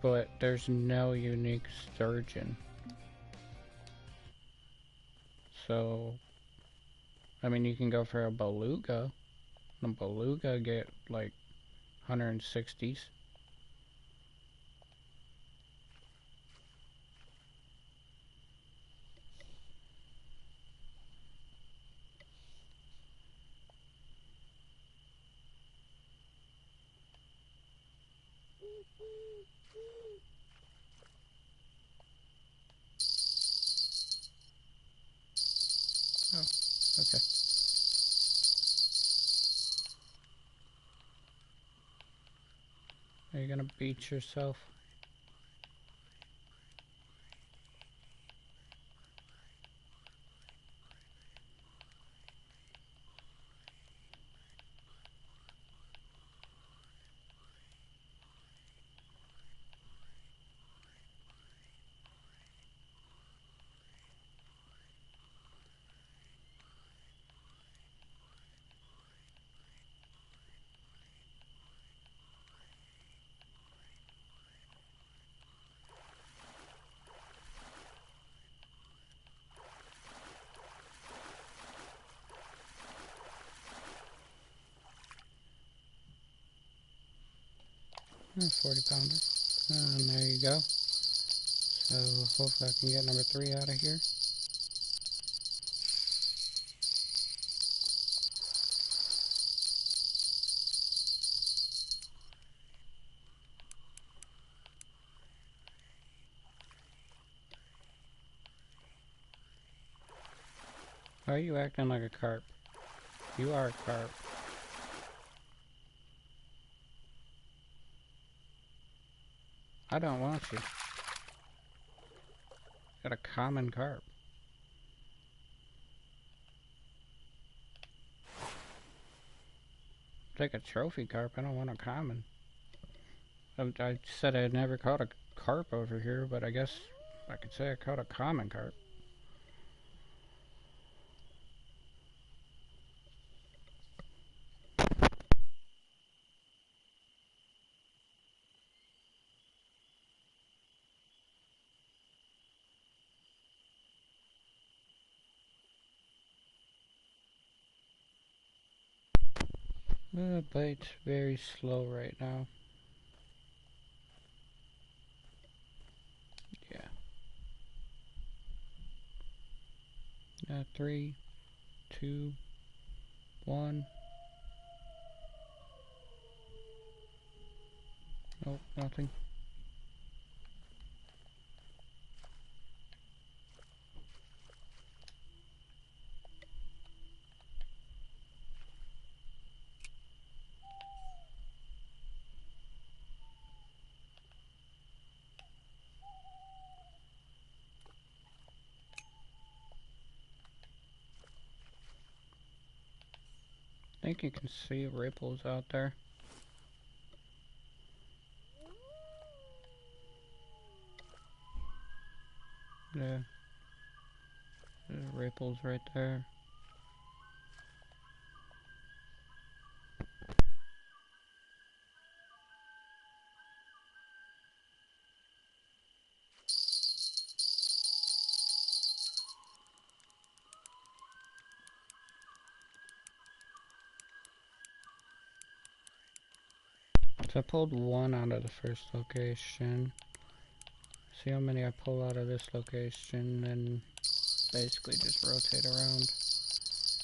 But there's no unique sturgeon. So, I mean, you can go for a beluga. A beluga get, like, 160s. Oh, okay. Are you gonna beat yourself? 40 pounder. And there you go. So hopefully I can get number 3 out of here. Why are you acting like a carp? You are a carp. I don't want you. Got a common carp. Take a trophy carp, I don't want a common. I said I had never caught a carp over here, but I guess I could say I caught a common carp. The bait's very slow right now. Yeah. 3, 2, 1. Nope, nothing. I think you can see ripples out there. Yeah. There's ripples right there. So I pulled 1 out of the first location. See how many I pull out of this location and basically just rotate around.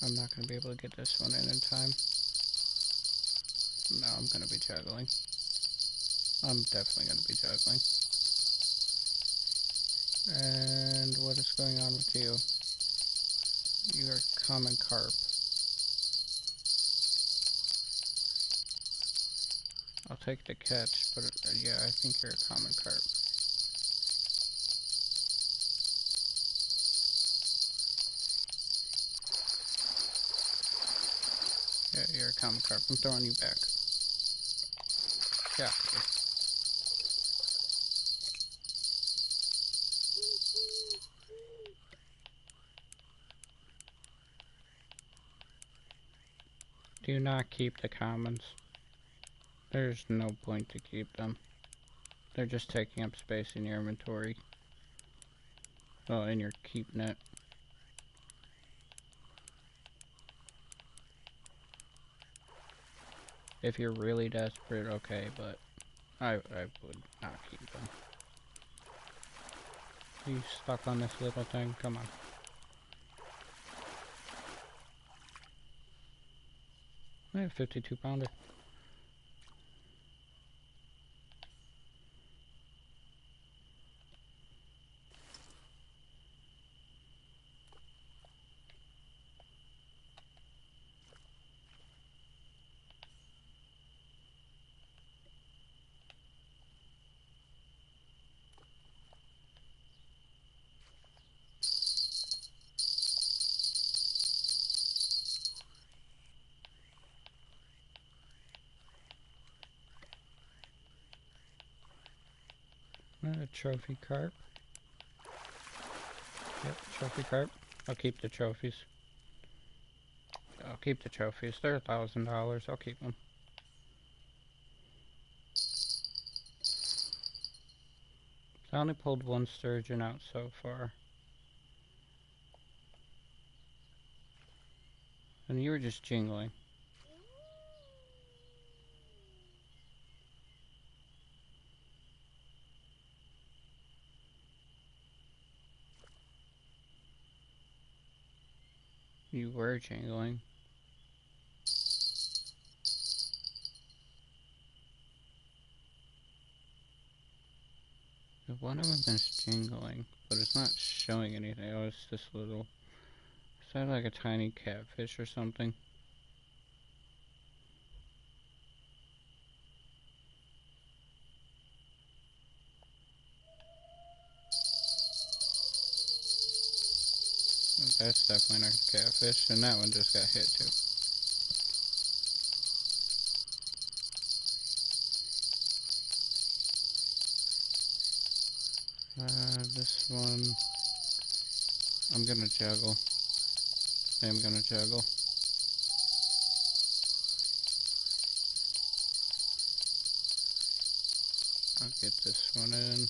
I'm not going to be able to get this one in time. No, I'm going to be juggling. I'm definitely going to be juggling. And what is going on with you? You're a common carp. I'll take the catch, but yeah, I think you're a common carp. Yeah, you're a common carp. I'm throwing you back. Yeah. Do not keep the commons. There's no point to keep them. They're just taking up space in your inventory. Well, in your keep net. If you're really desperate, okay, but I would not keep them. You stuck on this little thing? Come on. I have 52 pounder. A trophy carp. Yep, trophy carp. I'll keep the trophies. I'll keep the trophies. They're $1,000. I'll keep them. I only pulled 1 sturgeon out so far. And you were just jingling. You were jingling. One of them is jingling, but it's not showing anything. Oh, it's this little... Is that like a tiny catfish or something? That's definitely not a catfish, and that one just got hit too. This one... I'm gonna juggle. I'm gonna juggle. I'll get this one in.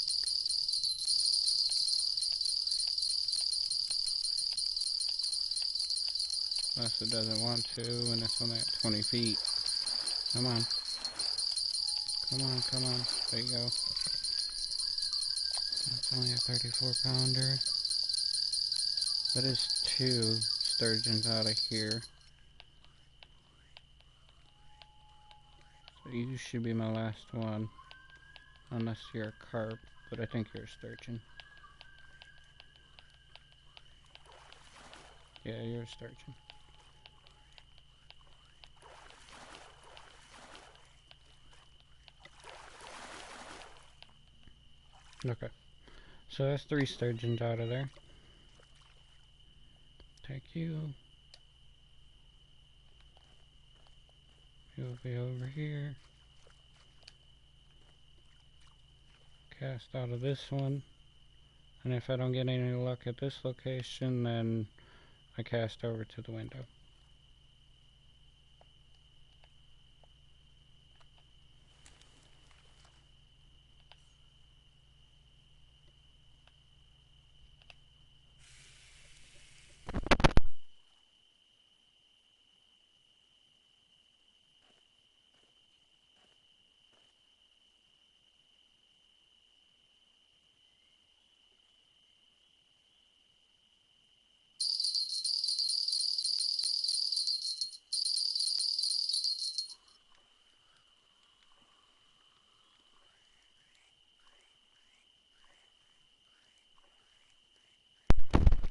Unless it doesn't want to, and it's only at 20 feet. Come on. Come on, come on. There you go. That's only a 34 pounder. That is 2 sturgeons out of here. So you should be my last one. Unless you're a carp, but I think you're a sturgeon. Yeah, you're a sturgeon. Okay. So that's 3 sturgeons out of there. Take you. You'll be over here. Cast out of this one. And if I don't get any luck at this location, then I cast over to the window.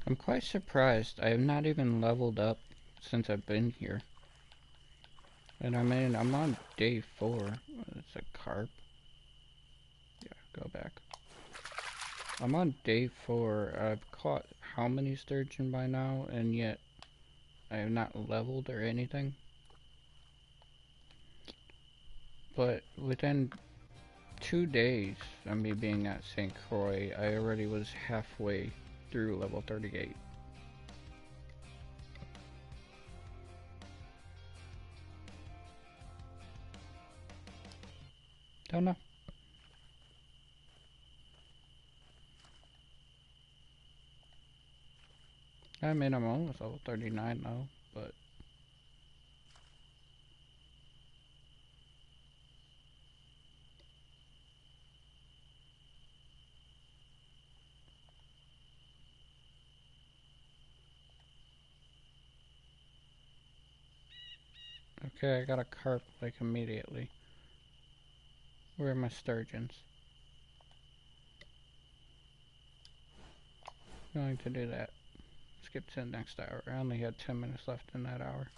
I'm quite surprised. I have not even leveled up since I've been here. And I mean, I'm on day 4. It's a carp. Yeah, go back. I'm on day 4. I've caught how many sturgeon by now, and yet I have not leveled or anything. But within 2 days of me being at St. Croix, I already was halfway through level 38. Don't know. I mean, I'm almost level 39 now, but... Okay, I got a carp, like, immediately. Where are my sturgeons? Going to do that. Skip to the next hour. I only had 10 minutes left in that hour.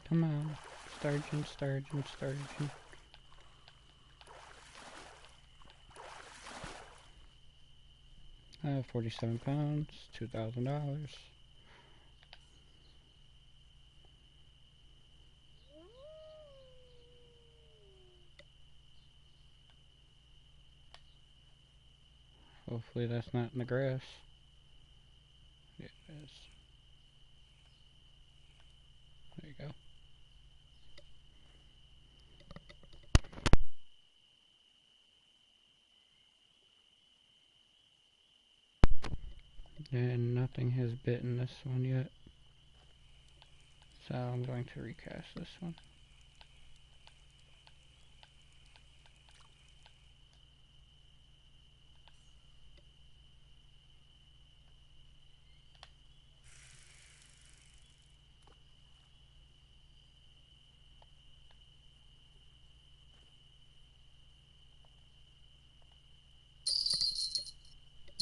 Come on. Sturgeon, sturgeon, sturgeon. I have 47 pounds, $2,000. Hopefully that's not in the grass. It is. There you go. And nothing has bitten this one yet. So I'm going to recast this one.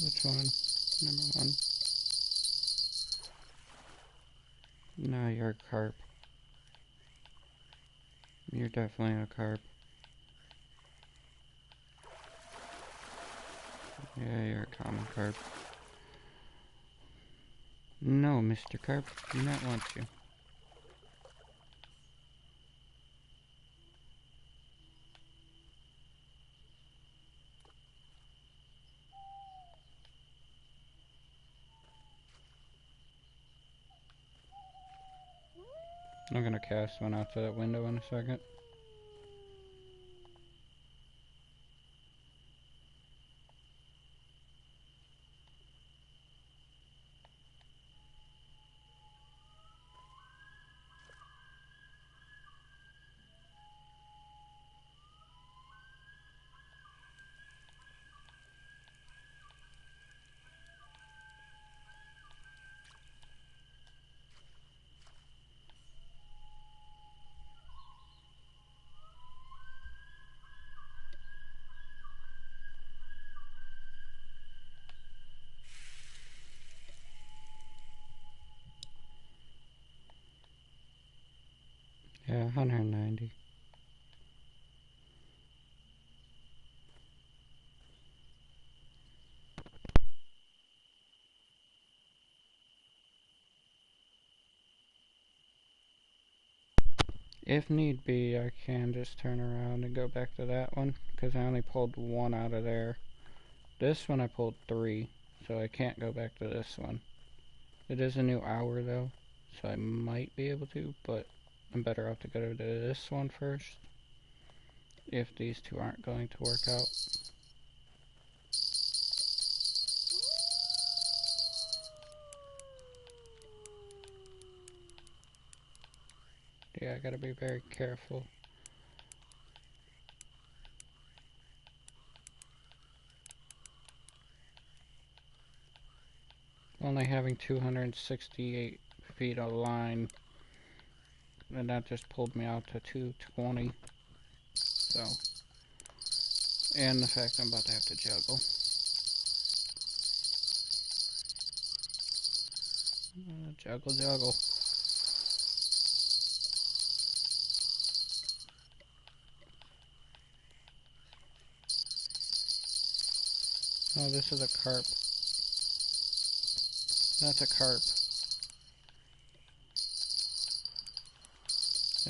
Which one? Number one. No, you're a carp. You're definitely a carp. Yeah, you're a common carp. No, Mr. Carp, do not want you. I'm gonna cast one out to that window in a second. Yeah, 190. If need be, I can just turn around and go back to that one, because I only pulled one out of there. This one I pulled 3, so I can't go back to this one. It is a new hour though, so I might be able to, but I'm better off to go to this one first, if these two aren't going to work out. Yeah, I gotta be very careful. Only having 268 feet of line, and that just pulled me out to 220. So, and the fact I'm about to have to juggle. Juggle, juggle. Oh, this is a carp. That's a carp.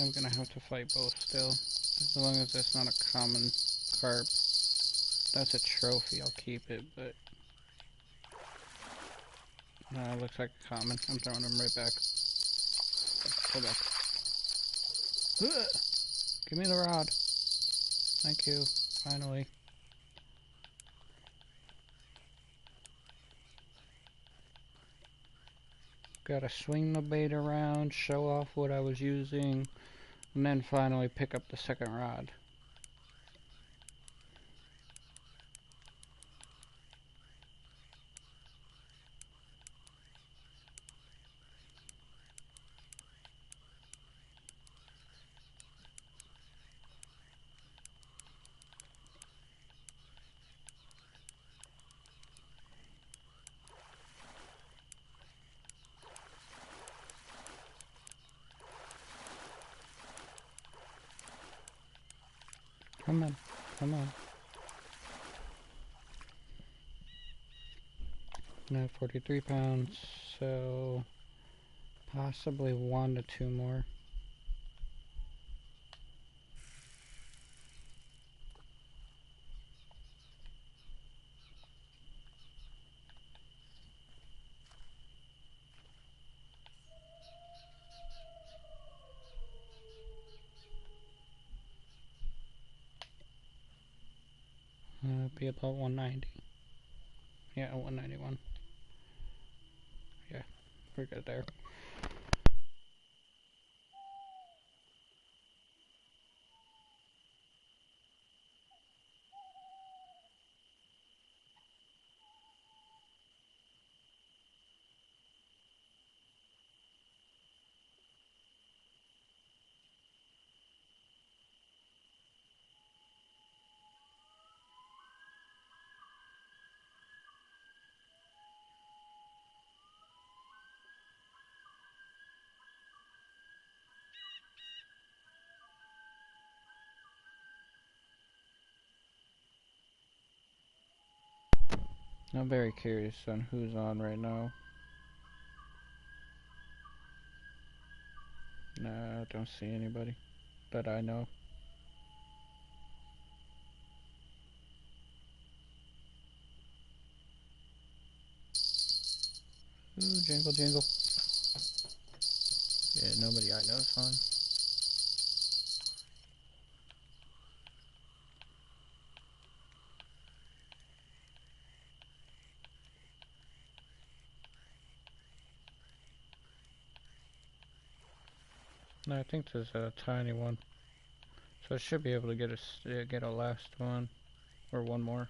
I'm gonna have to fight both still. As long as that's not a common carp. That's a trophy, I'll keep it, but... it looks like a common. I'm throwing him right back. Go back. Ugh! Give me the rod. Thank you. Finally. Gotta swing the bait around, show off what I was using, and then finally pick up the second rod. Come on, come on. Not 43 pounds, so possibly 1 to 2 more. Be about 190. Yeah, 191. Yeah, we're good there. I'm very curious on who's on right now. Nah, I don't see anybody that I know. Ooh, jingle jingle. Yeah, nobody I know is on. No, I think there's a tiny one. So I should be able to get a last one. Or one more.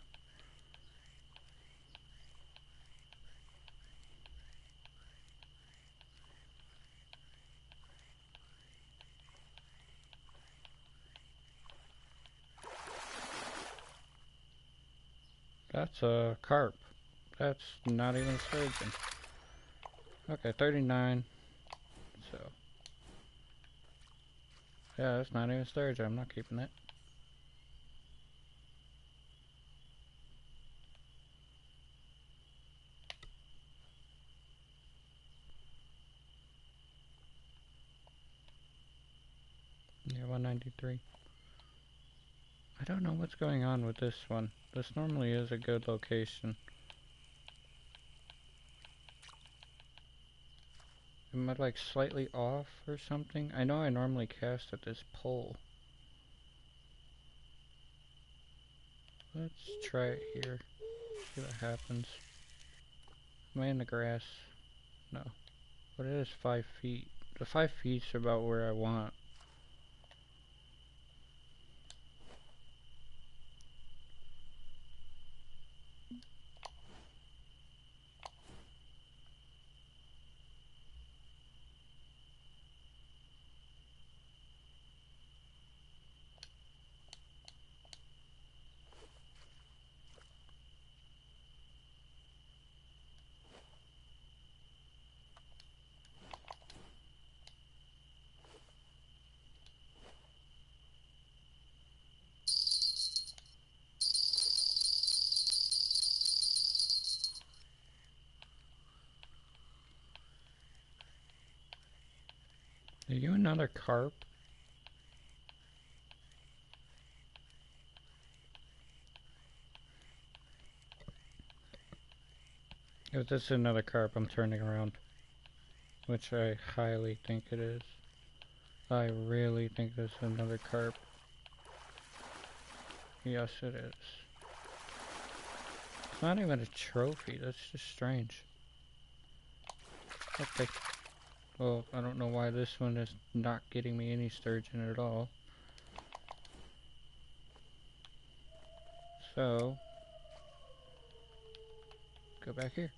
That's a carp. That's not even a sturgeon. Okay, 39. So, yeah, that's not even a sturgeon. I'm not keeping it. Yeah, 193. I don't know what's going on with this one. This normally is a good location. Am I like slightly off or something? I know I normally cast at this pole. Let's try it here. See what happens. Am I in the grass? No. But it is 5 feet. The 5 feet's about where I want. Are you another carp? If this is another carp, I'm turning around. Which I highly think it is. I really think this is another carp. Yes, it is. It's not even a trophy, that's just strange. Okay. Well, I don't know why this one is not getting me any sturgeon at all. So, go back here.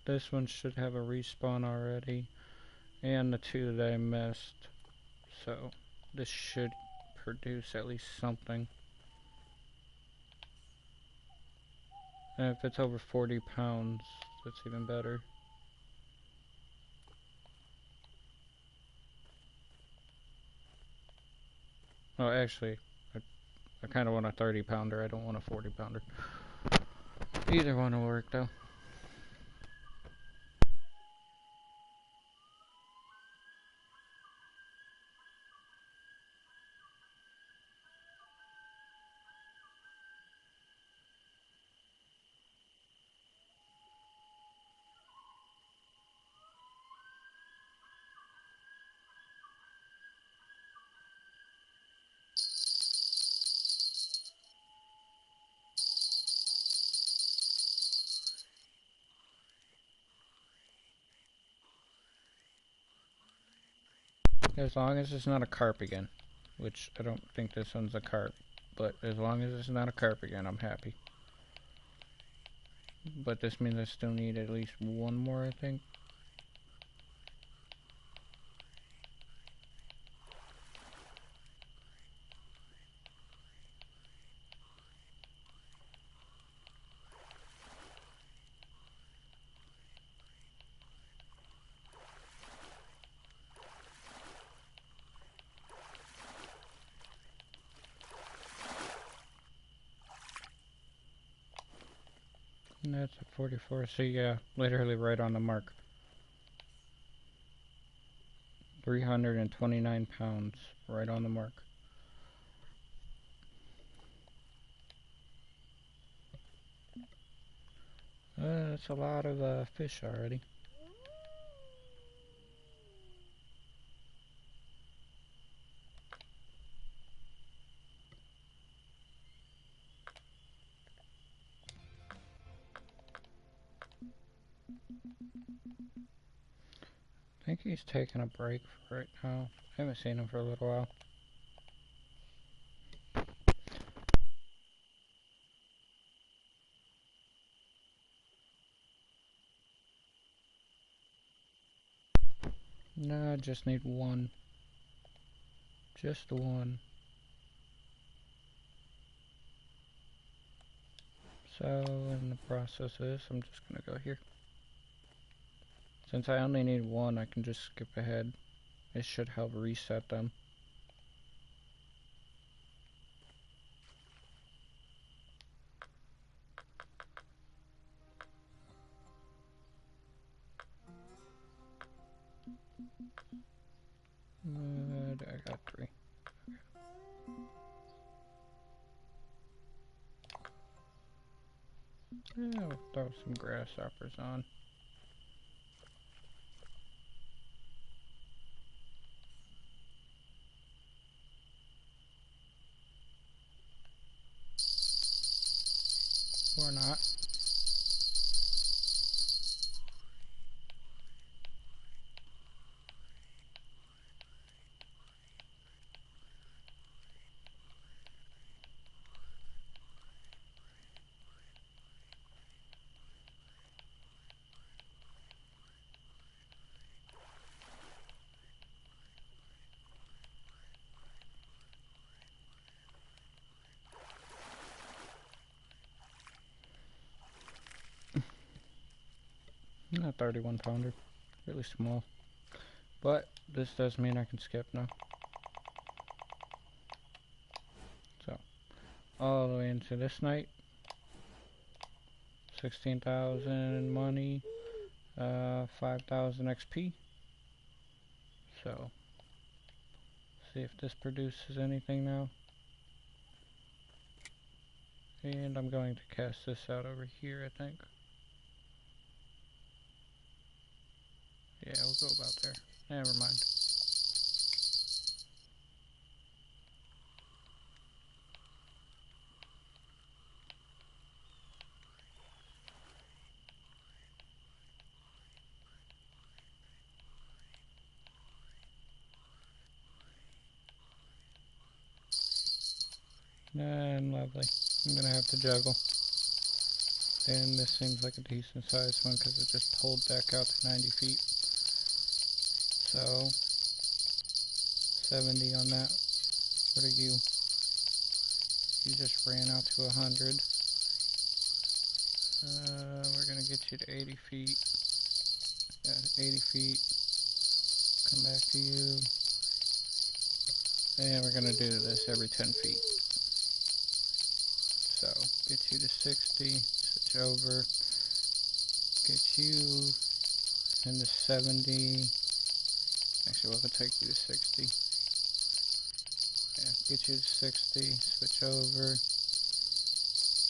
This one should have a respawn already, and the 2 that I missed. So, this should produce at least something. And if it's over 40 pounds, that's even better. Oh, actually, I kind of want a 30 pounder. I don't want a 40 pounder. Either one will work though. As long as it's not a carp again, which I don't think this one's a carp, but as long as it's not a carp again, I'm happy. But this means I still need at least one more, I think. And that's a 44, so yeah, literally right on the mark. 329 pounds, right on the mark. That's a lot of fish already. I think he's taking a break for right now. I haven't seen him for a little while. No, I just need one. Just one. So, in the process of this, I'm just gonna go here. Since I only need one, I can just skip ahead. It should help reset them. I got 3. Yeah, we'll throw some grasshoppers on. Or not. Not 31 pounder. Really small. But this does mean I can skip now. So, all the way into this night. 16,000 money. 5,000 XP. So, see if this produces anything now. And I'm going to cast this out over here, I think. Yeah, we'll go about there. Never mind. And lovely. I'm gonna have to juggle. And this seems like a decent sized one because it just pulled back out to 90 feet. So, 70 on that. What are you? You just ran out to 100. We're gonna get you to 80 feet. Yeah, 80 feet. Come back to you. And we're gonna do this every 10 feet. Get you to 60. Switch over. Get you into 70. Actually, we'll take you to 60. Yeah, get you to 60. Switch over.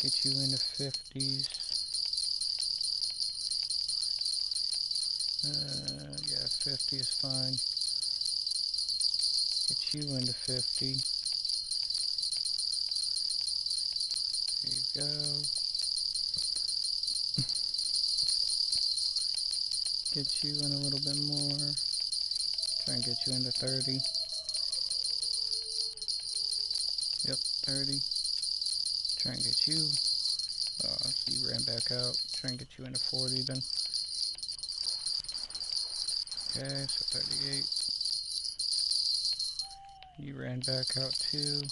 Get you into 50s. Yeah, 50 is fine. Get you into 50. There you go. Get you in a little bit more. Try and get you into 30. Yep, 30. Try and get you. So you ran back out. Try and get you into 40 then. Okay, so 38. You ran back out too.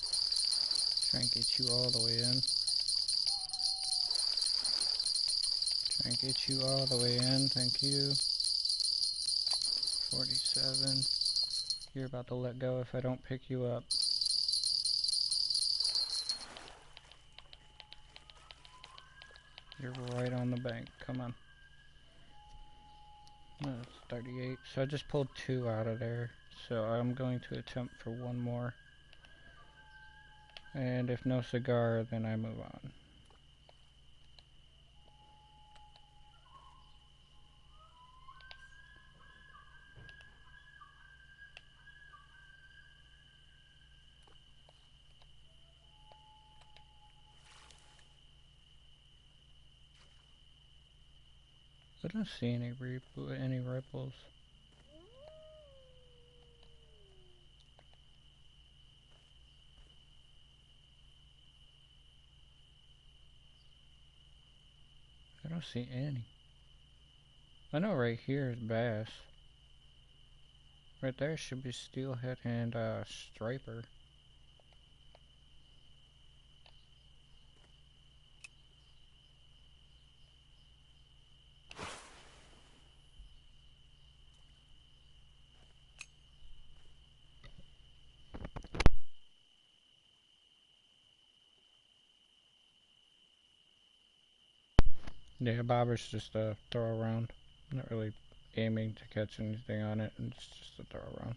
Try and get you all the way in. Try and get you all the way in. Thank you. 47. You're about to let go if I don't pick you up. You're right on the bank. Come on. That's 38. So I just pulled 2 out of there. So I'm going to attempt for 1 more. And if no cigar, then I move on. I don't see any ripples. I don't see any. I know right here is bass. Right there should be steelhead and striper. Yeah, bobber's just a throw around. I'm not really aiming to catch anything on it, and it's just a throw around.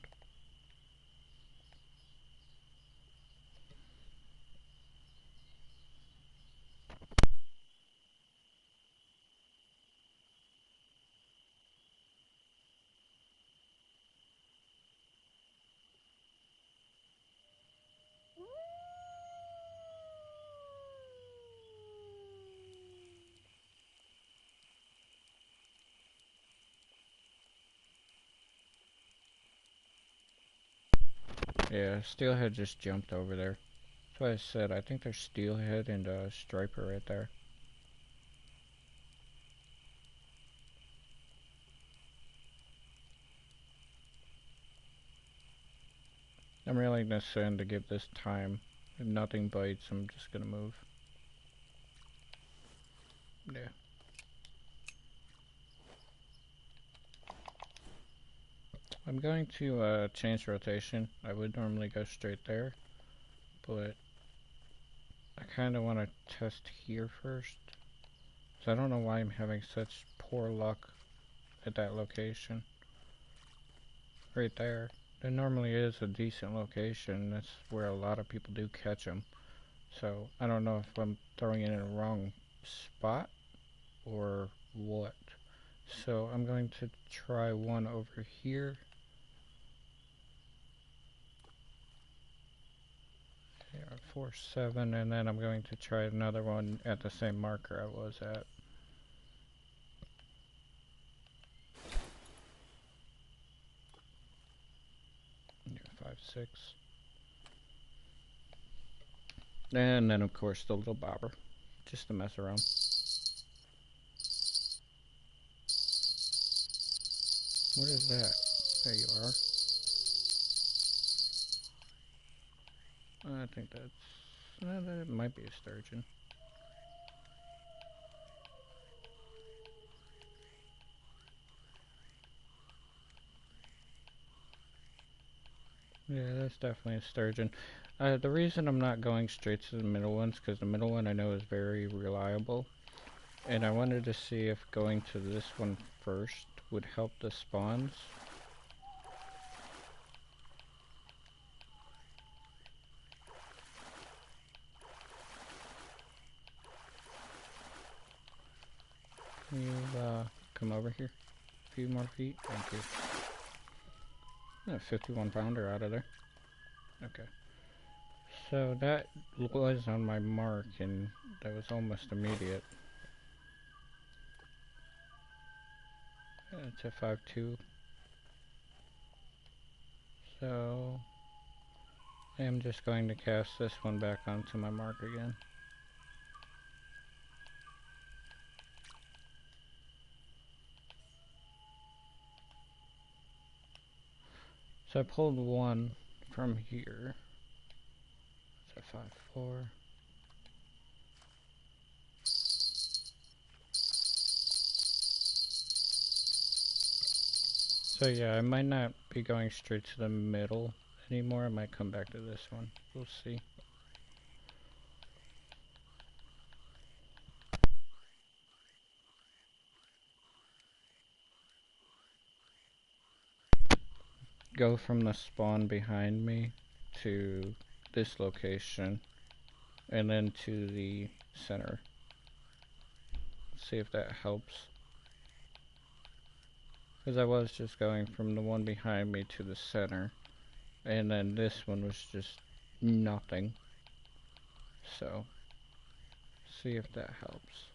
Yeah, steelhead just jumped over there. That's why I said I think there's steelhead and striper right there. I'm reeling this in to give this time. If nothing bites, I'm just gonna move. Yeah. I'm going to change rotation. I would normally go straight there, but I kind of want to test here first. So I don't know why I'm having such poor luck at that location. Right there. There normally is a decent location. That's where a lot of people do catch them. So I don't know if I'm throwing it in the wrong spot or what. So I'm going to try one over here. Yeah, 4-7, and then I'm going to try another one at the same marker I was at. Yeah, 5-6. And then of course the little bobber, just to mess around. What is that? There you are. I think that's, that might be a sturgeon. Yeah, that's definitely a sturgeon. The reason I'm not going straight to the middle ones, because the middle one I know is very reliable. And I wanted to see if going to this one first would help the spawns. Can you, come over here? A few more feet? Thank you. A 51 pounder out of there. Okay. So that was on my mark, and that was almost immediate. It's a 5.2. So I am just going to cast this one back onto my mark again. So I pulled one from here. It's a 5.4. So yeah, I might not be going straight to the middle anymore. I might come back to this one. We'll see. Go from the spawn behind me to this location and then to the center. See if that helps. Because I was just going from the one behind me to the center, and then this one was just nothing. So, see if that helps.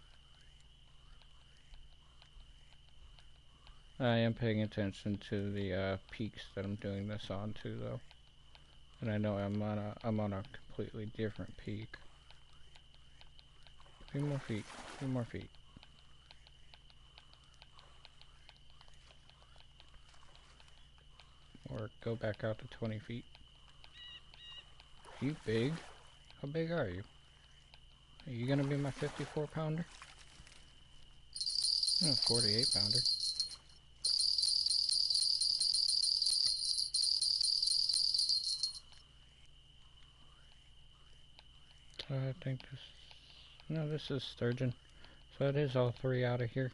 I am paying attention to the peaks that I'm doing this on too, though. And I know I'm on a completely different peak. A few more feet, a few more feet. Or go back out to 20 feet. Are you big? How big are you? Are you gonna be my 54 pounder? I'm a 48 pounder. I think this... No, this is sturgeon. So it is all three out of here.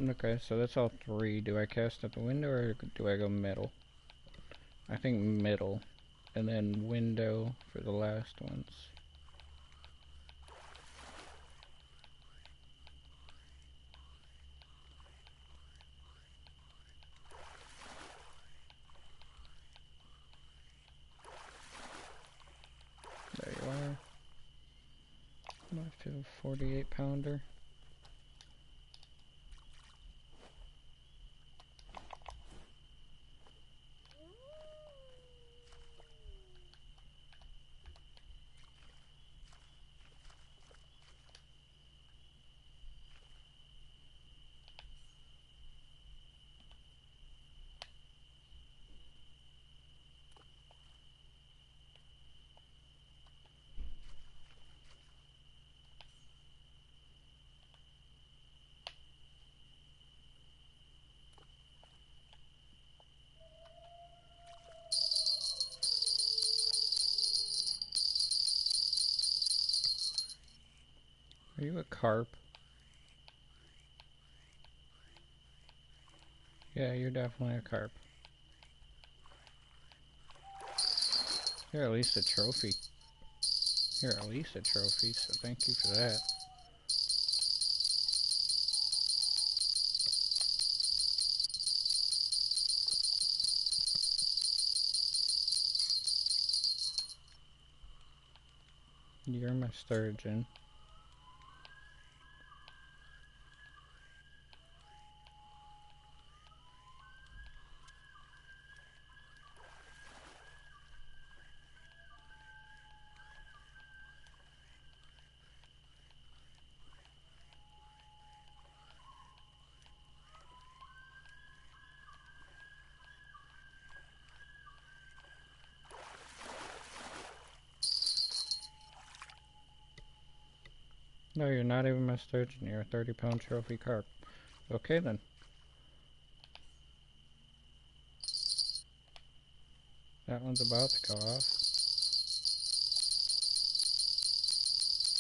Okay, so that's all three. Do I cast at the window or do I go middle? I think middle. And then window for the last ones. There you are. My 48 pounder. Are you a carp? Yeah, you're definitely a carp. You're at least a trophy. You're at least a trophy, so thank you for that. You're my sturgeon. No, you're not even my sturgeon. You're a 30-pound trophy carp. Okay then. That one's about to go off.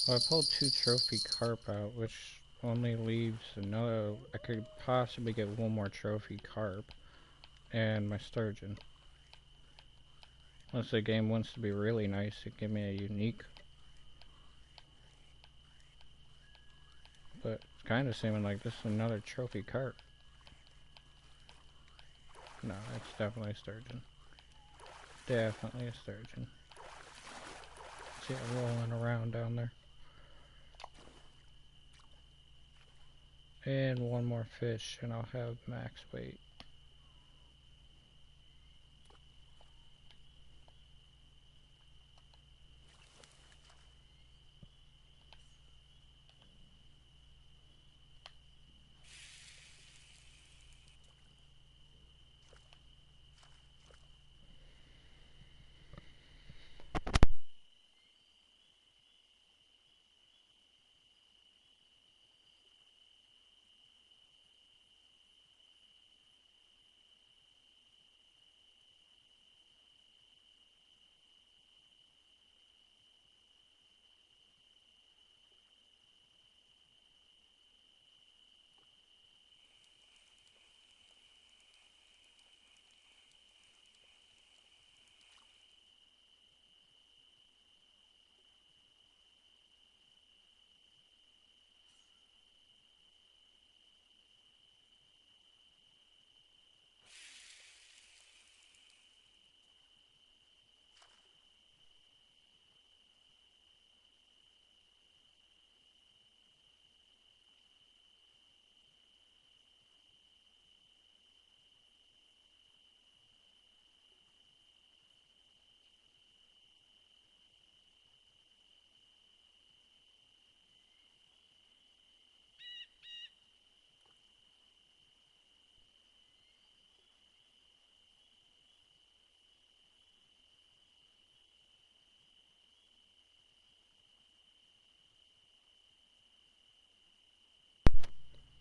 Well, I pulled 2 trophy carp out, which only leaves another. I could possibly get 1 more trophy carp and my sturgeon. Unless the game wants to be really nice and give me a unique. But it's kind of seeming like this is another trophy carp. No, it's definitely a sturgeon. Definitely a sturgeon. See it rolling around down there. And 1 more fish and I'll have max weight.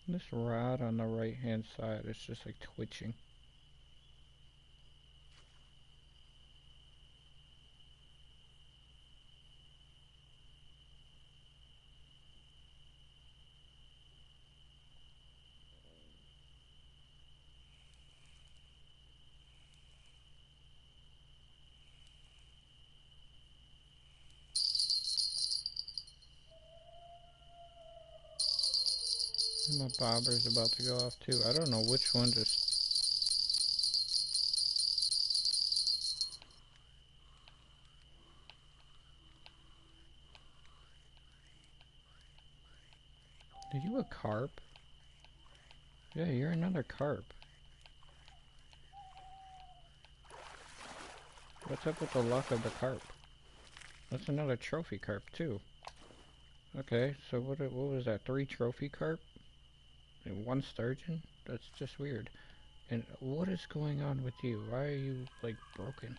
This rod on the right hand side is just like twitching. My bobber's about to go off too. I don't know which one just... Are you a carp? Yeah, you're another carp. What's up with the luck of the carp? That's another trophy carp too. Okay, so what was that? 3 trophy carp? And 1 sturgeon? That's just weird. And what is going on with you? Why are you, like, broken?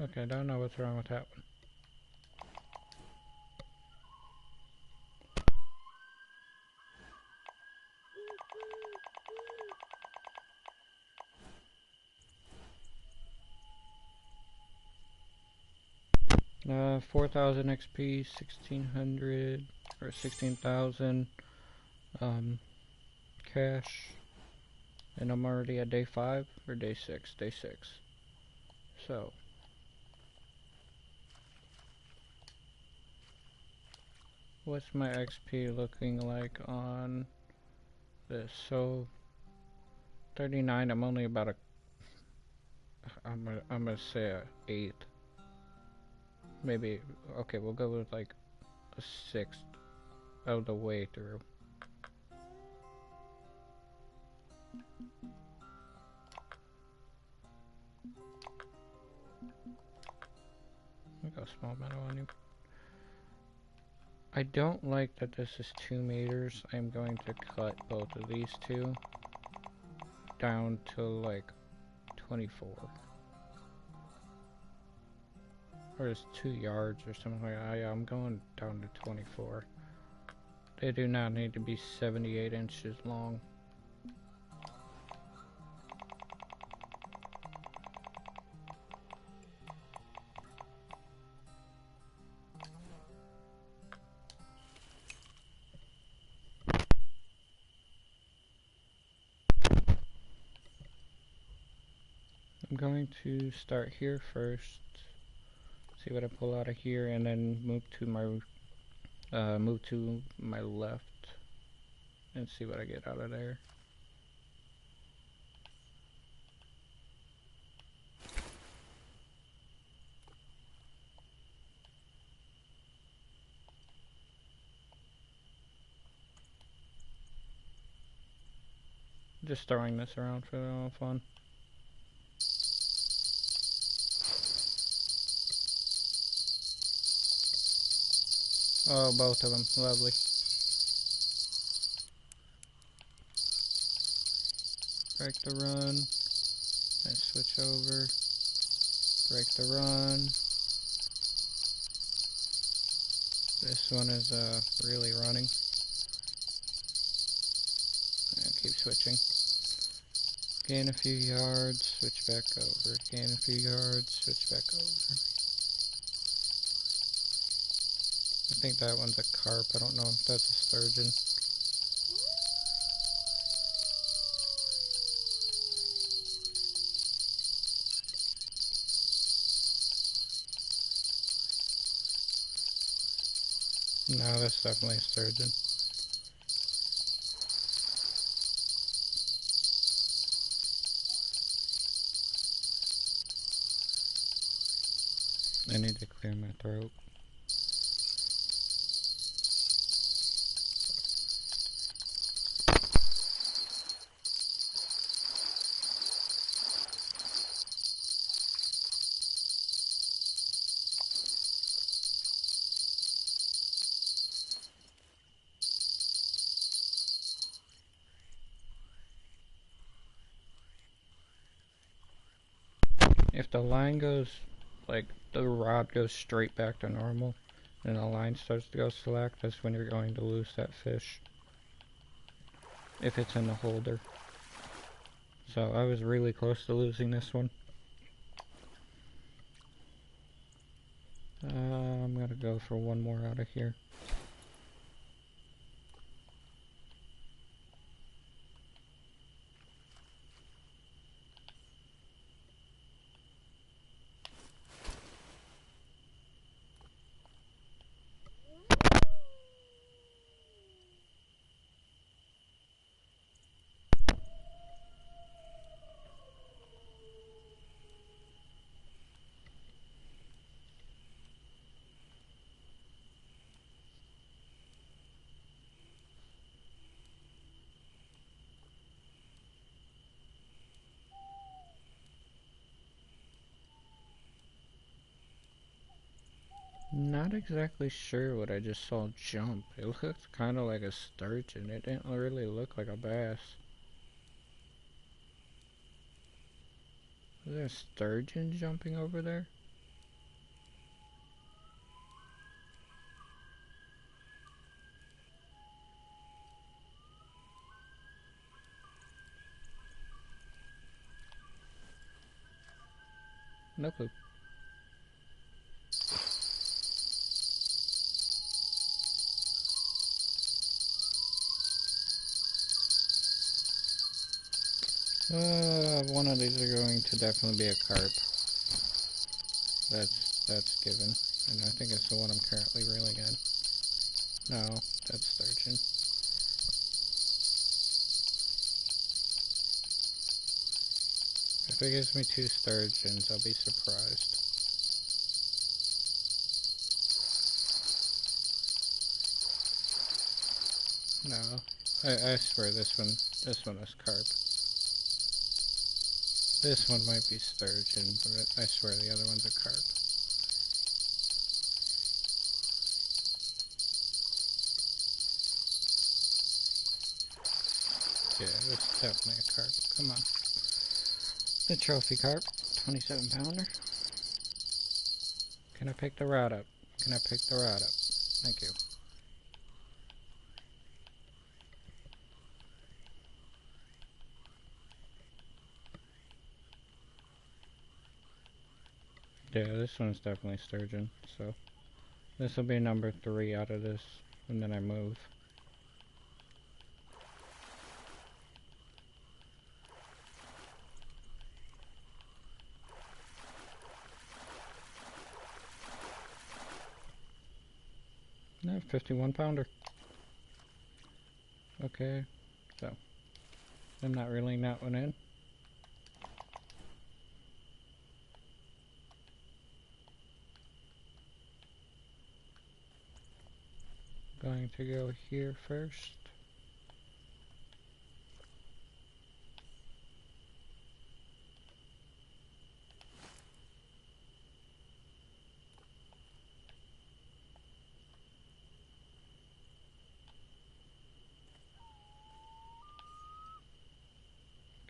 Okay, I don't know what's wrong with that one. Uh, 4,000 XP, 1,600, or 16,000, cash, and I'm already at day 5, or day 6? Day 6. So, what's my XP looking like on this? So, 39, I'm only about a, I'm gonna say a 8th. Maybe, okay, we'll go with like a 6th of the way through. I got small metal on you. I don't like that this is 2 meters. I'm going to cut both of these 2. down to like 24. Or it's 2 yards or something like that. Yeah, I'm going down to 24. They do not need to be 78 inches long. I'm going to start here first, see what I pull out of here, and then move to my left and see what I get out of there. Just throwing this around for a little fun. Oh, both of them. Lovely. Break the run. Then switch over. Break the run. This one is really running. And keep switching. Gain a few yards, switch back over. Gain a few yards, switch back over. I think that one's a carp. I don't know if that's a sturgeon. No, that's definitely a sturgeon. I need to clear my throat. If the line goes, like, the rod goes straight back to normal, and the line starts to go slack, that's when you're going to lose that fish. If it's in the holder. So I was really close to losing this one. I'm gonna go for one more out of here. Not exactly sure what I just saw jump. It looked kind of like a sturgeon. It didn't really look like a bass. Is there a sturgeon jumping over there? No clue. One of these are going to definitely be a carp. That's given. And I think it's the one I'm currently reeling in. No, that's sturgeon. If it gives me 2 sturgeons, I'll be surprised. No, I swear this one is carp. This one might be sturgeon, but I swear the other one's a carp. Yeah, that's definitely a carp. Come on. The trophy carp. 27 pounder. Can I pick the rod up? Can I pick the rod up? Thank you. Yeah, this one's definitely sturgeon, so this will be number 3 out of this, and then I move. No, 51 pounder. Okay, so I'm not reeling that one in. Going to go here first.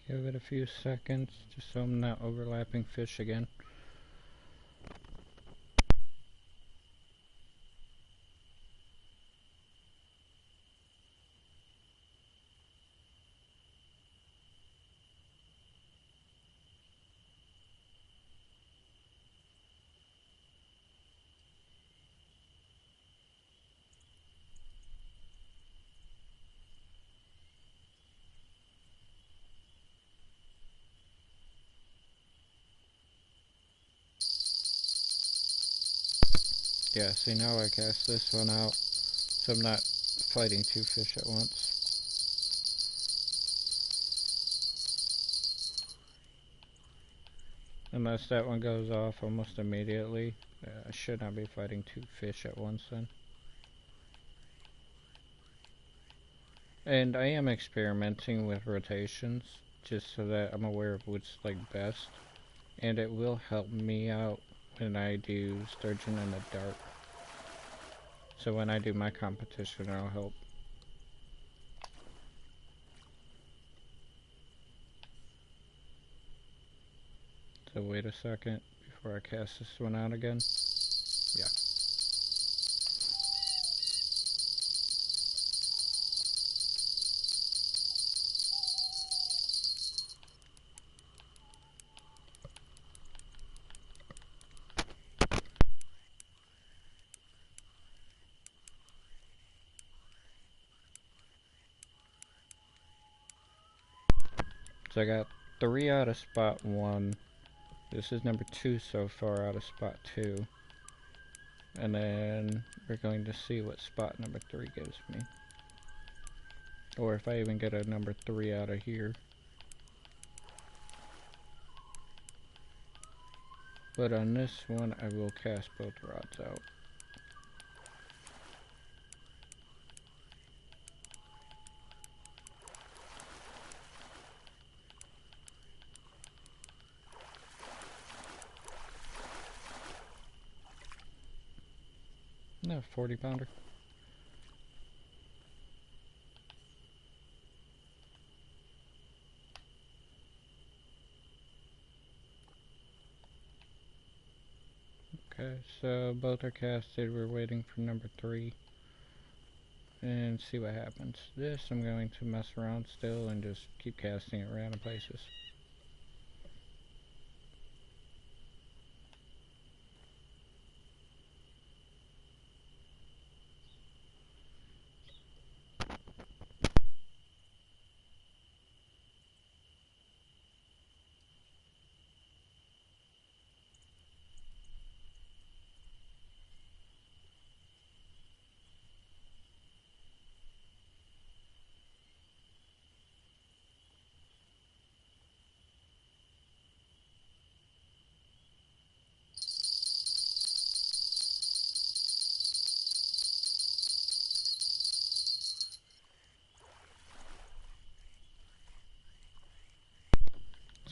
Give it a few seconds just so I'm not overlapping fish again. Yeah, see now I cast this one out so I'm not fighting 2 fish at once. Unless that one goes off almost immediately, I should not be fighting 2 fish at once then. And I am experimenting with rotations just so that I'm aware of what's like best, and it will help me out when I do sturgeon in the dark. So when I do my competition, it'll help. So wait a second before I cast this one out again. Yeah. So I got 3 out of spot 1. This is number 2 so far out of spot 2. And then we're going to see what spot number 3 gives me. Or if I even get a number 3 out of here. But on this one, I will cast both rods out. No, 40 pounder. Okay, so both are casted. We're waiting for number 3. And see what happens. This I'm going to mess around still and just keep casting at random places.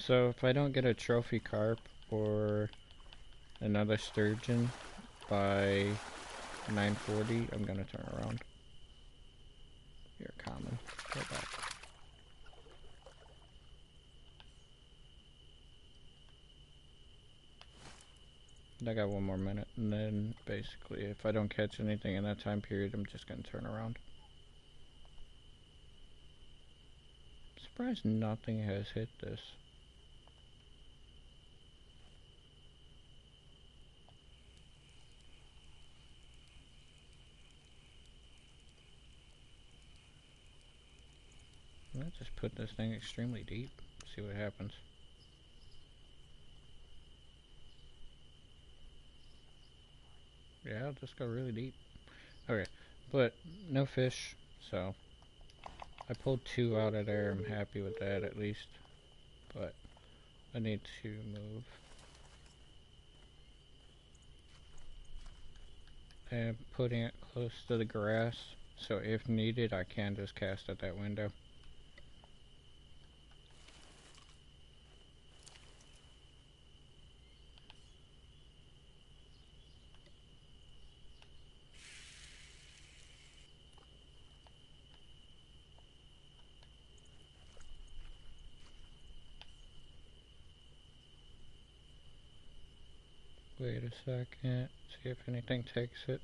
So if I don't get a trophy carp or another sturgeon by 9:40, I'm gonna turn around. You're common. Go back. I got 1 more minute, and then basically, if I don't catch anything in that time period, I'm just gonna turn around. Surprised nothing has hit this. Let's just put this thing extremely deep, see what happens. Yeah, I'll just go really deep. Okay, but no fish, so I pulled 2 out of there. I'm happy with that at least, but I need to move. And putting it close to the grass, so if needed, I can just cast at that window. Wait a second, see if anything takes it.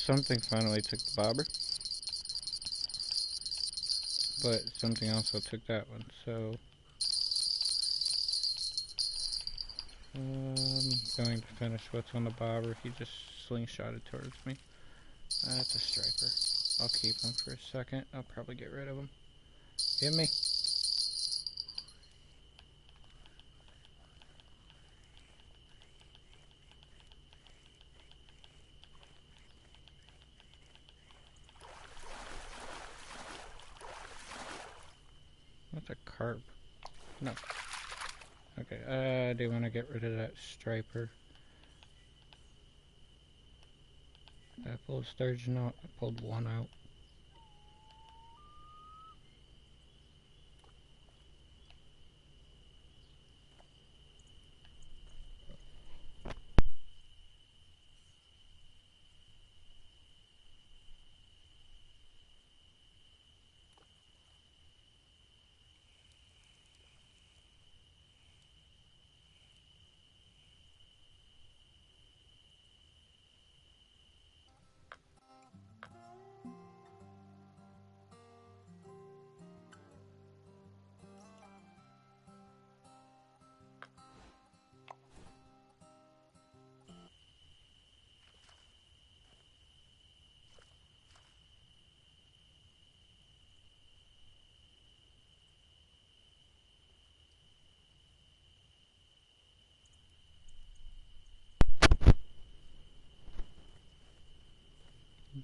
Something finally took the bobber, but something also took that one, so I'm going to finish what's on the bobber. He just slingshotted towards me. That's a striper. I'll keep him for a second. I'll probably get rid of him. Hit me. That's a carp. No. Okay, I do want to get rid of that striper. I pulled sturgeon out. I pulled 1 out.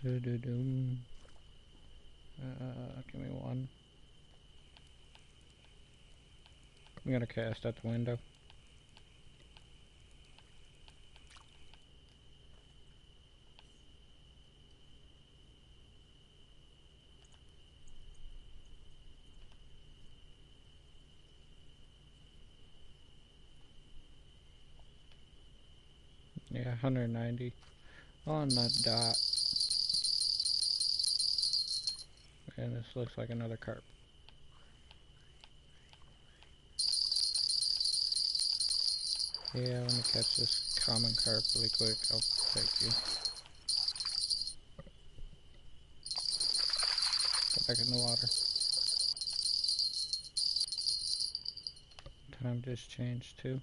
Do-do-doom. Give me 1. I'm gonna cast at the window. Yeah, 190 on the dot. And this looks like another carp. Yeah, let me catch this common carp really quick. I'll take you. Go back in the water. Time just changed too.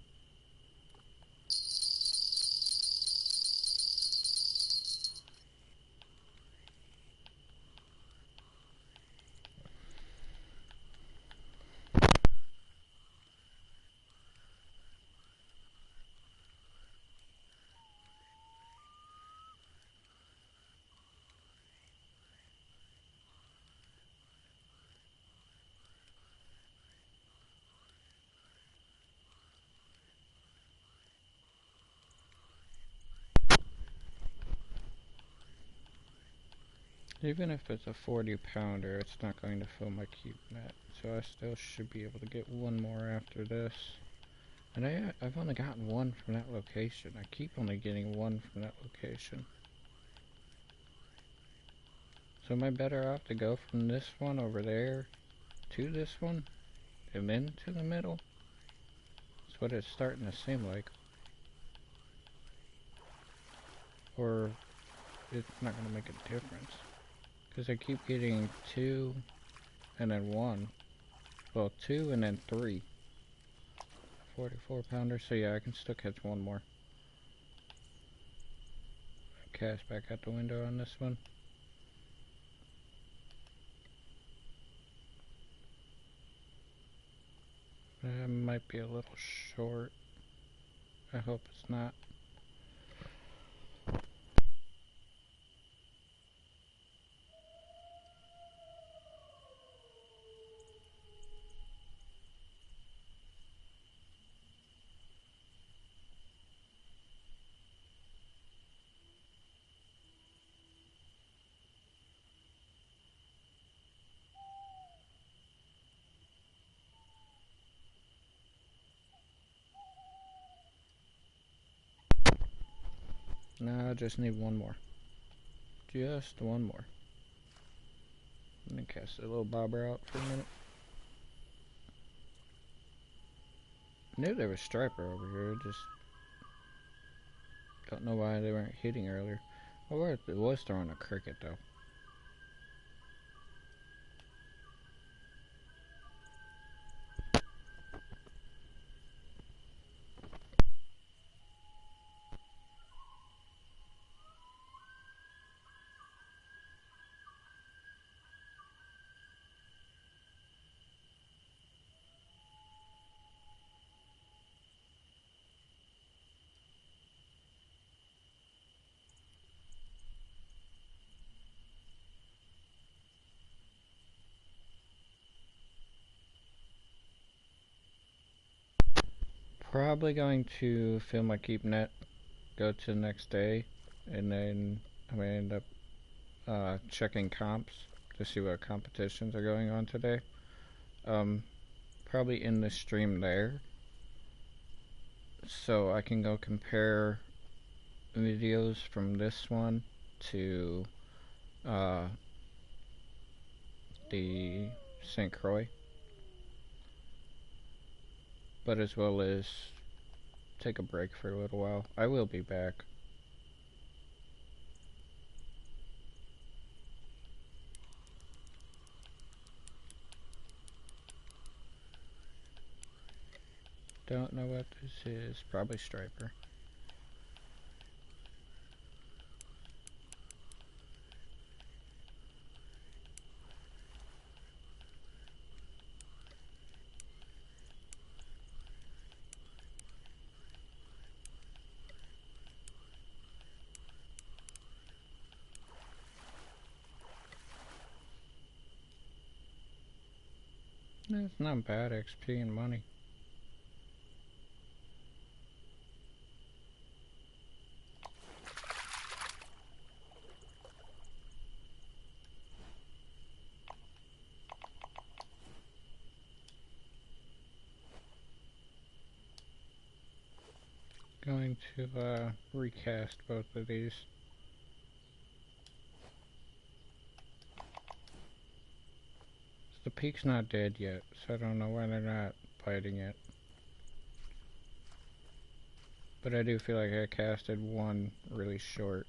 Even if it's a 40 pounder, it's not going to fill my keep net, so I still should be able to get one more after this. And I've only gotten one from that location. I keep only getting one from that location. So am I better off to go from this one over there to this one and then to the middle? That's what it's starting to seem like. Or it's not going to make a difference. Because I keep getting 2 and then 1. Well, 2 and then 3. 44 pounder, so yeah, I can still catch one more. Cast back out the window on this one. That might be a little short. I hope it's not. No, I just need one more. Just one more. Let me cast a little bobber out for a minute. I knew there was striper over here, just don't know why they weren't hitting earlier. Or it was throwing a cricket though. Probably going to fill my keep net, go to the next day, and then I'm going to end up checking comps to see what competitions are going on today. Probably in the stream there, so I can go compare videos from this one to the St. Croix, but as well as take a break for a little while. I will be back. Don't know what this is. Probably striper. It's not bad XP and money. going to recast both of these. The peak's not dead yet, so I don't know why they're not fighting it. But I do feel like I casted one really short.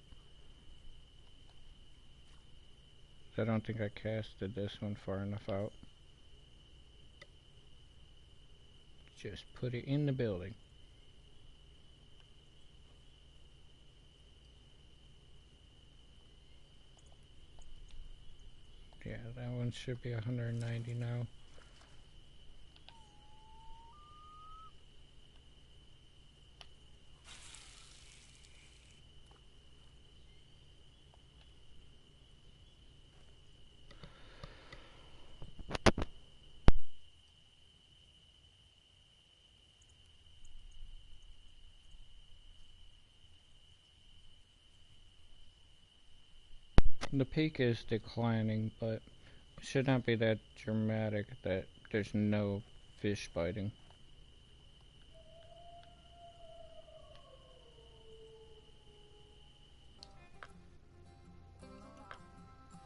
I don't think I casted this one far enough out. Just put it in the building. Yeah, that one should be 190 now. The peak is declining, but it should not be that dramatic that there's no fish biting.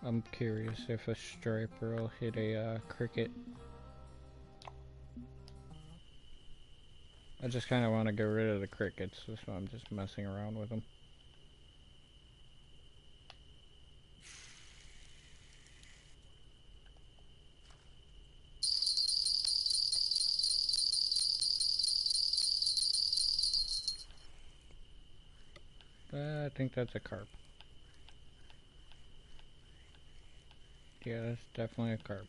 I'm curious if a striper will hit a cricket. I just kind of want to get rid of the crickets, so I'm just messing around with them. I think that's a carp. Yeah, that's definitely a carp.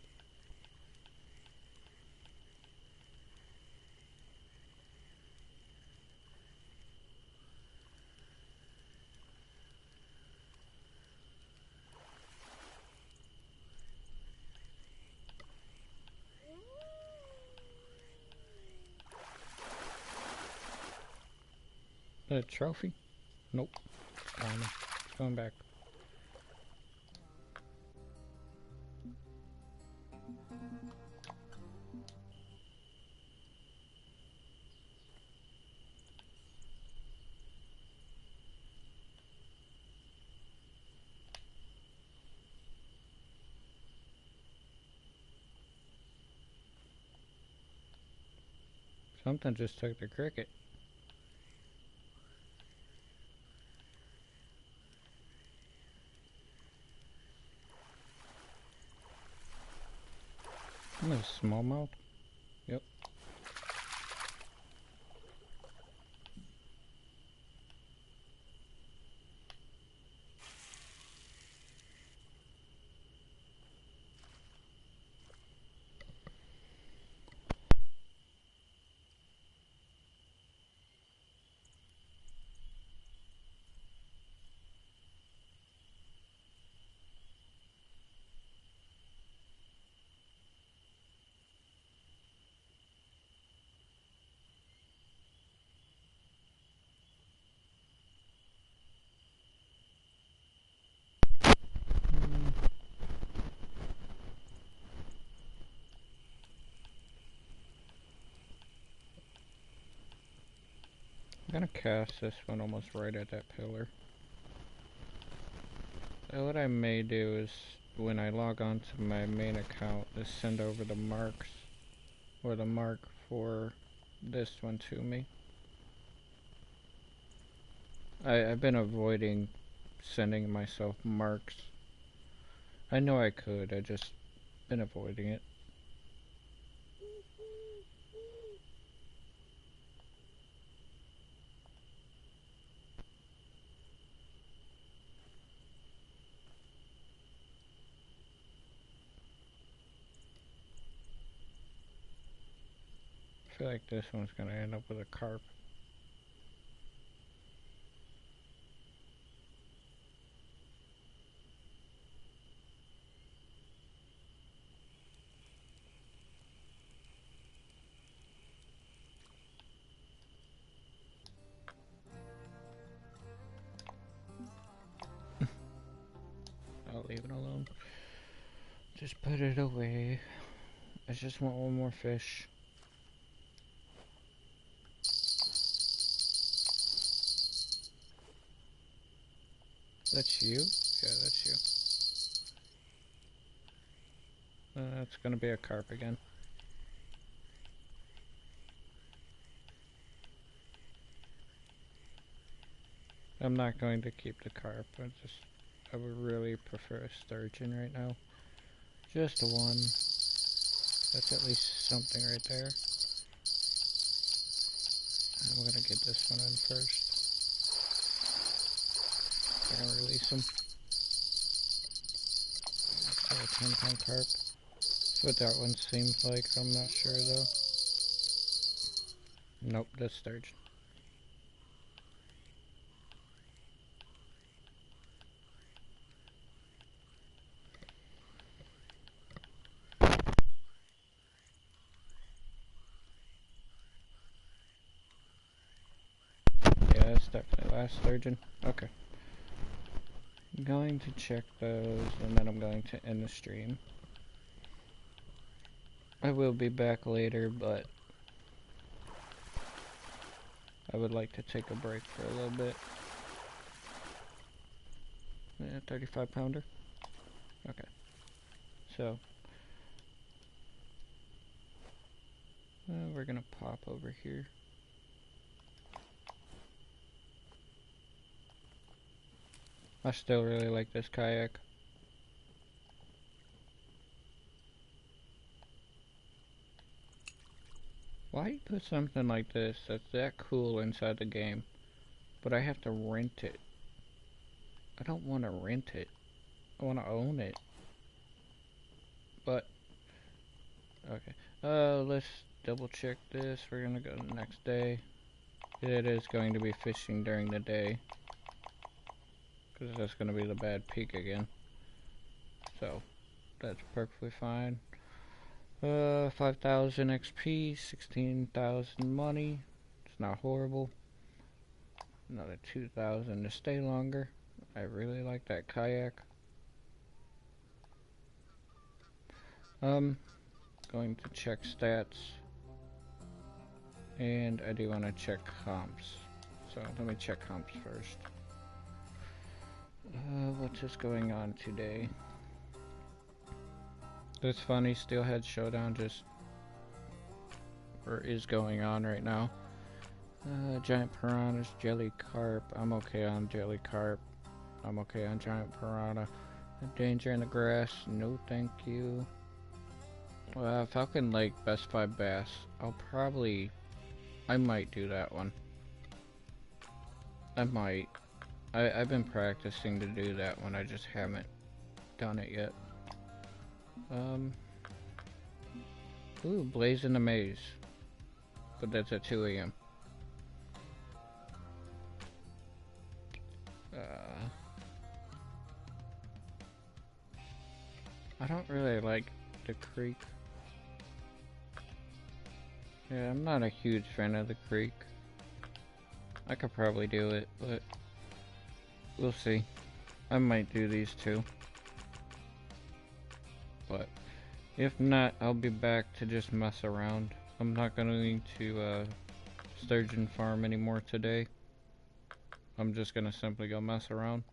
A trophy? Nope. It's going back. Something just took the cricket. I'm a smallmouth. Yep. I'm gonna cast this one almost right at that pillar. So what I may do is, when I log on to my main account, is send over the marks, or the mark for this one to me. I've been avoiding sending myself marks. I know I could, I just been avoiding it. I feel like this one's gonna end up with a carp. I'll leave it alone. Just put it away. I just want one more fish. That's you? Yeah, that's you. It's gonna be a carp again. I'm not going to keep the carp. I would really prefer a sturgeon right now. Just one. That's at least something right there. I'm gonna get this one in first. I'm gonna release him. So a 10-pound carp. That's what that one seems like. I'm not sure though. Nope, that's sturgeon. Yeah, that's definitely last sturgeon. Okay. I'm going to check those and then I'm going to end the stream. I will be back later, but I would like to take a break for a little bit. Yeah, 35 pounder. Okay. So, we're gonna pop over here. I still really like this kayak. Why you put something like this that's that cool inside the game, but I have to rent it? I don't want to rent it. I want to own it. But, okay. Let's double check this. We're gonna go the next day. It is going to be fishing during the day, because that's going to be the bad peak again. So, that's perfectly fine. 5,000 XP, 16,000 money. It's not horrible. Another 2,000 to stay longer. I really like that kayak. Going to check stats. And I do want to check comps. So let me check comps first. What is going on today? This funny Steelhead Showdown is going on right now. Giant piranhas, jelly carp. I'm okay on jelly carp. I'm okay on giant piranha. Danger in the grass. No, thank you. Falcon Lake Best 5 Bass. I might do that one. I might. I've been practicing to do that one. I just haven't done it yet. Ooh, Blaze in the Maze. But that's at 2 AM. I don't really like the creek. Yeah, I'm not a huge fan of the creek. I could probably do it, but we'll see. I might do these two. But if not, I'll be back to just mess around. I'm not going to sturgeon farm anymore today. I'm just gonna simply go mess around.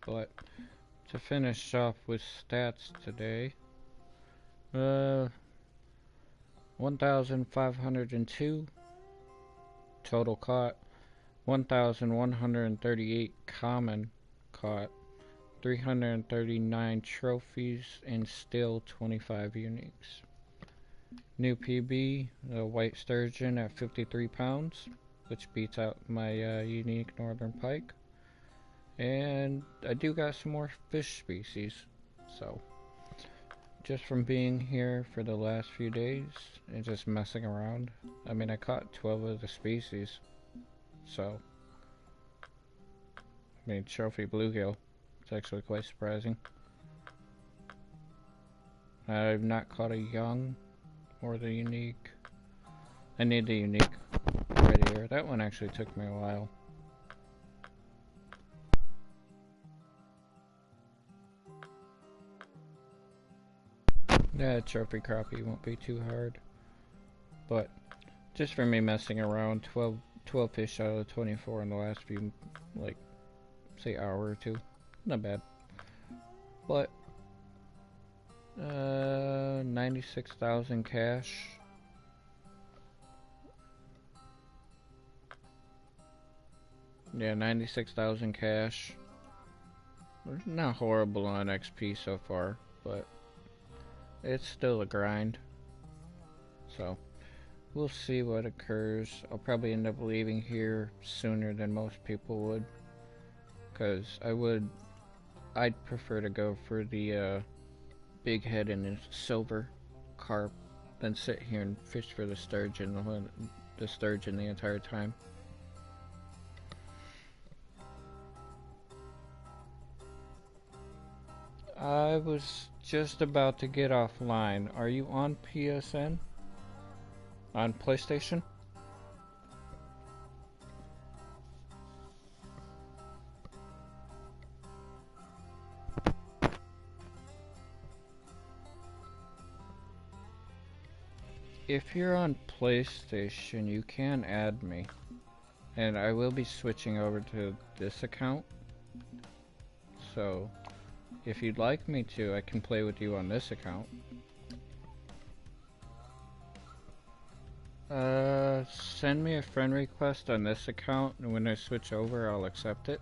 But to finish off with stats today, 1,502 total caught, 1,138 common caught, 339 trophies, and still 25 uniques. New PB, the white sturgeon at 53 pounds, which beats out my unique northern pike. And I do got some more fish species, so just from being here for the last few days and just messing around. I mean, I caught 12 of the species, so I mean, trophy bluegill. It's actually quite surprising. I've not caught a young or the unique. I need the unique right here. That one actually took me a while. Yeah, trophy crappie won't be too hard. But just for me messing around, 12 12 fish out of the 24 in the last few, like, say hour or two. Not bad. But 96,000 cash. Yeah, 96,000 cash. We're not horrible on XP so far, but it's still a grind. So we'll see what occurs. I'll probably end up leaving here sooner than most people would, because I'd prefer to go for the big head and the silver carp than sit here and fish for the sturgeon the entire time. I was just about to get offline. Are you on PSN? On PlayStation? If you're on PlayStation, you can add me. And I will be switching over to this account. So, if you'd like me to, I can play with you on this account. Send me a friend request on this account, and when I switch over, I'll accept it.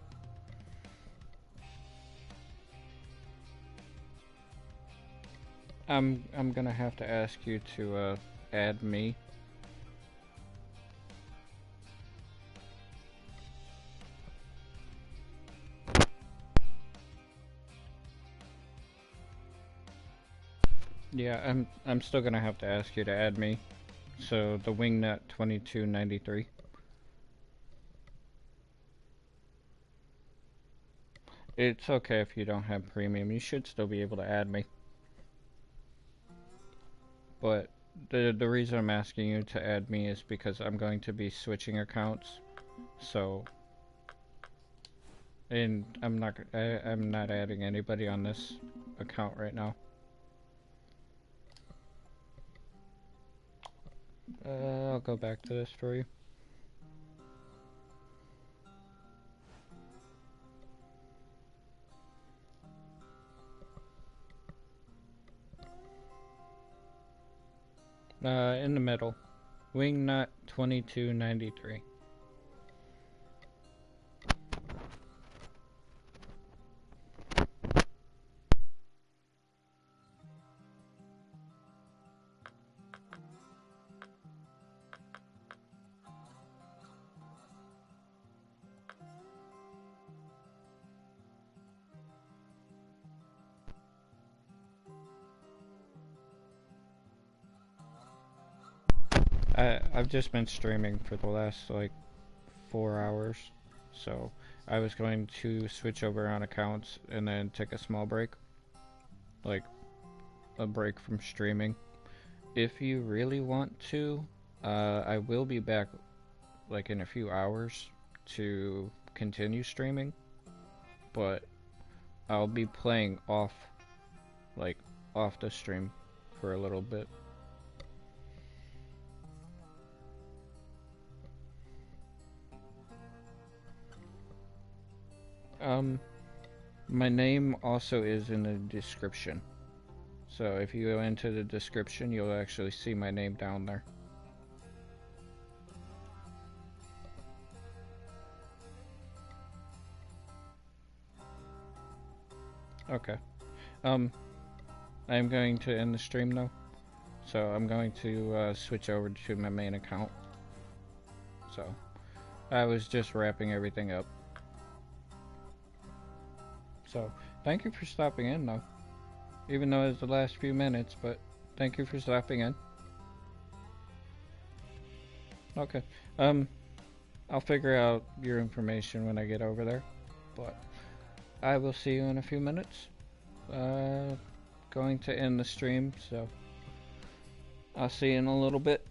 I'm gonna have to ask you to add me. Yeah, I'm still gonna have to ask you to add me. So the wingnut 2293. It's okay if you don't have premium. You should still be able to add me. But the reason I'm asking you to add me is because I'm going to be switching accounts. So, and I'm not adding anybody on this account right now. I'll go back to this for you. In the middle, wingnut 2293. I've just been streaming for the last like 4 hours, so I was going to switch over on accounts and then take a small break, like a break from streaming. If you really want to, I will be back like in a few hours to continue streaming, but I'll be playing off the stream for a little bit. My name also is in the description. So if you go into the description, you'll actually see my name down there. Okay. I'm going to end the stream now. So I'm going to switch over to my main account. So I was just wrapping everything up. So, thank you for stopping in, though. Even though it's the last few minutes, but thank you for stopping in. Okay. I'll figure out your information when I get over there. But I will see you in a few minutes. Going to end the stream, so I'll see you in a little bit.